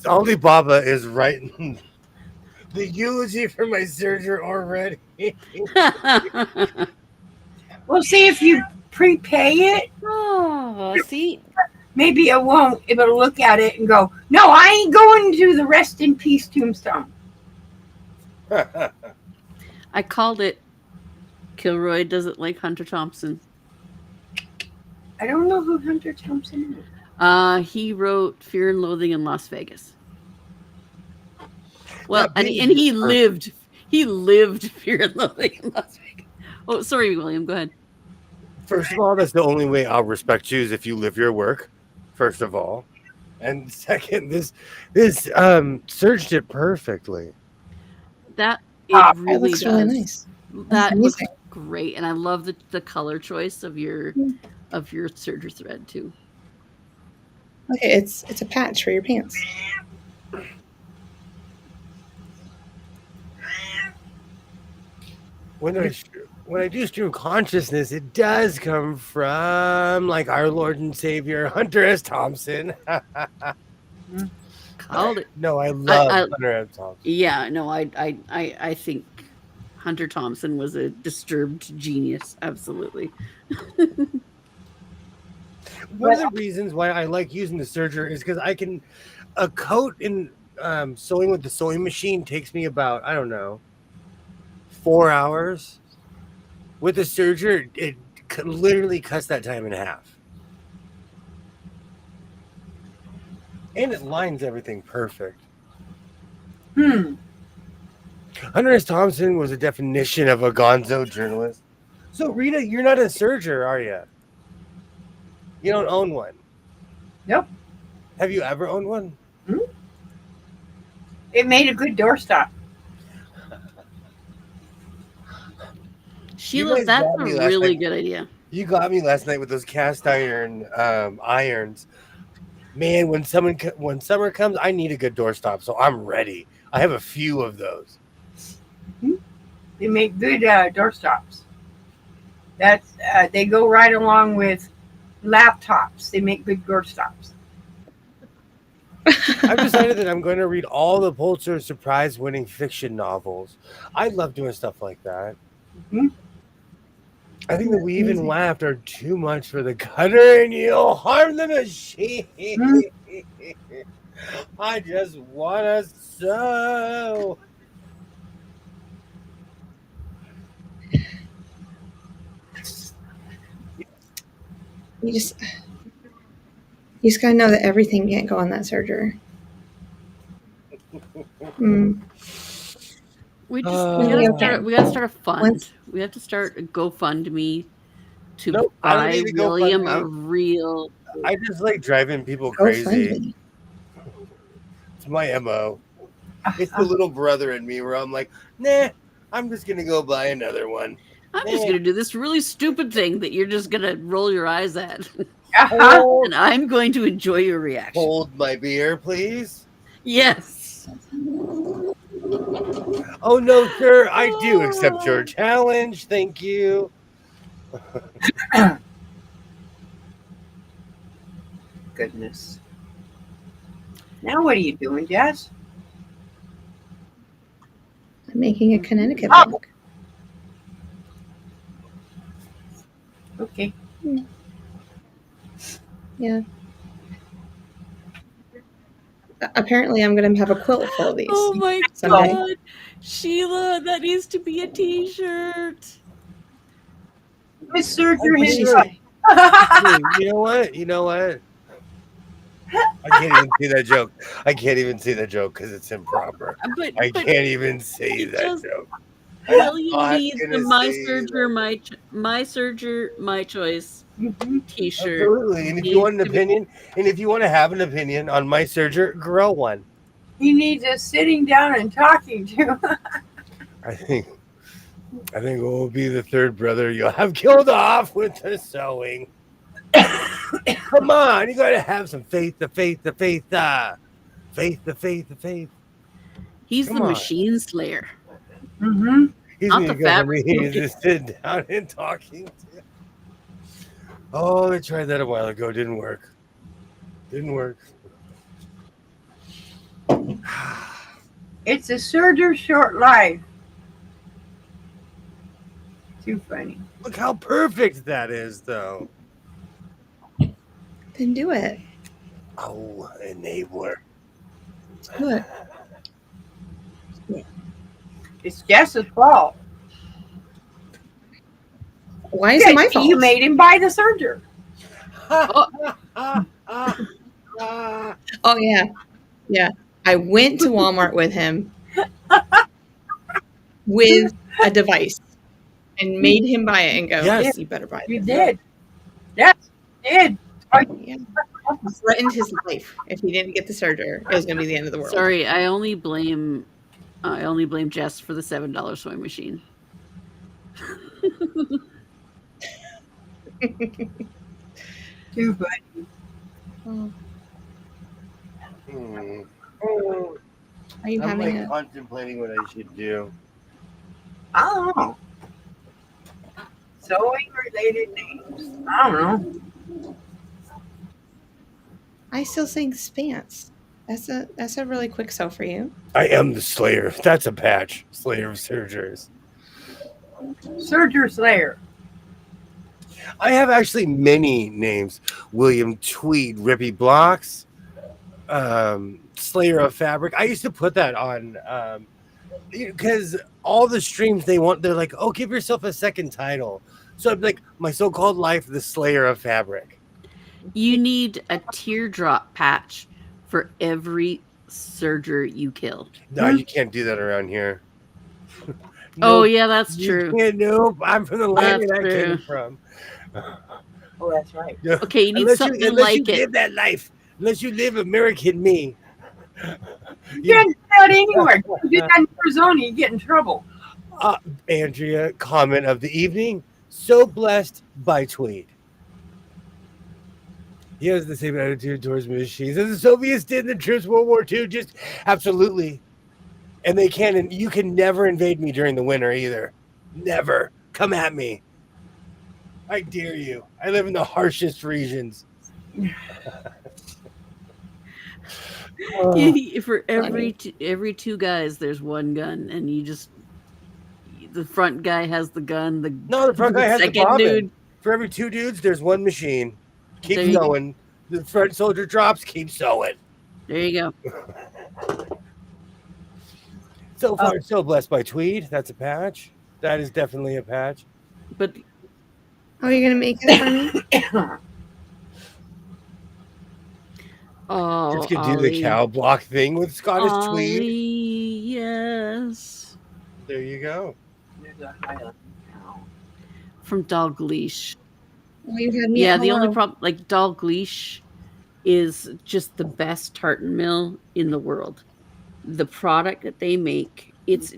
Alibaba is writing the eulogy for my surgery already. Well, see if you prepay it. Oh, see? Maybe it won't. It'll look at it and go, "No, I ain't going to the rest in peace tombstone." I called it Kilroy doesn't like Hunter Thompson. I don't know who Hunter Thompson is. He wrote Fear and Loathing in Las Vegas. Well, Yeah, and he lived Fear and Loathing in Las Vegas. Oh, sorry, William, go ahead. First of all, that's the only way I'll respect you is if you live your work. First of all, and second, this surged it perfectly. That It really looks does. really nice. That Amazing. looks great, and I love the color choice of your serger thread too. Okay, it's a patch for your pants. When I do stream consciousness, it does come from like our Lord and Savior Hunter S. Thompson. Called it. No, I love Hunter S. Thompson. Yeah, no, I think Hunter Thompson was a disturbed genius. Absolutely. One of the reasons why I like using the serger is because a coat in sewing with the sewing machine takes me about, I don't know, 4 hours. With the serger, it literally cuts that time in half. And it lines everything perfect. Hunter S. Thompson was a definition of a gonzo journalist. So, Rita, you're not a serger, are you? You don't own one? Nope. Have you ever owned one? It made a good doorstop. Sheila, that's a really good idea. You got me last night with those cast iron irons. Man, when summer comes, I need a good doorstop, so I'm ready. I have a few of those. They make good doorstops. That's they go right along with laptops. They make good doorstops. I've decided that I'm going to read all the Pulitzer Prize-winning fiction novels. I love doing stuff like that. I think the weave and waft are too much for the cutter, and you'll harm the machine. I just want to sew. You just gotta know that everything can't go on that serger. We Okay. gotta start a fund. Once- We have to start a GoFundMe to Nope, I don't buy need to go William fund a real. I just like driving people Go fund crazy. me. It's my MO. It's the little brother in me where I'm like, nah, I'm just gonna go buy another one. I'm just gonna do this really stupid thing that you're just gonna roll your eyes at, Hold, and I'm going to enjoy your reaction. hold my beer, please. Yes. Oh no, sir, I do accept your challenge. Thank you. Goodness. Now what are you doing, Jess? I'm making a Connecticut Oh. book. Okay. Yeah. Apparently, I'm gonna have a quilt full of these. Oh my someday. god, Sheila, that needs to be a T-shirt. Miss Serger What did she himself. say? Dude, you know what? I can't even see that joke. I can't even see that joke because it's improper. But I can't even say that just- joke. William not needs the gonna my say serger, my serger, my choice Mhm. T-shirt. Absolutely. And if you want an opinion, and if you want to have an opinion on my serger, grow one. He needs us sitting down and talking to. I think it will be the third brother you'll have killed off with the sewing. Come on, you gotta have some faith. Faith. He's Come the on. machine slayer. Mm-hmm. He's Not gonna the go from me fabric. just sitting down and talking to you. Oh, I tried that a while ago. Didn't work. It's a Serger short life. Too funny. Look how perfect that is, though. Then do it. Oh, enabler. Do it. It's Jess's fault. Why is it my fault? You made him buy the Serger. Oh yeah. I went to Walmart with him with a device and made him buy it and go, Yes. you better buy it. You did. Yes, you did. Yeah. Threatened his life if he didn't get the serger. It was going to be the end of the world. Sorry, I only blame Jess for the $7 sewing machine. Too funny. Oh, Hmm. are you I'm having like a... contemplating what I should do. I don't know. Sewing related names. I don't know. I still think Spance. That's a really quick sew for you. I am the Slayer. That's a patch. Slayer of Sergers. Serger Slayer. I have actually many names. William Tweed, Rippy Blocks, Slayer of Fabric. I used to put that on because all the streams they're like, oh, give yourself a second title. So I'm like, my so-called life, the Slayer of Fabric. You need a teardrop patch for every serger you kill. No, you can't do that around here. Oh Nope. yeah, that's You true. can't, nope. I'm from the land That's that I came true. from. Oh, that's right. Okay, you need unless something unless like you it. live that life. Unless you live American me. You can't do that anywhere. You do that in Arizona, you get in trouble. Andrea, comment of the evening. So blessed by Tweed. He has the same attitude towards machines as the Soviets did in the troops World War II. Just absolutely. And they can, and you can never invade me during the winter either. Never. Come at me. I dare you. I live in the harshest regions. For every two guys, there's one gun, and the front guy has the gun. The front guy has the second bobbin. dude. For every two dudes, there's one machine. There Keep you go. going. The front soldier drops. Keep sewing. There you go. So far, so blessed by Tweed. That's a patch. That is definitely a patch. But How are you going to make it for me? Oh, Just could do the Ollie. cow block thing with Scottish Ollie, tweed. yes. There you go. There's a Highland cow. From Dalgleish. Well, you had me Yeah, at the only hello. problem, like Dalgleish is just the best tartan mill in the world. The product that they make, it's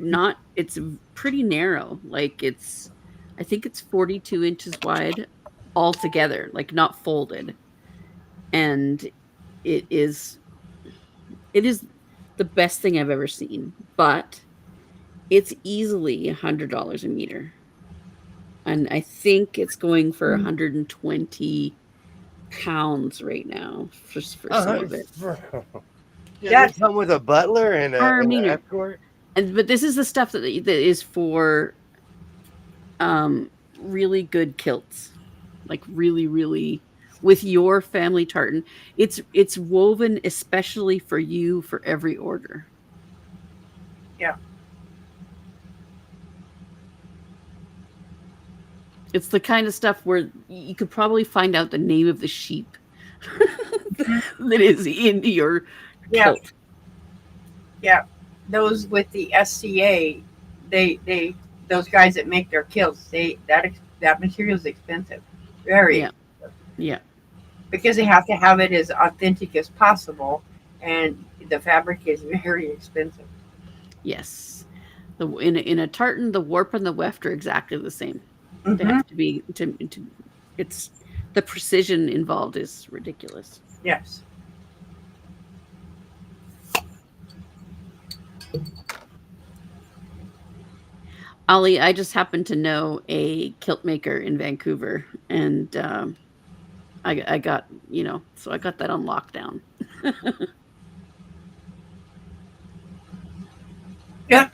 pretty narrow. Like I think it's 42 inches wide altogether, like not folded. And it is the best thing I've ever seen, but it's easily $100 a meter. And I think it's going for 120 pounds right now for some of it. Yeah, they come with a butler and Per an meter. escort. But this is the stuff that is for really good kilts, like really, really with your family tartan. It's woven especially for you for every order. Yeah. It's the kind of stuff where you could probably find out the name of the sheep that is in your kilt. Yeah. Those with the SCA, they those guys that make their kilts, that material is expensive. Very expensive. Yeah. Because they have to have it as authentic as possible, and the fabric is very expensive. Yes. In a tartan, the warp and the weft are exactly the same. They have to be it's the precision involved is ridiculous. Yes. Ollie, I just happen to know a kilt maker in Vancouver, and I got, so I got that on lockdown. Yeah.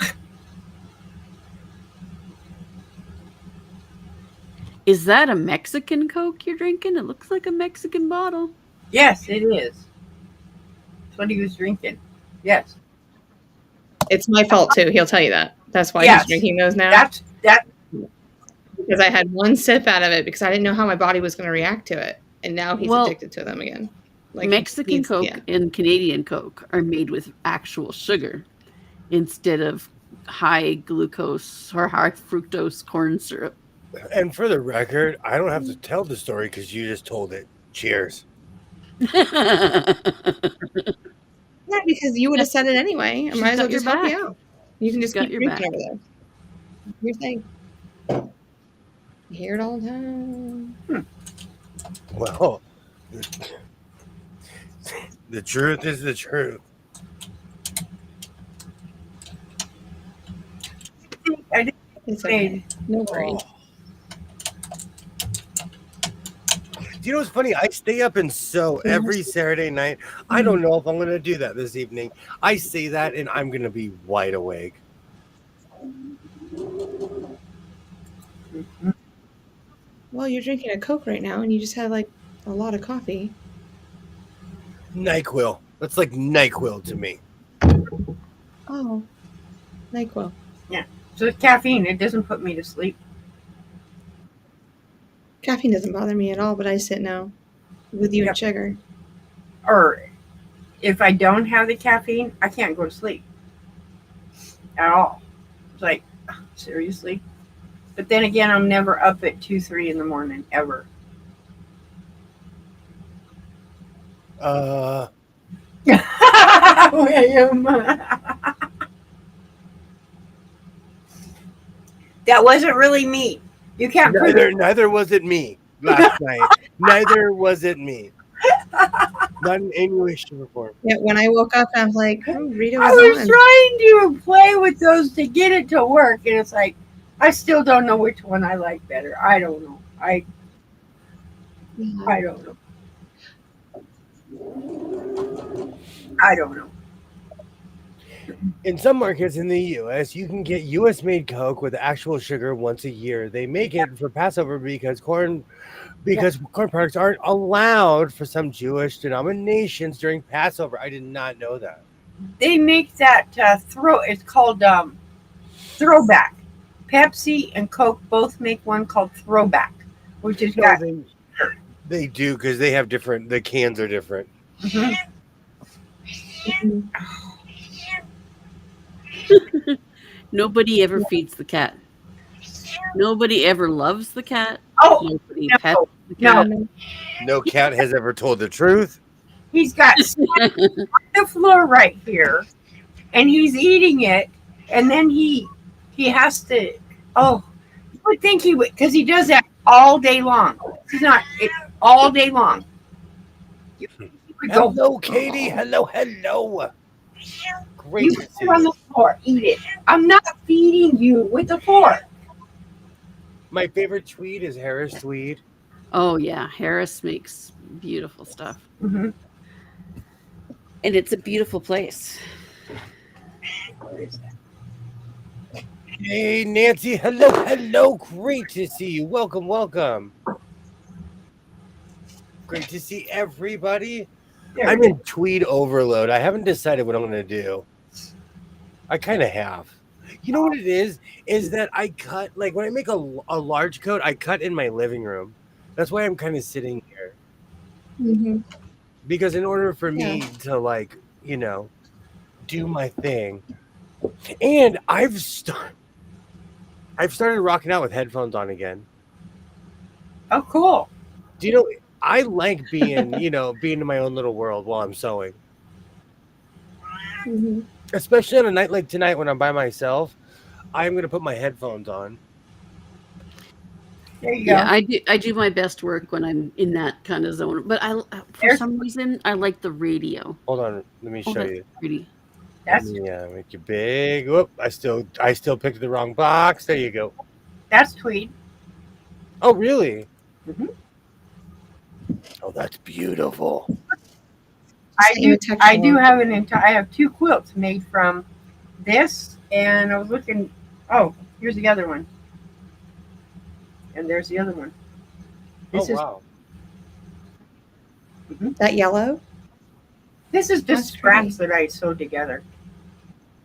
Is that a Mexican Coke you're drinking? It looks like a Mexican bottle. Yes, it is. That's what he was drinking. Yes. It's my fault too. He'll tell you that. That's why he's drinking those now. That because I had one sip out of it because I didn't know how my body was going to react to it, and now he's addicted to them again. Like Mexican Coke and Canadian Coke are made with actual sugar instead of high glucose or high fructose corn syrup. And for the record, I don't have to tell the story because you just told it. Cheers. Yeah, because you would have said it anyway. I might as well just help you out. You can just keep drinking over there. Your thing. You hear it all the time. Well, the truth is the truth. It's okay. No worries. Do you know what's funny? I stay up and sew every Saturday night. I don't know if I'm going to do that this evening. I say that and I'm going to be wide awake. Well, you're drinking a Coke right now and you just had like a lot of coffee. NyQuil. That's like NyQuil to me. Oh, NyQuil. Yeah. So it's caffeine. It doesn't put me to sleep. Caffeine doesn't bother me at all, but I sit now with you and sugar. Or if I don't have the caffeine, I can't go to sleep at all. It's like, seriously? But then again, I'm never up at 2, 3 in the morning, ever. William. That wasn't really me. You can't. Neither was it me last night. Neither was it me. Not in any way, shape, or form. Yeah, when I woke up, I was like, oh, Rita I was trying to play with those to get it to work, and it's like, I still don't know which one I like better. I don't know. I don't know. I don't know. In some markets in the U.S., you can get U.S.-made Coke with actual sugar once a year. They make it for Passover because corn products aren't allowed for some Jewish denominations during Passover. I did not know that. They make that it's called Throwback. Pepsi and Coke both make one called Throwback, which is they do because they have different. The cans are different. Mm-hmm. Nobody ever feeds the cat. Nobody ever loves the cat. Oh, Nobody no, pets the no. cat. No cat has ever told the truth. He's got snacks on the floor right here, and he's eating it, and then he has to. Oh, you would think he would, because he does that all day long. He's not all day long. You would go. Hello, Katie. Hello, hello. Great You to put see it on you. the floor. Eat it. I'm not feeding you with a fork. My favorite tweed is Harris Tweed. Oh yeah, Harris makes beautiful stuff, Mm-hmm. and it's a beautiful place. Hey, Nancy. Hello, hello. Great to see you. Welcome, welcome. Great to see everybody. I'm in tweed overload. I haven't decided what I'm going to do. I kind of have. You know what it is? Is that I cut, like when I make a large coat, I cut in my living room. That's why I'm kind of sitting here. Mhm. Because in order for me to, like, you know, do my thing, and I've started rocking out with headphones on again. Oh, cool. Do you know? I like being, being in my own little world while I'm sewing. Mhm. Especially on a night like tonight when I'm by myself, I'm gonna put my headphones on. There you Yeah, go. I do my best work when I'm in that kind of zone. But for some reason, I like the radio. Hold on, let me show that's you. pretty. Let me make you big. Whoop! I still picked the wrong box. There you go. That's tweed. Oh, really? Mm-hmm. Oh, that's beautiful. I do have I have 2 quilts made from this, and I was looking. Oh, here's the other one, and there's the other one. This wow! That yellow? This is just That's scraps that I sewed together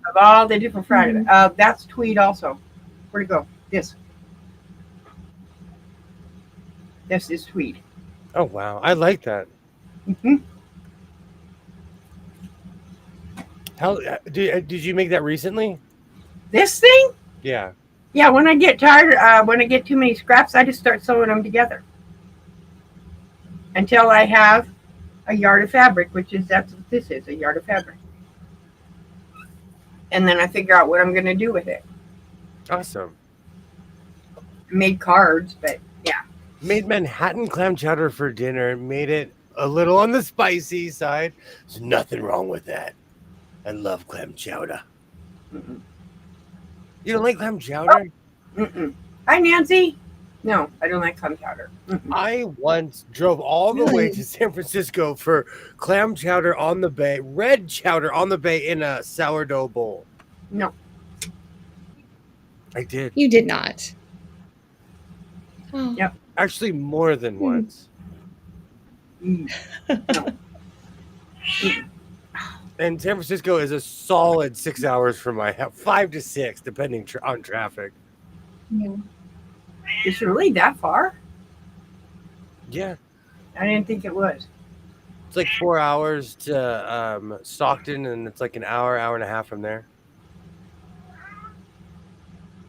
of all the different varieties. That's tweed also. Where'd it go? This is tweed. Oh wow! I like that. Mm-hmm. How did you make that recently? This thing? Yeah. Yeah. When I get tired, when I get too many scraps, I just start sewing them together until I have a yard of fabric, that's what this is, a yard of fabric. And then I figure out what I'm going to do with it. Awesome. I made cards, but yeah. Made Manhattan clam chowder for dinner. Made it a little on the spicy side. There's nothing wrong with that. I love clam chowder. Mm-mm. You don't like clam chowder? Mm-mm. Hi, Nancy. No, I don't like clam chowder. Mm-mm. I once drove all the way to San Francisco for clam chowder on the bay, red chowder on the bay in a sourdough bowl. No. I did. You did not. Oh. Yep. Actually, more than once. No. And San Francisco is a solid 6 hours from my house, 5 to 6, depending on traffic. Yeah. It's really that far? Yeah. I didn't think it was. It's like 4 hours to Stockton, and it's like an hour and a half from there.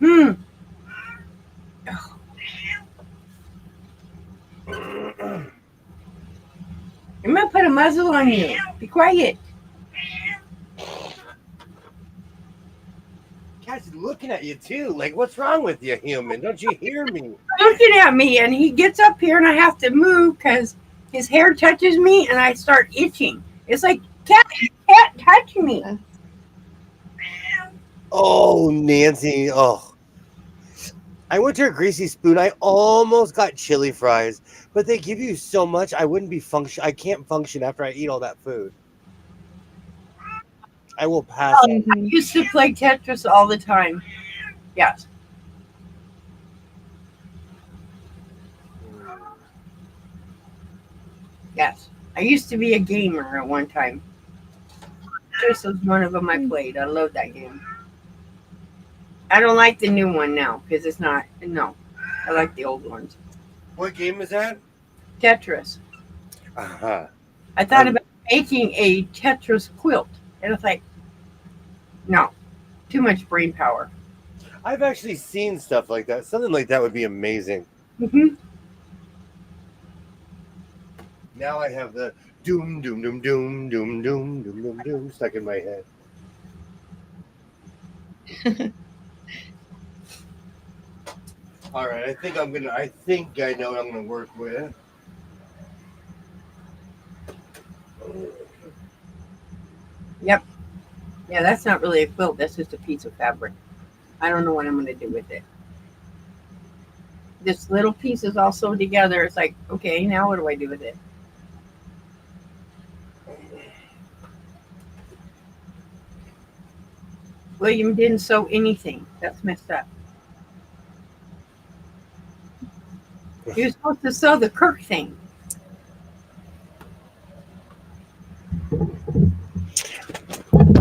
I'm going to put a muzzle on you. Be quiet. Cat's looking at you too. Like, what's wrong with you, human? Don't you hear me? Looking at me, and he gets up here, and I have to move because his hair touches me, and I start itching. It's like cat touching me. Oh, Nancy. Oh, I went to a Greasy Spoon. I almost got chili fries, but they give you so much. I wouldn't be I can't function after I eat all that food. I will pass. I used to play Tetris all the time. Yes. Yes. I used to be a gamer at one time. Tetris was one of them I played. I love that game. I don't like the new one now because it's not. No. I like the old ones. What game is that? Tetris. Uh-huh. I thought about making a Tetris quilt. And it's like, no, too much brain power. I've actually seen stuff like that. Something like that would be amazing. Mm-hmm. Now I have the doom, doom, doom, doom, doom, doom, doom, doom, doom stuck in my head. All right, I think I know what I'm gonna work with. Yep. Yeah, that's not really a quilt. That's just a piece of fabric. I don't know what I'm going to do with it. This little piece is all sewed together. It's like, okay, now what do I do with it? William didn't sew anything. That's messed up. He was supposed to sew the Kirk thing.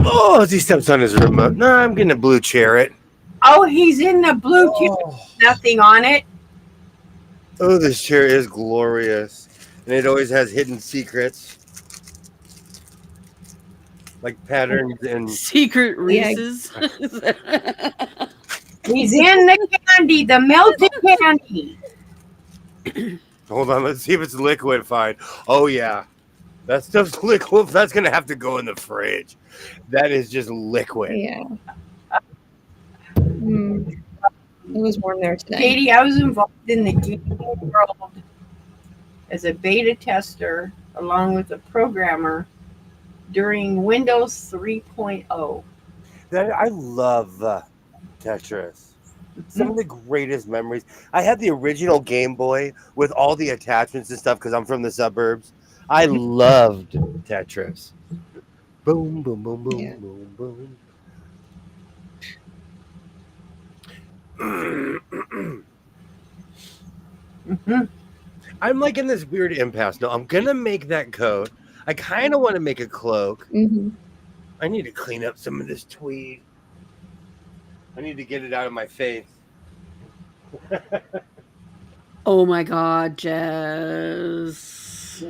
Oh, as he steps on his remote. No, I'm getting a blue chariot. Oh, he's in the blue tube. Nothing on it. Oh, this chair is glorious. And it always has hidden secrets. Like patterns and secret Reese's. He's in the candy, the melted candy. Hold on, let's see if it's liquefied. Oh yeah. That stuff's liquid. That's gonna have to go in the fridge. That is just liquid. Yeah. It was warm there today. Katie, I was involved in the gaming world as a beta tester along with a programmer during Windows 3.0. I love Tetris. Some of the greatest memories. I had the original Game Boy with all the attachments and stuff because I'm from the suburbs. I loved Tetris. Boom, boom, boom, boom, Yeah. boom, boom. I'm like in this weird impasse. No, I'm gonna make that coat. I kind of want to make a cloak. I need to clean up some of this tweed. I need to get it out of my face. Oh my God, Jess.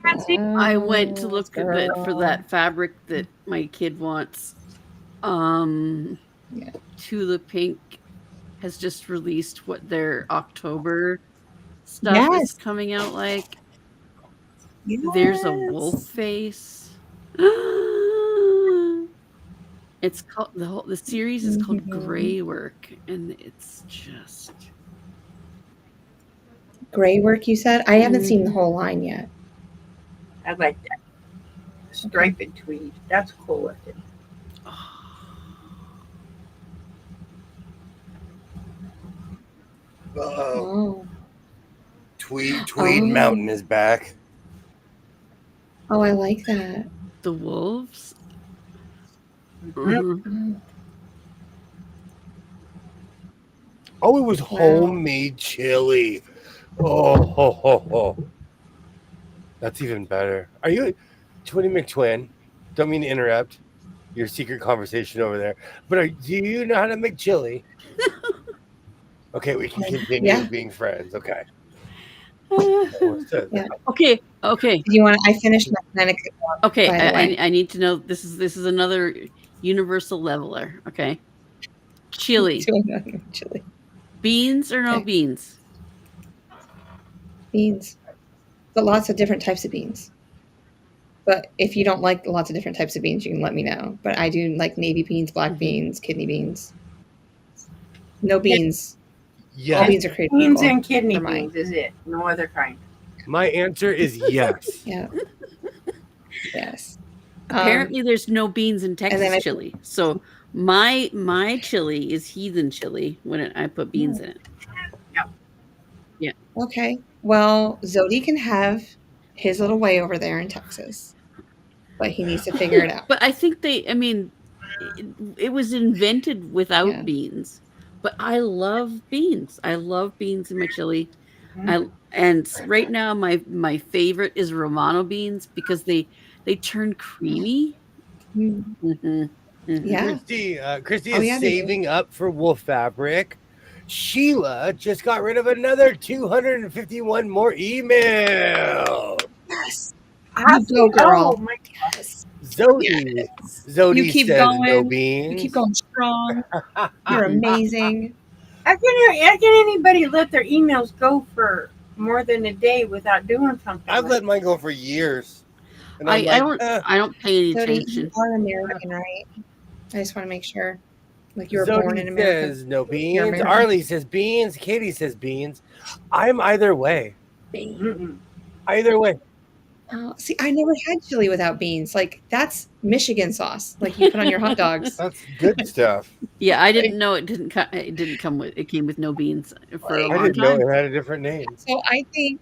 I went to look at it for that fabric that my kid wants. Tulip Pink has just released what their October stuff is coming out like. There's a wolf face. It's called the series is called Gray Work, and it's just Gray Work. You said I haven't seen the whole line yet. I like that striped tweed. That's cool looking. Oh. Tweed Mountain is back. Oh, I like that. The wolves. Oh, it was homemade chili. Oh. That's even better. Are you Twinny McTwin? Don't mean to interrupt your secret conversation over there. But do you know how to make chili? Okay, we can continue being friends. Okay. Yeah. Okay. Do you want? I finished my Connecticut one. Okay, I need to know. This is another universal leveler. Okay. Chili. Chili. Beans or no beans? Beans. But lots of different types of beans. But if you don't like lots of different types of beans, you can let me know. But I do like navy beans, black beans, kidney beans. No beans. Yes. All beans are created Beans equal and kidney for mine. beans is it. No other kind. My answer is yes. Yeah. Yes. Apparently, there's no beans in Texas chili. So my chili is heathen chili when I put beans in it. Yeah. Okay. Well, Zodi can have his little way over there in Texas, but he needs to figure it out. But I think it was invented without beans. But I love beans. I love beans in my chili. And right now my favorite is Romano beans because they turn creamy. Yeah. Christy is saving up for wolf fabric. Sheila just got rid of another 251 more emails. Yes. You go, girl. Oh my gosh. Zodi. Zodi You keep says no going. beans. You keep going strong. You're amazing. How can anybody let their emails go for more than a day without doing something? I've with let it? mine go for years. And I'm I don't pay any Zodi, you attention. are American, right? I just want to make sure. Like you were born in Zodi America. says no You're beans. American. Arlie says beans. Katie says beans. I'm either way. Mm-mm. Either way. Oh, see, I never had chili without beans. Like that's Michigan sauce. Like you put on your hot dogs. That's good stuff. Yeah, I didn't know it didn't come with it came with no beans for a Like- I long didn't know time. it had a different name. So I think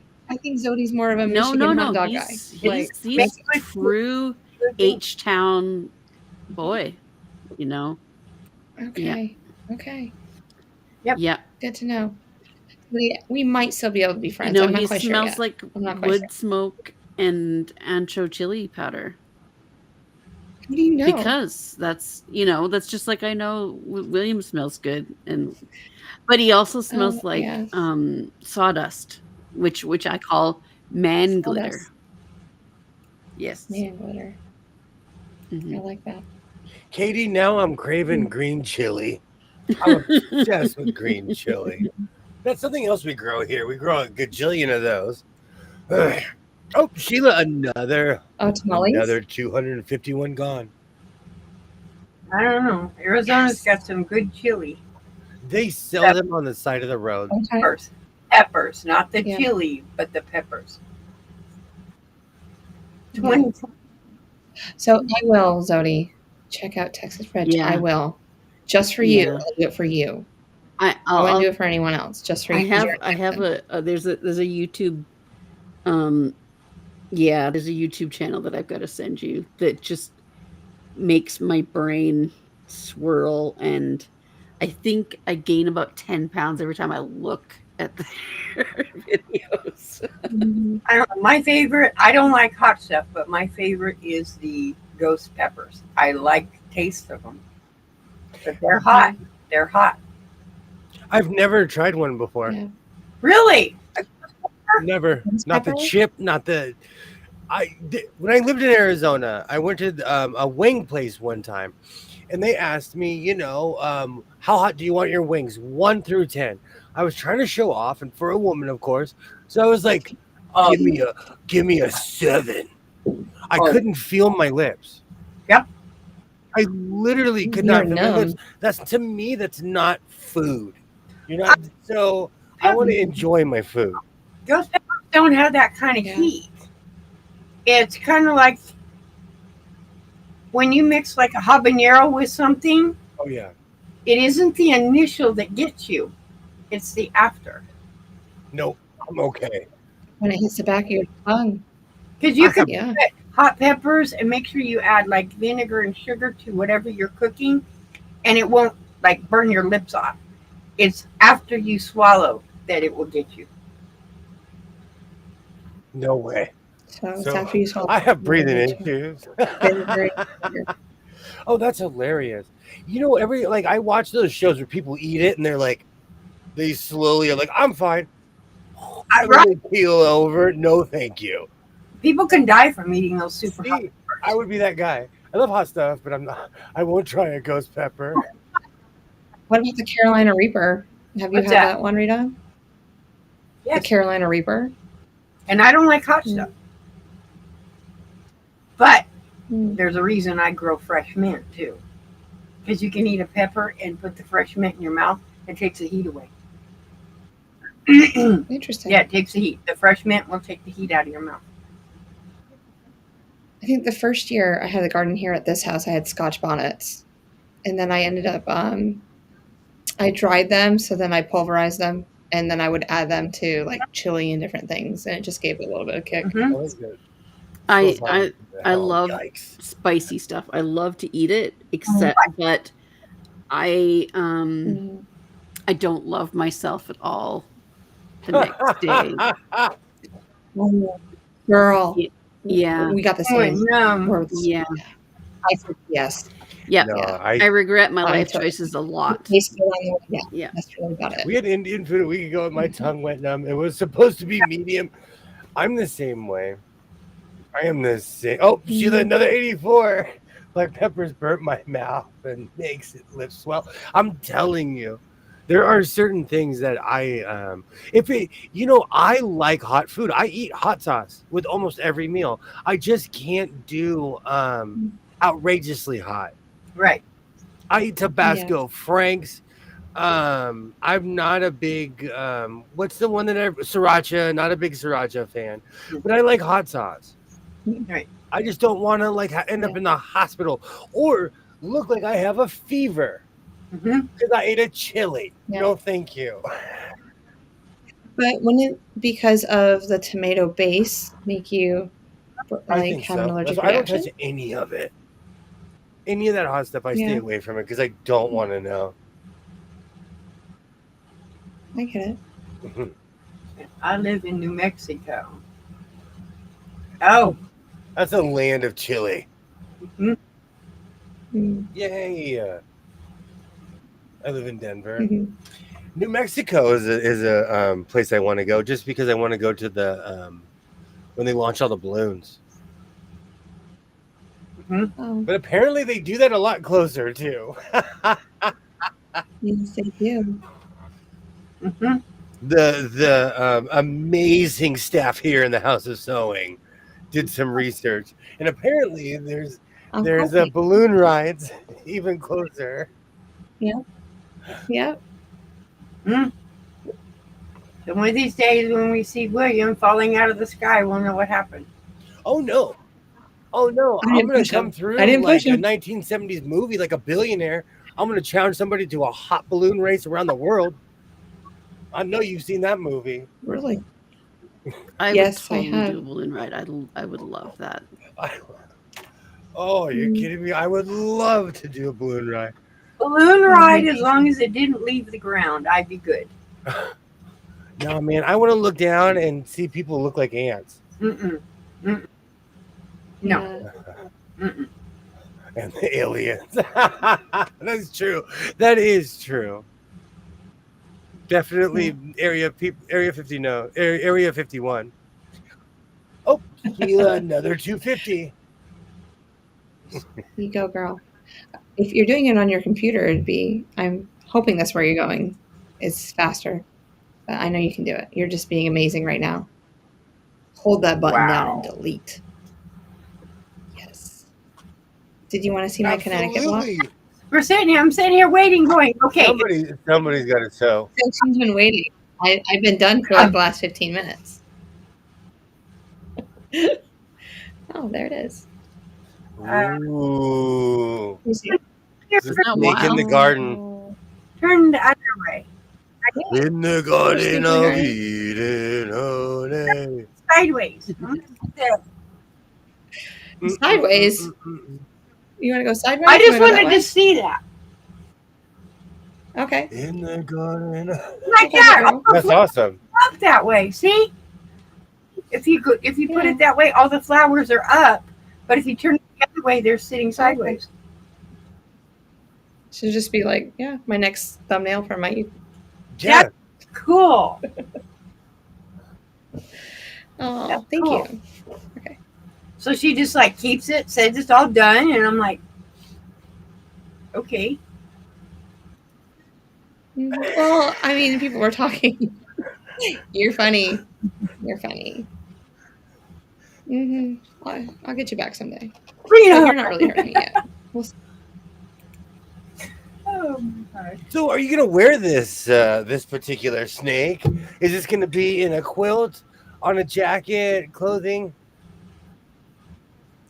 Zodi's more of a No, Michigan no, hot no. dog He's guy. Like he's true H-town boy, you know. okay, okay, Yep. Yeah. good to know. We might still be able to be You friends. know, I'm not he quite sure smells yet. like I'm not quite wood sure. smoke and ancho chili powder. How do you know? Because that's that's just like I know William smells good, but he also smells like yes. sawdust, which I call man glitter. Sawdust. Yes. Man glitter. Mhm. I like that. Katie, now I'm craving green chili. I'm obsessed with green chili. That's something else we grow here. We grow a gajillion of those. Oh, Sheila, another Tamales. 251 gone. I don't know. Arizona's got some good chili. They sell them on the side of the road. Okay. Peppers, not the Yeah. chili, but the peppers. Yeah. 20. So I will, Zodi, check out Texas Red. Yeah. I will, just for you. Yeah. I'll do it for you. I I'll wouldn't do it for anyone else. Just for you. 'cause you're I have American. there's a YouTube there's a YouTube channel that I've got to send you that just makes my brain swirl, and I think I gain about 10 pounds every time I look at their videos. I don't know. My favorite, I don't like hot stuff, but my favorite is the ghost peppers. I like the taste of them. But they're hot. They're hot. I've never tried one before. Yeah. Really? Never. Ghost Not pepper? the chip, not the. When I lived in Arizona, I went to a wing place one time, and they asked me, how hot do you want your wings? 1 through 10. I was trying to show off, and for a woman, of course. So I was like, give me a 7. I couldn't feel my lips. Yep. I literally could You're not feel my lips. numb. That's, to me, that's not food. So I want to enjoy my food. Ghost peppers don't have that kind of Yeah. heat. It's kind of like when you mix like a habanero with something, Oh yeah. it isn't the initial that gets you. It's the after. Nope. I'm okay. When it hits the back of your tongue. Because you can Yeah. put hot peppers and make sure you add like vinegar and sugar to whatever you're cooking, and it won't like burn your lips off. It's after you swallow that it will get you. No way. So it's So, after you swallow. I have breathing issues. Vinegar. Oh, that's hilarious. I watch those shows where people eat it and they're like, they slowly are like, I'm fine. And then they keel over. No, thank you. People can die from eating those super hot. See, I would be that guy. I love hot stuff, but I'm not. I won't try a ghost pepper. What about the Carolina Reaper? Have you What's had that? that one, Rita? Yes. The Carolina Reaper. And I don't like hot stuff. But Mm. there's a reason I grow fresh mint too. Because you can eat a pepper and put the fresh mint in your mouth. It takes the heat away. Interesting. Yeah, it takes the heat. The fresh mint will take the heat out of your mouth. I think the first year I had a garden here at this house, I had Scotch bonnets. And then I ended up, I dried them. So then I pulverized them. And then I would add them to like chili and different things. And it just gave it a little bit of kick. Mhm. That was good. I love Yikes. spicy stuff. I love to eat it, except that I Mm. I don't love myself at all the next day. Oh, girl. Yeah. We got the Oh, same. no. We're- Yeah. I said yes. Yeah. No, Yeah. I regret my I life took- choices a lot. Tasted on the way. Yeah, Yeah. that's really about it. we had Indian food a week ago and my tongue went numb. It was supposed to be medium. I'm the same way. I am the same. Oh, Sheila, another 84. Like peppers burnt my mouth and makes it lip swell. I'm telling you, there are certain things that I I like hot food. I eat hot sauce with almost every meal. I just can't do outrageously hot. Right. I eat Tabasco, Frank's. I'm not a big what's the one that sriracha, not a big sriracha fan, but I like hot sauce. Right. I just don't want to like end up in the hospital or look like I have a fever because I ate a chili. Yeah. No, thank you. But wouldn't it, because of the tomato base, make you like have an allergic I don't reaction? touch any of it. Any of that hot stuff, I stay away from it because I don't want to know. I get it. I live in New Mexico. Oh, that's a land of chili. Mm-hmm. Yay! I live in Denver. New Mexico is a place I want to go just because I want to go to the when they launch all the balloons. Oh. But apparently they do that a lot closer too. Yes, they do. The amazing staff here in the House of Sewing did some research, and apparently there's a balloon rides even closer. Yeah. And one of these days when we see William falling out of the sky, we'll know what happened. Oh no! I'm gonna come through like a 1970s movie, like a billionaire. I'm gonna challenge somebody to a hot balloon race around the world. I know you've seen that movie. Really? I would totally do a balloon ride. I would love that. Oh, you're kidding me? I would love to do a balloon ride. Balloon ride, as long as it didn't leave the ground, I'd be good. No, man, I want to look down and see people look like ants. No. And the aliens. That's true. That is true. Definitely Area 50. No, Area 51. Oh, another 250. You go, girl. If you're doing it on your computer, it'd be. I'm hoping that's where you're going. It's faster, but I know you can do it. You're just being amazing right now. Hold that button down and delete. Yes. Did you want to see my Connecticut block? I'm sitting here waiting, going, okay. Somebody's got to sew. She's been waiting. I've been done for like the last 15 minutes. Oh, there it is. Ooh. You see? There's a snake in the garden. Turn the other way. In the garden of Eden, oh, day. Sideways. Sideways? You want to go sideways? I just wanted to see that. Okay. In the garden. Like that. That's awesome. Up that way. See? If you put it that way, all the flowers are up. But if you turn it the other way, they're sitting sideways. Should just be like, my next thumbnail for my. Yeah. That's cool. Oh, thank you. Okay. So she just like keeps it, says it's all done, and I'm like, okay. Well, I mean, people were talking. You're funny. You're funny. I'll get you back someday. You're not really hurting me yet. We'll see. Oh my God. So, are you gonna wear this this particular snake? Is this gonna be in a quilt, on a jacket, clothing?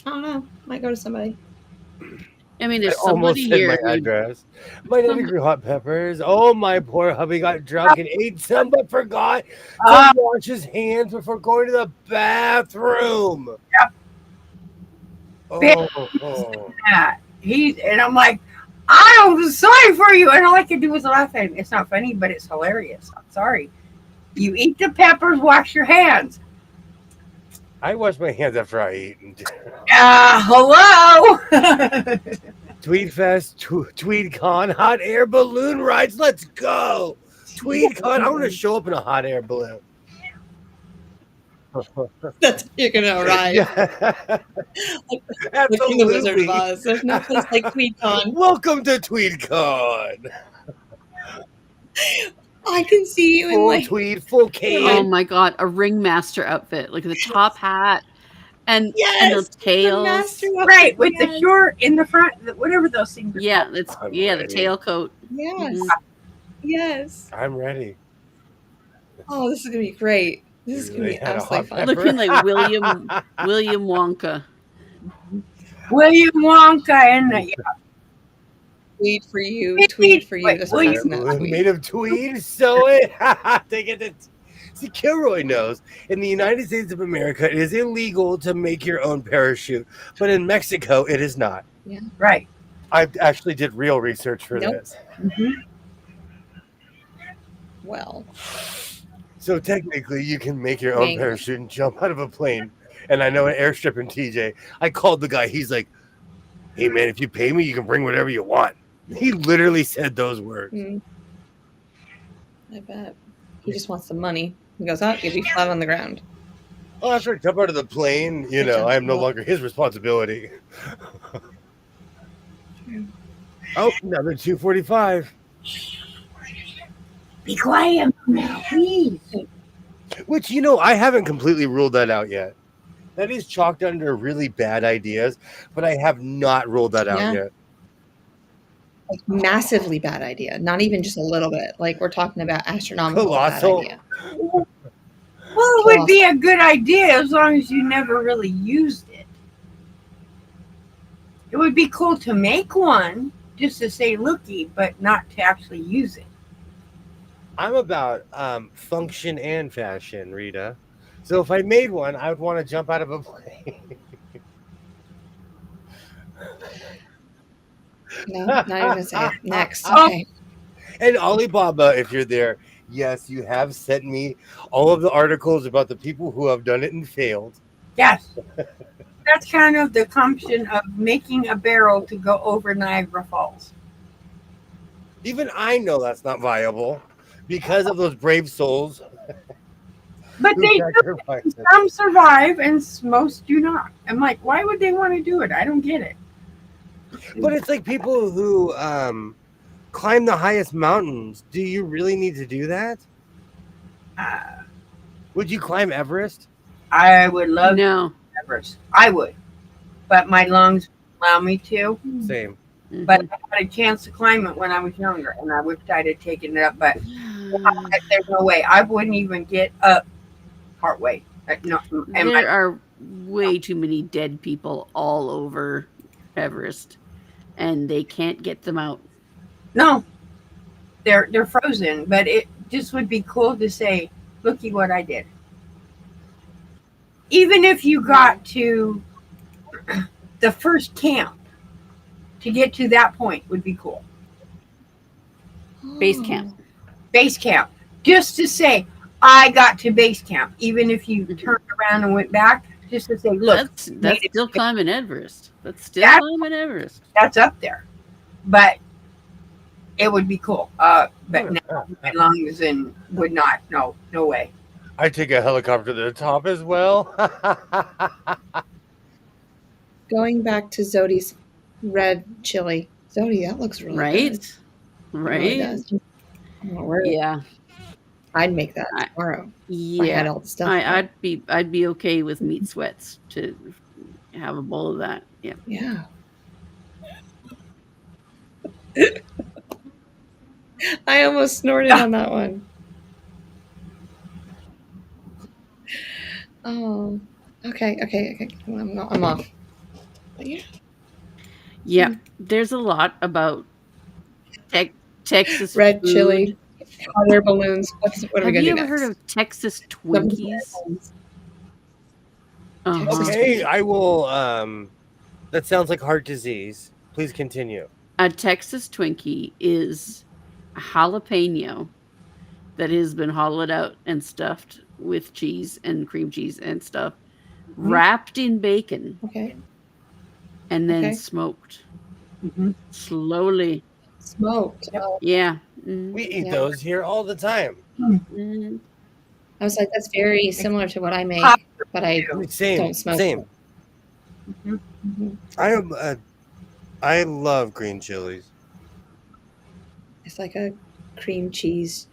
I don't know. Might go to somebody. I mean, there's almost somebody said here. my address. My 90-degree hot peppers. Oh, my poor hubby got drunk and ate some, but forgot to wash his hands before going to the bathroom. Yep. Oh. And I'm like, I'm sorry for you. And all I could do was laugh at him. It's not funny, but it's hilarious. I'm sorry. You eat the peppers, wash your hands. I wash my hands after I eat. Hello. Tweed Fest, TweedCon, hot air balloon rides. Let's go. TweedCon. I want to show up in a hot air balloon. That's you're gonna arrive. Yeah. Like in the Wizard of Absolutely. Oz. There's no place like TweedCon. Welcome to TweedCon. I can see you in Full like tweed, full cape. Oh my god, a ringmaster outfit, like the top hat and yes, the tails. master of Right, it, with the yes. short in the front, whatever those things are Yeah, called. it's I'm the ready. tail coat. Yes. Mhm. Yes. I'm ready. Oh, this is gonna be great. This is You gonna really be had a absolutely hot fun. pepper. Looking like William Wonka. William Wonka and the Tweed for you, Wait, tweed for you. wait, Just William- passing that tweed. Made of tweed, sew it. Take it. See, Kilroy knows. In the United States of America, it is illegal to make your own parachute, but in Mexico, it is not. right. I actually did real research for Nope. this. Well, So technically, you can make your own Dang. parachute and jump out of a plane. And I know an airstrip in TJ. I called the guy. He's like, "Hey man, if you pay me, you can bring whatever you want." He literally said those words. I bet. He just wants the money. He goes, oh, you'll be flat on the ground. Oh, after I jump out of the plane, you know, I am no longer his responsibility. Oh, another 245. Be quiet now, please. Which, you know, I haven't completely ruled that out yet. That is chalked under really bad ideas, but I have not ruled that out Yeah. yet. Like, massively bad idea. Not even just a little bit. Like, we're talking about astronomical Colossal. bad idea. Well, it would be a good idea as long as you never really used it. It would be cool to make one just to say looky, but not to actually use it. I'm about function and fashion, Rita. So if I made one, I would want to jump out of a plane. No, not even gonna say it. Next. Oh. Okay. And Alibaba, if you're there, yes, you have sent me all of the articles about the people who have done it and failed. Yes. That's kind of the concept of making a barrel to go over Niagara Falls. Even I know that's not viable because of those brave souls. But who they sacrificed it. some survive and most do not. I'm like, why would they want to do it? I don't get it. But it's like people who climb the highest mountains. Do you really need to do that? Would you climb Everest? I would love No. Everest. I would, but my lungs allow me to. Same. But I had a chance to climb it when I was younger, and I wished I'd have taken it up. But there's no way. I wouldn't even get up partway. No, and There are way too many dead people all over Everest, and they can't get them out. no, they're frozen. But it just would be cool to say, "Looky what I did." Even if you got to the first camp, to get to that point would be cool. Base camp. Base camp, just to say I got to base camp, even if you turned around and went back, just to say, look, That's made it. still climbing Everest. That's still That- climbing Everest. That's up there, but it would be cool. But no, my lungs and would not. No way. I take a helicopter to the top as well. Going back to Zodi's red chili. Zodi, that looks really Right? good. It really Right? does. I don't know where- Yeah. I'd make that tomorrow. I had Yeah. all the stuff. I'd be okay with meat sweats to have a bowl of that. Yeah. Yeah. I almost snorted on that one. Oh, okay. I'm off. But yeah. Yeah. There's a lot about Texas Red food. chili, hot air balloons. What are we Have gonna you do ever next? heard of Texas Twinkies? Uh-huh. Texas Okay, I will. That sounds like heart disease. Please continue. A Texas Twinkie is a jalapeno that has been hollowed out and stuffed with cheese and cream cheese and stuff, wrapped in bacon, Okay. and then Okay. smoked Mhm. slowly. Smoked. Yeah. We eat Yeah. those here all the time. Mhm. I was like, that's very similar to what I make. Pop but I Same, don't smoke same. it. Mhm. Mhm. I love green chilies. It's like a cream cheese,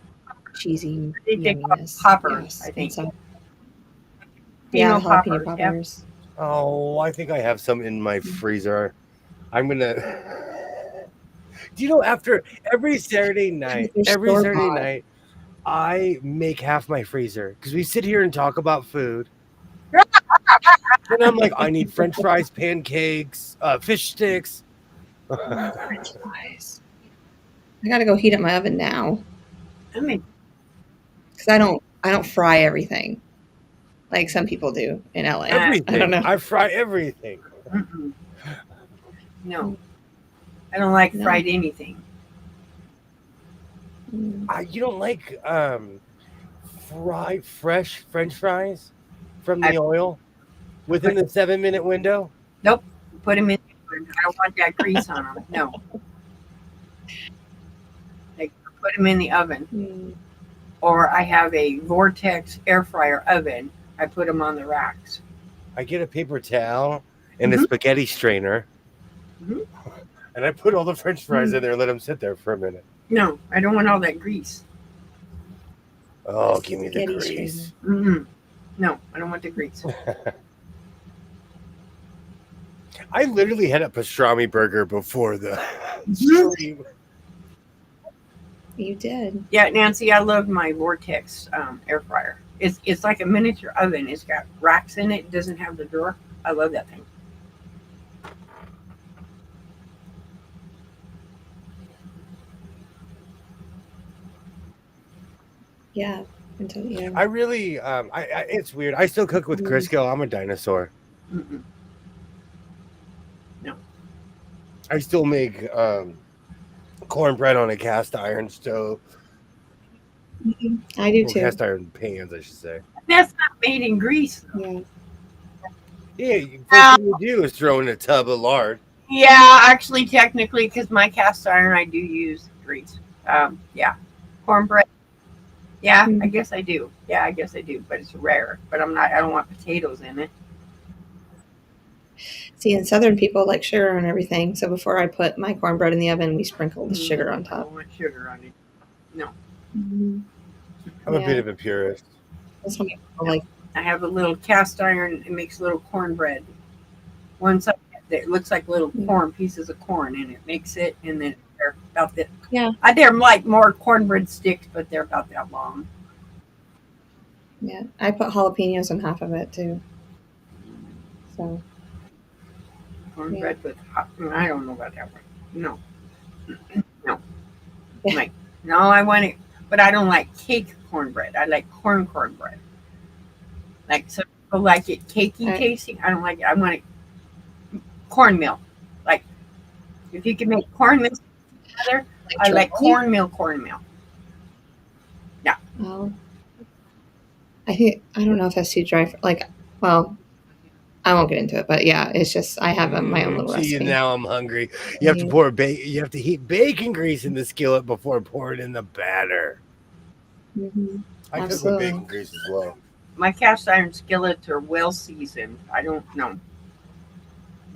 cheesy I think they call yumminess. poppers, Yes. I And think. so, yeah, the Jalapeno jalapeno poppers, yeah. poppers. Oh, I think I have some in my Mm. freezer. I'm gonna. Do you know after every Saturday night, They're store-bought. I make half my freezer because we sit here and talk about food. Then I'm like, I need French fries, pancakes, fish sticks. Oh, French fries. I gotta go heat up my oven now I mean, because I don't fry everything like some people do in LA. I don't Everything. know. I fry everything. mm-mm. No, I don't like No. fried anything. Mm. You don't like fried fresh French fries from the I oil within the 7-minute window? Nope. Put them in. I don't want that grease on them. No. Like put them in the oven. Mm. Or I have a Vortex air fryer oven. I put them on the racks. I get a paper towel and a Mhm. spaghetti strainer, Mhm. and I put all the French fries in there and let them sit there for a minute. No, I don't want all that grease. Oh, give me the Spaghetti grease. strainer. Mm-mm. No, I don't want the grease. I literally had a pastrami burger before the Mhm. stream. You did. Yeah, Nancy, I love my Vortex air fryer. It's like a miniature oven. It's got racks in it. It doesn't have the drawer. I love that thing. Yeah. Yeah. I really, it's weird. I still cook with Crisco. I'm a dinosaur. Mm-mm. I still make cornbread on a cast iron stove. I do Well, too. cast iron pans, I should say. That's not made in grease. Yeah. Yeah, first thing you do is throw in a tub of lard. Yeah, actually, technically, because my cast iron, I do use grease. Yeah, cornbread. Yeah, I guess I do. Yeah, I guess I do, but it's rare. But I'm not. I don't want potatoes in it. See, in Southern people like sugar and everything. So before I put my cornbread in the oven, we sprinkle the sugar on I top. don't want sugar on it. No. Mm-hmm. I'm a bit of a purist. That's how many people like. I have a little cast iron. It makes little cornbread. One side that looks like little corn pieces of corn, and it makes it, and then they're about that. Yeah. They're like more cornbread sticks, but they're about that long. Yeah, I put jalapenos on half of it too. So Cornbread with hot. I don't know about that one. No. No. Yeah. Like, no, I want it, but I don't like cake cornbread. I like cornbread. Like some people like it cakey tasting. I don't like it. I want it cornmeal. Like if you can make cornmeal together, I like cornmeal. Yeah. Well, I don't know if that's too dry. Well, I won't get into it, but yeah, it's just I have my own little recipe. Now I'm hungry. You have to pour you have to heat bacon grease in the skillet before pouring in the batter. Mm-hmm. I cook with bacon grease as well. My cast iron skillets are well seasoned. I don't know.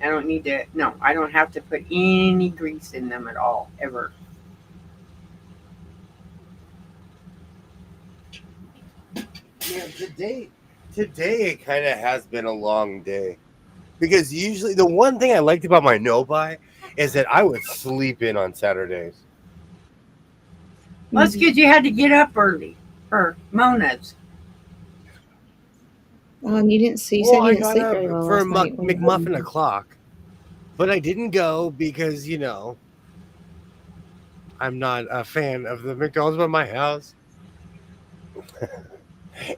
I don't need to. No, I don't have to put any grease in them at all, ever. Yeah, today it kind of has been a long day because usually the one thing I liked about my no-buy is that I would sleep in on Saturdays. Well, it's because you had to get up early for Mona's. Well, and you didn't see. You said you didn't sleep very well for last night. McMuffin o'clock, but I didn't go because I'm not a fan of the McDonald's by my house.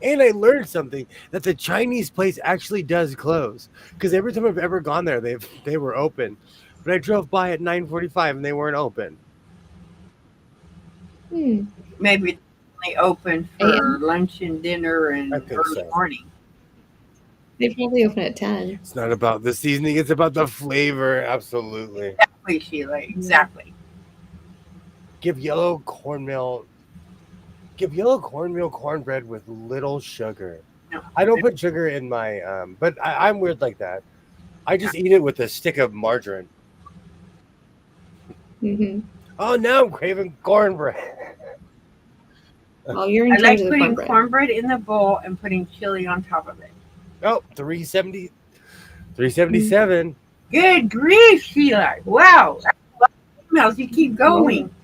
And I learned something that the Chinese place actually does close because every time I've ever gone there, they were open, but I drove by at 9:45 and they weren't open. Maybe they open for lunch and dinner and early morning. They probably open at 10. It's not about the seasoning; it's about the flavor. Absolutely. Exactly, Sheila. Exactly. Give yellow cornmeal cornbread with little sugar. No. I don't put sugar in my, but I'm weird like that. I just eat it with a stick of margarine. Mm-hmm. Oh no, I'm craving cornbread. Oh, you're in I charge like of the putting cornbread. cornbread in the bowl and putting chili on top of it. Oh, 370, 377. Good grief, Sheila. Wow. That's a lot of emails. You keep going.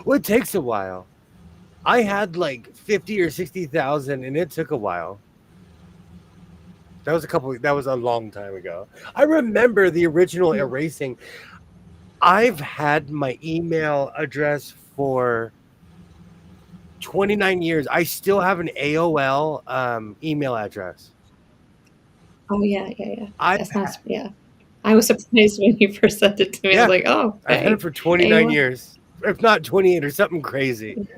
Well, it takes a while. I had like 50 or 60,000 and it took a while. That was a long time ago. I remember the original erasing. I've had my email address for 29 years. I still have an AOL email address. Oh yeah. That's not. Yeah. I was surprised when you first sent it to me. I was like, oh, okay. I've had it for 29 years, if not 28 or something crazy.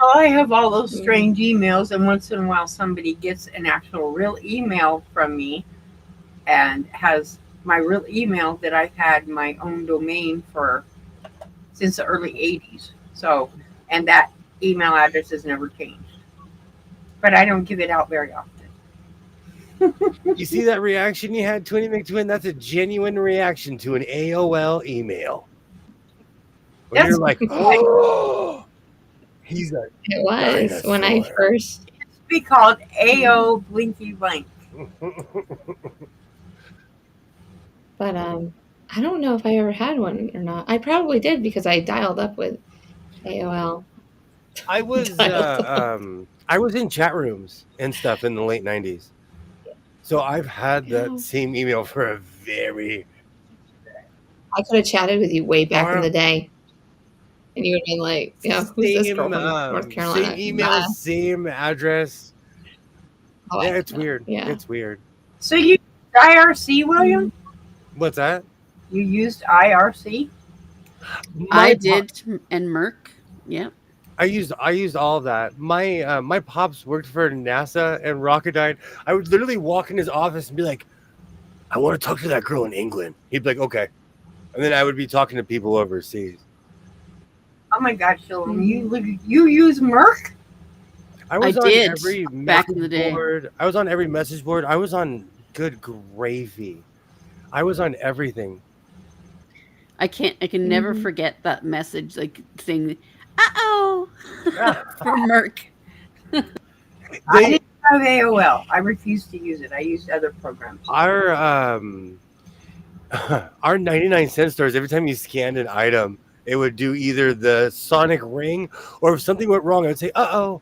Oh, I have all those strange emails, and once in a while somebody gets an actual real email from me and has my real email that I've had my own domain for since the early 80s. So, and that email address has never changed. But I don't give it out very often. You see that reaction you had, Twinnie McTwin? That's a genuine reaction to an AOL email. When you're like, oh, he's a It was dinosaur. when I first. It used to be called AO Blinky Blank. But I don't know if I ever had one or not. I probably did because I dialed up with AOL. I was in chat rooms and stuff in the late 90s. So I've had that same email for a very... I could have chatted with you way back in the day. And you would have been like, who's this girl from North Carolina? Same email, same address. Oh, yeah, it's weird. Yeah. It's weird. So you used IRC, William? What's that? You used IRC? I did, and Merck. Yeah. I used all of that. My pops worked for NASA and Rocketdyne. I would literally walk in his office and be like, I want to talk to that girl in England. He'd be like, okay. And then I would be talking to people overseas. Oh my God, Shalom. You use Merck? I did every back in the day. board. I was on every message board. I was on good gravy. I was on everything. I can never forget that message, like saying, "Uh-oh," from Merck. I didn't have AOL. I refused to use it. I used other programs. Our 99-cent stores, every time you scanned an item, it would do either the sonic ring, or if something went wrong, it would say, uh-oh,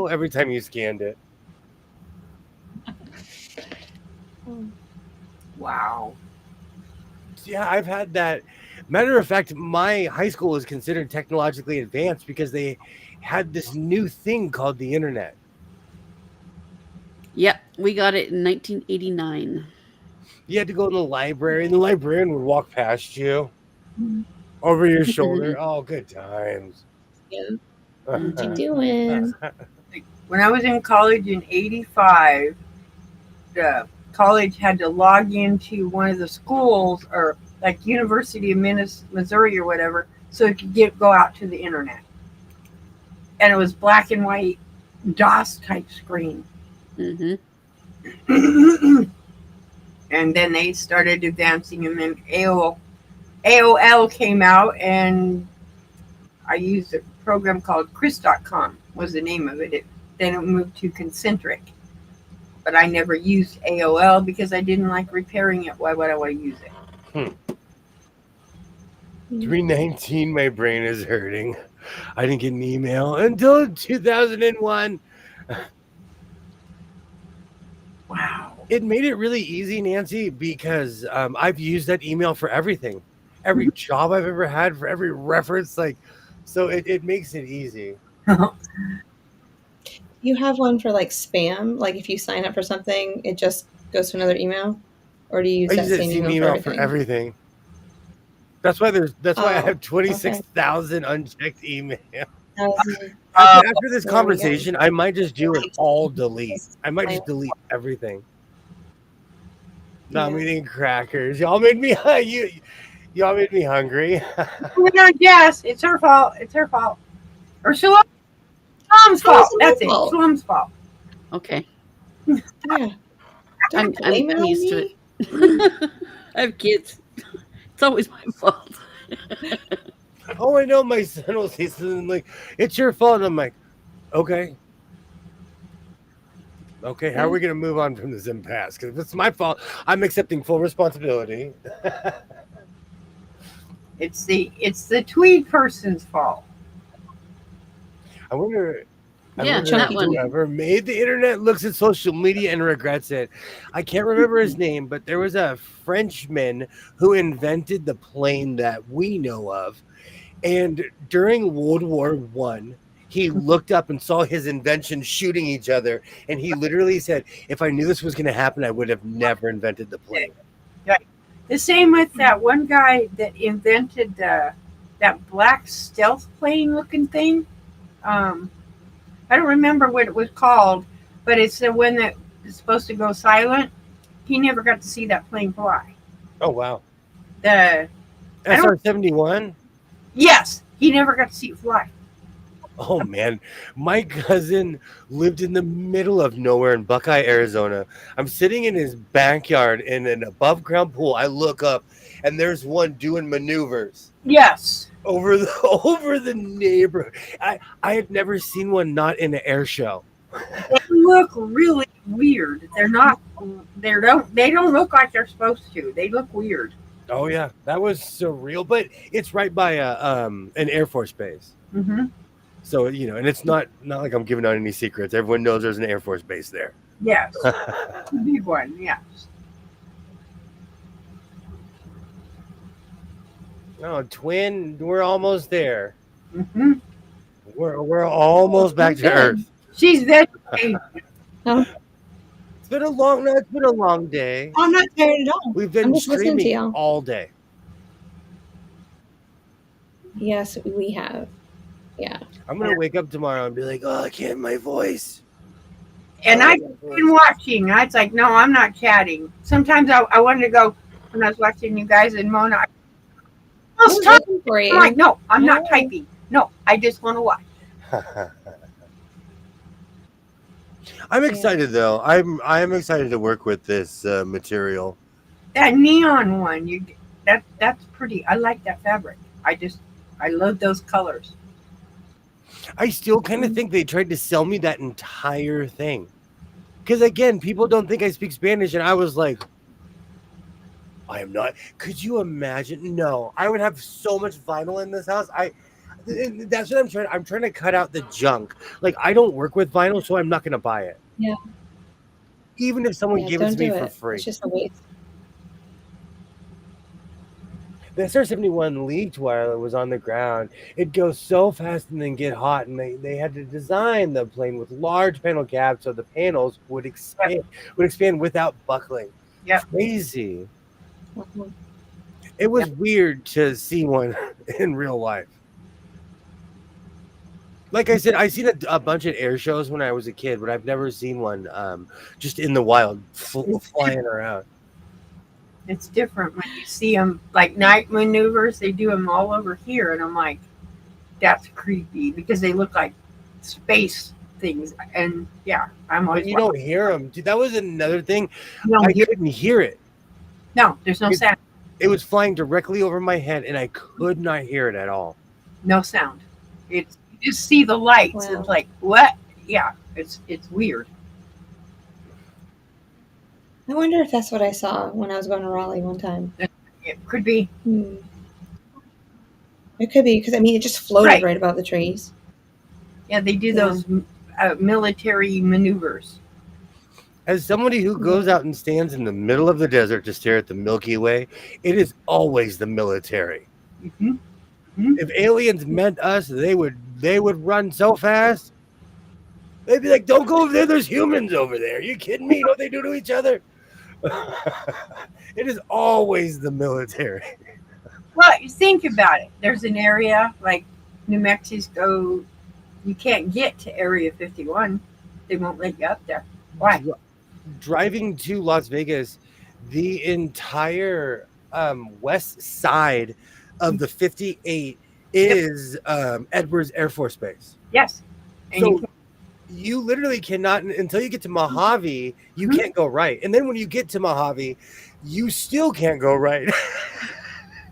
every time you scanned it. Wow. Yeah, I've had that. Matter of fact, my high school was considered technologically advanced because they had this new thing called the internet. Yep, we got it in 1989. You had to go in the library, and the librarian would walk past you over your shoulder. Oh, good times. Yeah. What you doing? When I was in college in 85, the college had to log into one of the schools, or like University of Missouri or whatever, so it could go out to the internet. And it was black and white DOS type screen. Mm-hmm. And then they started advancing, and then AOL came out, and I used a program called Chris.com was the name of it. Then it moved to Concentric. But I never used AOL because I didn't like repairing it. Why would I want to use it? 319, my brain is hurting. I didn't get an email until 2001. Wow. It made it really easy, Nancy, because I've used that email for everything. Every job I've ever had, for every reference. So it makes it easy. You have one for like spam? Like if you sign up for something, it just goes to another email? Or do you use that same email for everything? That's why I have 26,000 unchecked emails. Um, After this conversation, I might just do an all delete. I might just delete everything. No, I'm eating crackers. Y'all made me y'all made me hungry. Yes, it's her fault. It's her fault. Or Shalom's fault. That's it. Shalom's fault. Okay. Yeah. Don't blame it I'm on used to me. it. I have kids. It's always my fault. Oh, I know. My son will say something like, "It's your fault." And I'm like, "Okay, okay. How are we gonna move on from this impasse? Because if it's my fault, I'm accepting full responsibility." It's the tweed person's fault. I wonder Yeah, if that one. whoever made the internet looks at social media and regrets it. I can't remember his name, but there was a Frenchman who invented the plane that we know of. And during World War I, he looked up and saw his invention shooting each other. And he literally said, if I knew this was going to happen, I would have never invented the plane. Right. The same with that one guy that invented that black stealth plane looking thing. I don't remember what it was called, but it's the one that is supposed to go silent. He never got to see that plane fly. Oh, wow. The SR-71? Yes, he never got to see it fly. Oh, man. My cousin lived in the middle of nowhere in Buckeye, Arizona. I'm sitting in his backyard in an above-ground pool. I look up, and there's one doing maneuvers. Yes. Over the neighborhood. I had never seen one not in an air show. They look really weird. They're not. They don't look like they're supposed to. They look weird. Oh yeah, that was surreal. But it's right by an Air Force base. Mm-hmm. So and it's not like I'm giving out any secrets. Everyone knows there's an Air Force base there. Yes, the big one. Yes. Oh, twin, we're almost there. Mm-hmm. We're almost back to Earth. She's vegetarian. It's been a long day. I'm not tired at all. We've been I'm just listening to streaming y'all. all day. Yes, we have. Yeah. I'm gonna wake up tomorrow and be like, oh, I can't my voice. And I've been watching. I was like, no, I'm not chatting. Sometimes I wanted to go when I was watching you guys and Mona. I'm looking for you. I'm like, no, I'm not typing. No, I just want to watch. I'm excited though. I'm excited to work with this material. That neon one, that's pretty. I like that fabric. I love those colors. I still kind of think they tried to sell me that entire thing. Because again, people don't think I speak Spanish, and I was like, I am not. Could you imagine? No, I would have so much vinyl in this house. That's what I'm trying. I'm trying to cut out the junk. Like, I don't work with vinyl, so I'm not going to buy it. Yeah. Even if someone gave it to me for free. It's just a waste. The SR-71 leaked while it was on the ground. It goes so fast and then get hot, and they had to design the plane with large panel caps so the panels would expand without buckling. Yeah. Crazy. Mm-hmm. It was weird to see one in real life. Like I said, I've seen a bunch of air shows when I was a kid, but I've never seen one just in the wild flying around. It's different when you see them, like night maneuvers. They do them all over here, and I'm like, that's creepy because they look like space things. And yeah, I'm always. You don't hear them. Dude, that was another thing. No, I couldn't hear it. No, there's no sound. It was flying directly over my head, and I could not hear it at all. No sound. You just see the lights. Wow. It's like, what? Yeah, it's weird. I wonder if that's what I saw when I was going to Raleigh one time. It could be. It could be because it just floated right above the trees. Yeah, they do those military maneuvers. As somebody who goes out and stands in the middle of the desert to stare at the Milky Way, it is always the military. Mm-hmm. Mm-hmm. If aliens meant us, they would run so fast. They'd be like, "Don't go over there. There's humans over there. Are you kidding me? You know what they do to each other?" It is always the military. Well, you think about it. There's an area like New Mexico. You can't get to Area 51. They won't let you up there. Why? Driving to Las Vegas, the entire west side of the 58 is Edwards Air Force Base. Yes. And So you literally cannot, until you get to Mojave, you Mhm. can't go right. And then when you get to Mojave, you still can't go right.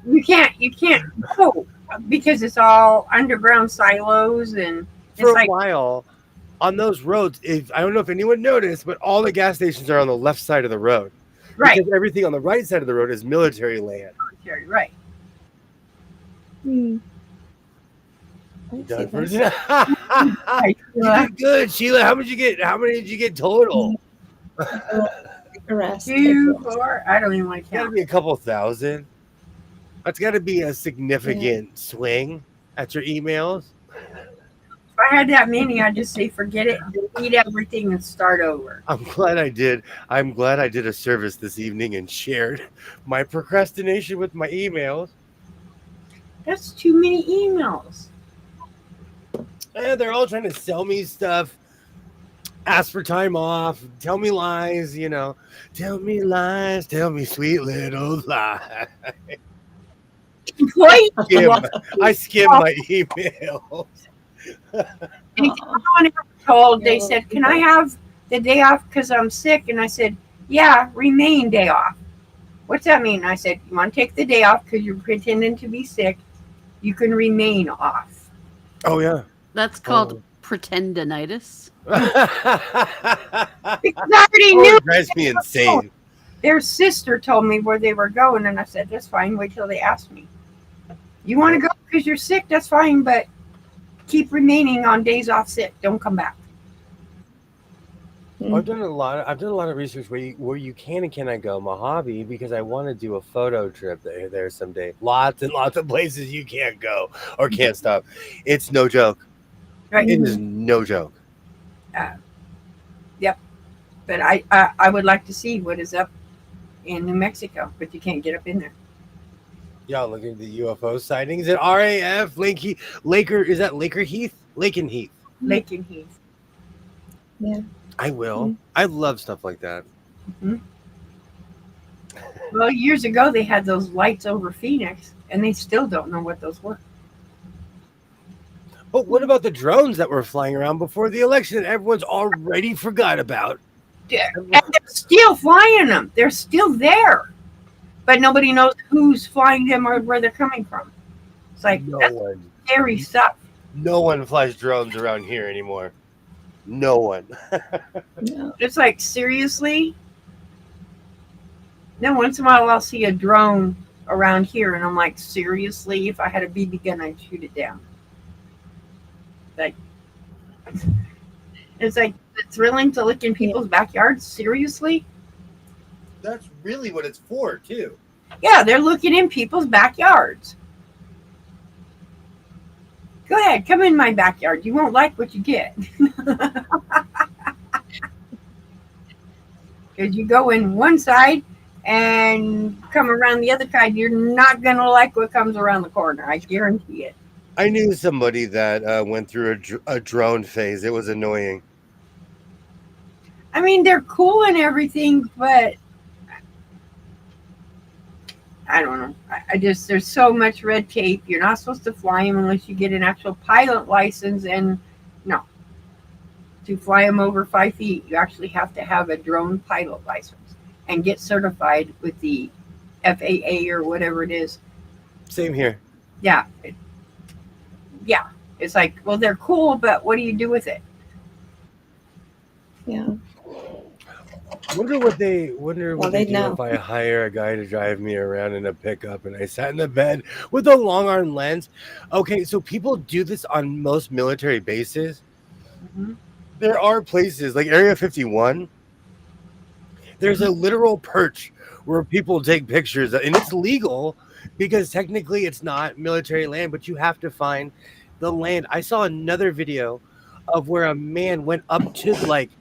You can't go because it's all underground silos, and For it's a like, while on those roads, if I don't know if anyone noticed, but all the gas stations are on the left side of the road right, because everything on the right side of the road is military land. right. I see Done for that. tonight. Right, You did good, Sheila. How many did you get total? Arrest. 2, 4. I don't even want to It's got to count. be a couple thousand. That's got to be a significant swing at your emails. If I had that many, I'd just say forget it, delete everything, and start over. I'm glad I did. I'm glad I did a service this evening and shared my procrastination with my emails. That's too many emails. They're all trying to sell me stuff, ask for time off, tell me lies, tell me lies, tell me sweet little lies. Wait, I skim my emails. someone ever told, they said, "Can I have the day off because I'm sick?" And I said, "Yeah, remain day off." What's that mean? I said, "You want to take the day off because you're pretending to be sick? You can remain off." Oh yeah. That's called pretendinitis. Because I already Oh, knew. it drives me insane. Their sister told me where they were going, and I said, "That's fine. Wait till they ask me. You want to go because you're sick? That's fine, but keep remaining on days off sick. Don't come back." I've done a lot of research where you can and cannot go Mojave because I want to do a photo trip there someday. Lots and lots of places you can't go or can't stop. It's no joke. Right. It is no joke. Yep. But I would like to see what is up in New Mexico, but you can't get up in there. Y'all looking at the UFO sightings at RAF Laker. Is that Laker Heath? Laken Heath. Lake and Heath. Yeah. I will. I love stuff like that. Mm-hmm. Well, years ago they had those lights over Phoenix, and they still don't know what those were. But what about the drones that were flying around before the election that everyone's already forgot about? And they're still flying them. They're still there, but nobody knows who's flying them or where they're coming from. It's like that's scary stuff. No one flies drones around here anymore. No one. No. It's like, seriously? Then once in a while I'll see a drone around here, and I'm like, seriously? If I had a BB gun, I'd shoot it down. Like, it's like thrilling to look in people's backyards. Seriously? That's really what it's for, too. Yeah, they're looking in people's backyards. Go ahead, come in my backyard. You won't like what you get. Because you go in one side and come around the other side, you're not going to like what comes around the corner. I guarantee it. I knew somebody that went through a drone phase. It was annoying. I mean, they're cool and everything, but I don't know. I just, there's so much red tape. You're not supposed to fly them unless you get an actual pilot license. And no, to fly them over 5 feet, you actually have to have a drone pilot license and get certified with the FAA or whatever it is. Same here. Yeah. Yeah. It's like, well, they're cool, but what do you do with it? Yeah. Wonder what they do know. if I hire a guy to drive me around in a pickup and I sat in the bed with a long arm lens. Okay, so people do this on most military bases. Mm-hmm. There are places like Area 51. There's a literal perch where people take pictures, and it's legal because technically it's not military land, but you have to find the land. I saw another video of where a man went up to like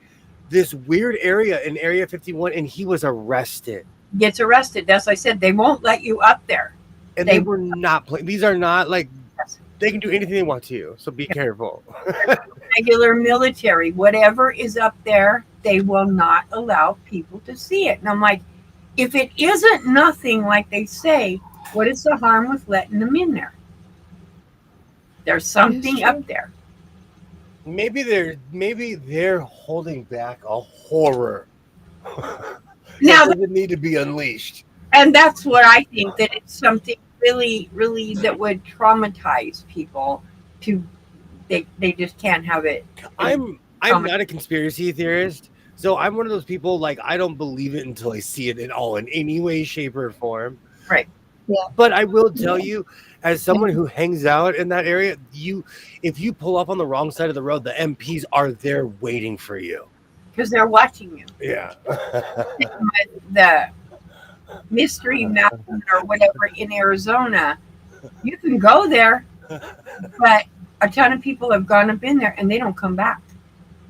this weird area in Area 51 and he was arrested. Gets arrested. That's what I said. They won't let you up there. And they were not playing. These are not like, they can do anything they want to you. So be careful. Regular military, whatever is up there, they will not allow people to see it. And I'm like, if it isn't nothing like they say, what is the harm with letting them in there? There's something up there. maybe they're holding back a horror Now, that doesn't need to be unleashed. and that's what I think, that it's something really, really that would traumatize people. To they just can't have it. I'm not a conspiracy theorist, so I'm one of those people, like, I don't believe it until I see it in any way, shape, or form. Right. Yeah. But I will tell you, as someone who hangs out in that area, if you pull up on the wrong side of the road, the MPs are there waiting for you. Because they're watching you. Yeah. The Mystery Mountain or whatever in Arizona, you can go there, but a ton of people have gone up in there and they don't come back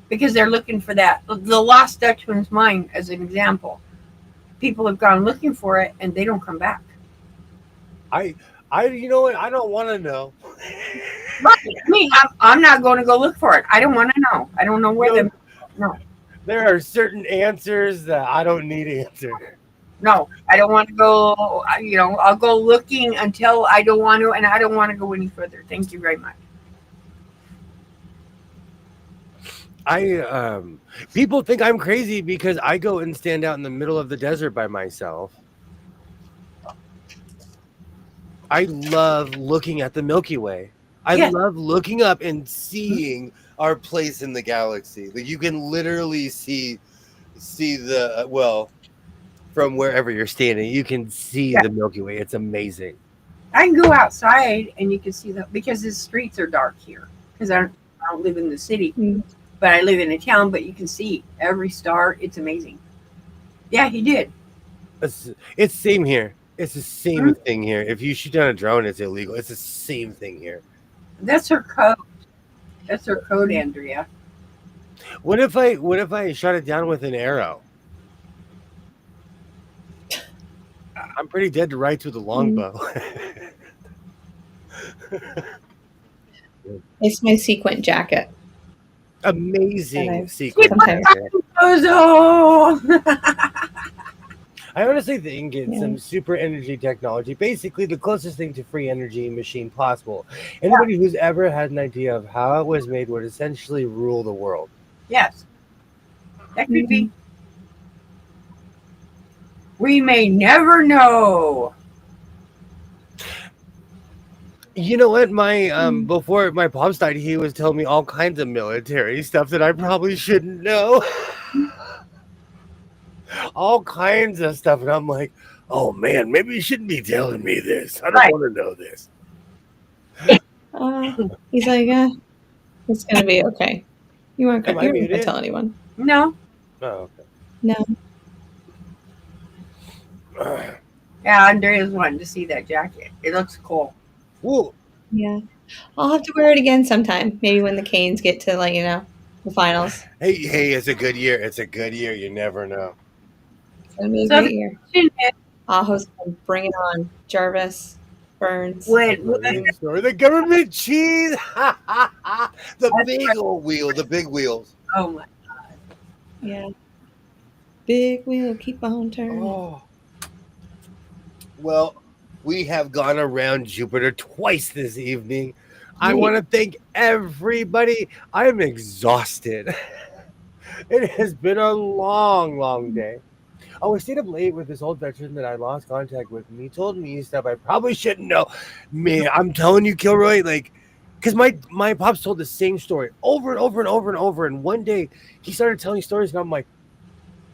because they're looking for that. The Lost Dutchman's Mine, as an example, people have gone looking for it and they don't come back. You know what? I don't want to know. Me, I'm not going to go look for it. I don't want to know. I don't know where No. There are certain answers that I don't need answered. No, I don't want to go. I'll go looking until I don't want to, and I don't want to go any further. Thank you very much. People think I'm crazy because I go and stand out in the middle of the desert by myself. I love looking at the Milky Way. I love looking up and seeing our place in the galaxy. Like, you can literally see from wherever you're standing, you can see the Milky Way. It's amazing. I can go outside and you can see because the streets are dark here because I don't live in the city, but I live in a town. But you can see every star. It's amazing. Yeah, he did. It's same here. It's the same thing here. If you shoot down a drone, it's illegal. It's the same thing here. That's her code. That's her code, Andrea. What if I shot it down with an arrow? I'm pretty dead to rights with a longbow. It's my sequin jacket. Amazing sequin jacket. I honestly think it's some super energy technology, basically the closest thing to free energy machine possible. Anybody who's ever had an idea of how it was made would essentially rule the world. Yes, that could be. We may never know. You know what? My before my pops died, he was telling me all kinds of military stuff that I probably shouldn't know. All kinds of stuff, and I'm like, oh man, maybe you shouldn't be telling me this. I don't want to know this. He's like, it's gonna be okay. You aren't gonna tell anyone. No. Oh, okay. No. Yeah, Andrea's wanting to see that jacket. It looks cool. Whoa. Yeah. I'll have to wear it again sometime. Maybe when the Canes get to the finals. Hey, it's a good year. It's a good year. You never know. It's gonna be a great year. Aho's gonna bring it on. Jarvis, Burns. The government cheese. The big old wheel. The big wheels. Oh my God. Yeah. Big wheel, keep on turning. Oh. Well, we have gone around Jupiter twice this evening. I want to thank everybody. I'm exhausted. It has been a long, long day. Oh, I stayed up late with this old veteran that I lost contact with, and he told me stuff I probably shouldn't know. Man, I'm telling you, Kilroy, because my pops told the same story over and over and over and over, and one day he started telling stories, and I'm like,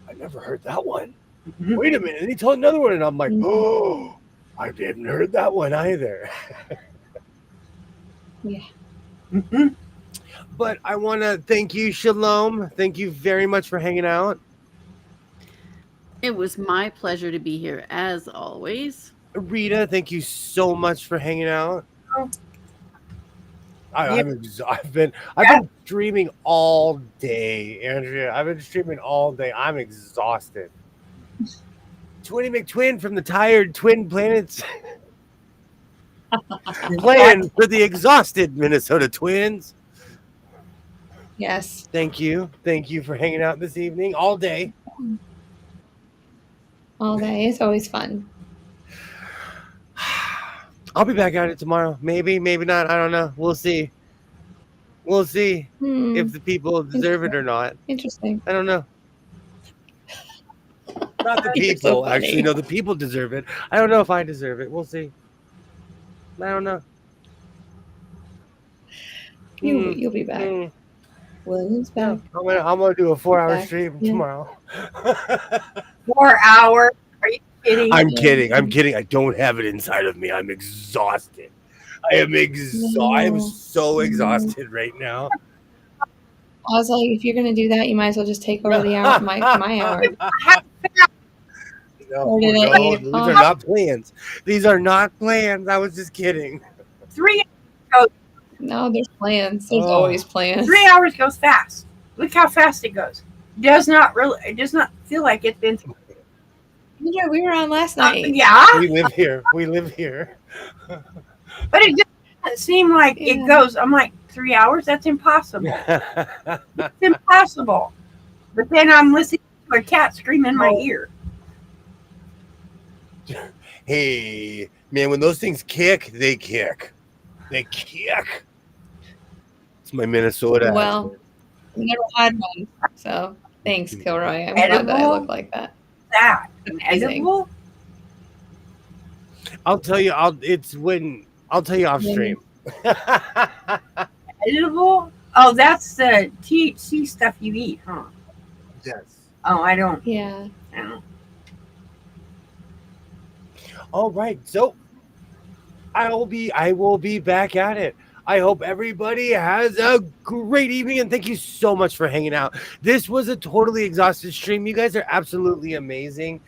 I never heard that one. Wait a minute. And he told another one, and I'm like, oh, I didn't heard that one either. Yeah. But I want to thank you, Shalom. Thank you very much for hanging out. It was my pleasure to be here, as always. Rita, thank you so much for hanging out. I've been streaming all day, Andrea. I've been streaming all day. I'm exhausted. Twinny McTwin from the Tired Twin Planets. Playing for the exhausted Minnesota Twins. Yes. Thank you. Thank you for hanging out this evening all day. All day. It's always fun. I'll be back at it tomorrow. Maybe, maybe not. I don't know. We'll see. We'll see if the people deserve it or not. Interesting. I don't know. Not the You're people, so actually. funny. No, the people deserve it. I don't know if I deserve it. We'll see. I don't know. You'll be back. William's back. Yeah, I'm gonna do a 4-hour Back. stream Yeah. tomorrow. 4 hours? Are you kidding? I'm kidding. I'm kidding. I don't have it inside of me. I'm exhausted. I am so exhausted right now. I was like, if you're gonna do that, you might as well just take over the hour, my hour. No, these are not plans. These are not plans. I was just kidding. 3 hours. No, there's plans. There's always plans. 3 hours goes fast. Look how fast it goes. It does not feel like it's been. Yeah, we were on last night. Yeah. We live here. But it just doesn't seem like it goes. I'm like, 3 hours? That's impossible. It's impossible. But then I'm listening to a cat scream in my ear. Hey, man, when those things kick, they kick. They kick. It's my Minnesota. Well, we never had one, so thanks, Kilroy. I'm glad that I look like that. That edible? I'll tell you. I'll tell you off stream. Edible? Oh, that's the THC stuff you eat, huh? Yes. Oh, I don't. Yeah. I don't. All right, so I will be back at it. I hope everybody has a great evening, and thank you so much for hanging out. This was a totally exhausted stream. You guys are absolutely amazing,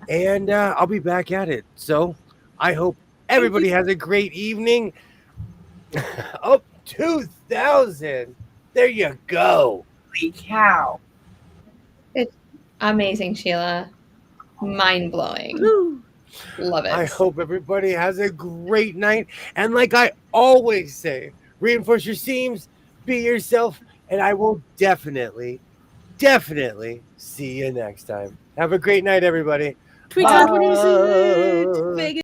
and I'll be back at it. So I hope everybody has a great evening. Oh, 2,000. There you go. Holy cow. It's amazing, Sheila. Mind-blowing. Love it. I hope everybody has a great night. And like I always say, reinforce your seams, be yourself, and I will definitely see you next time. Have a great night, everybody. Tweets on 26. Vegas.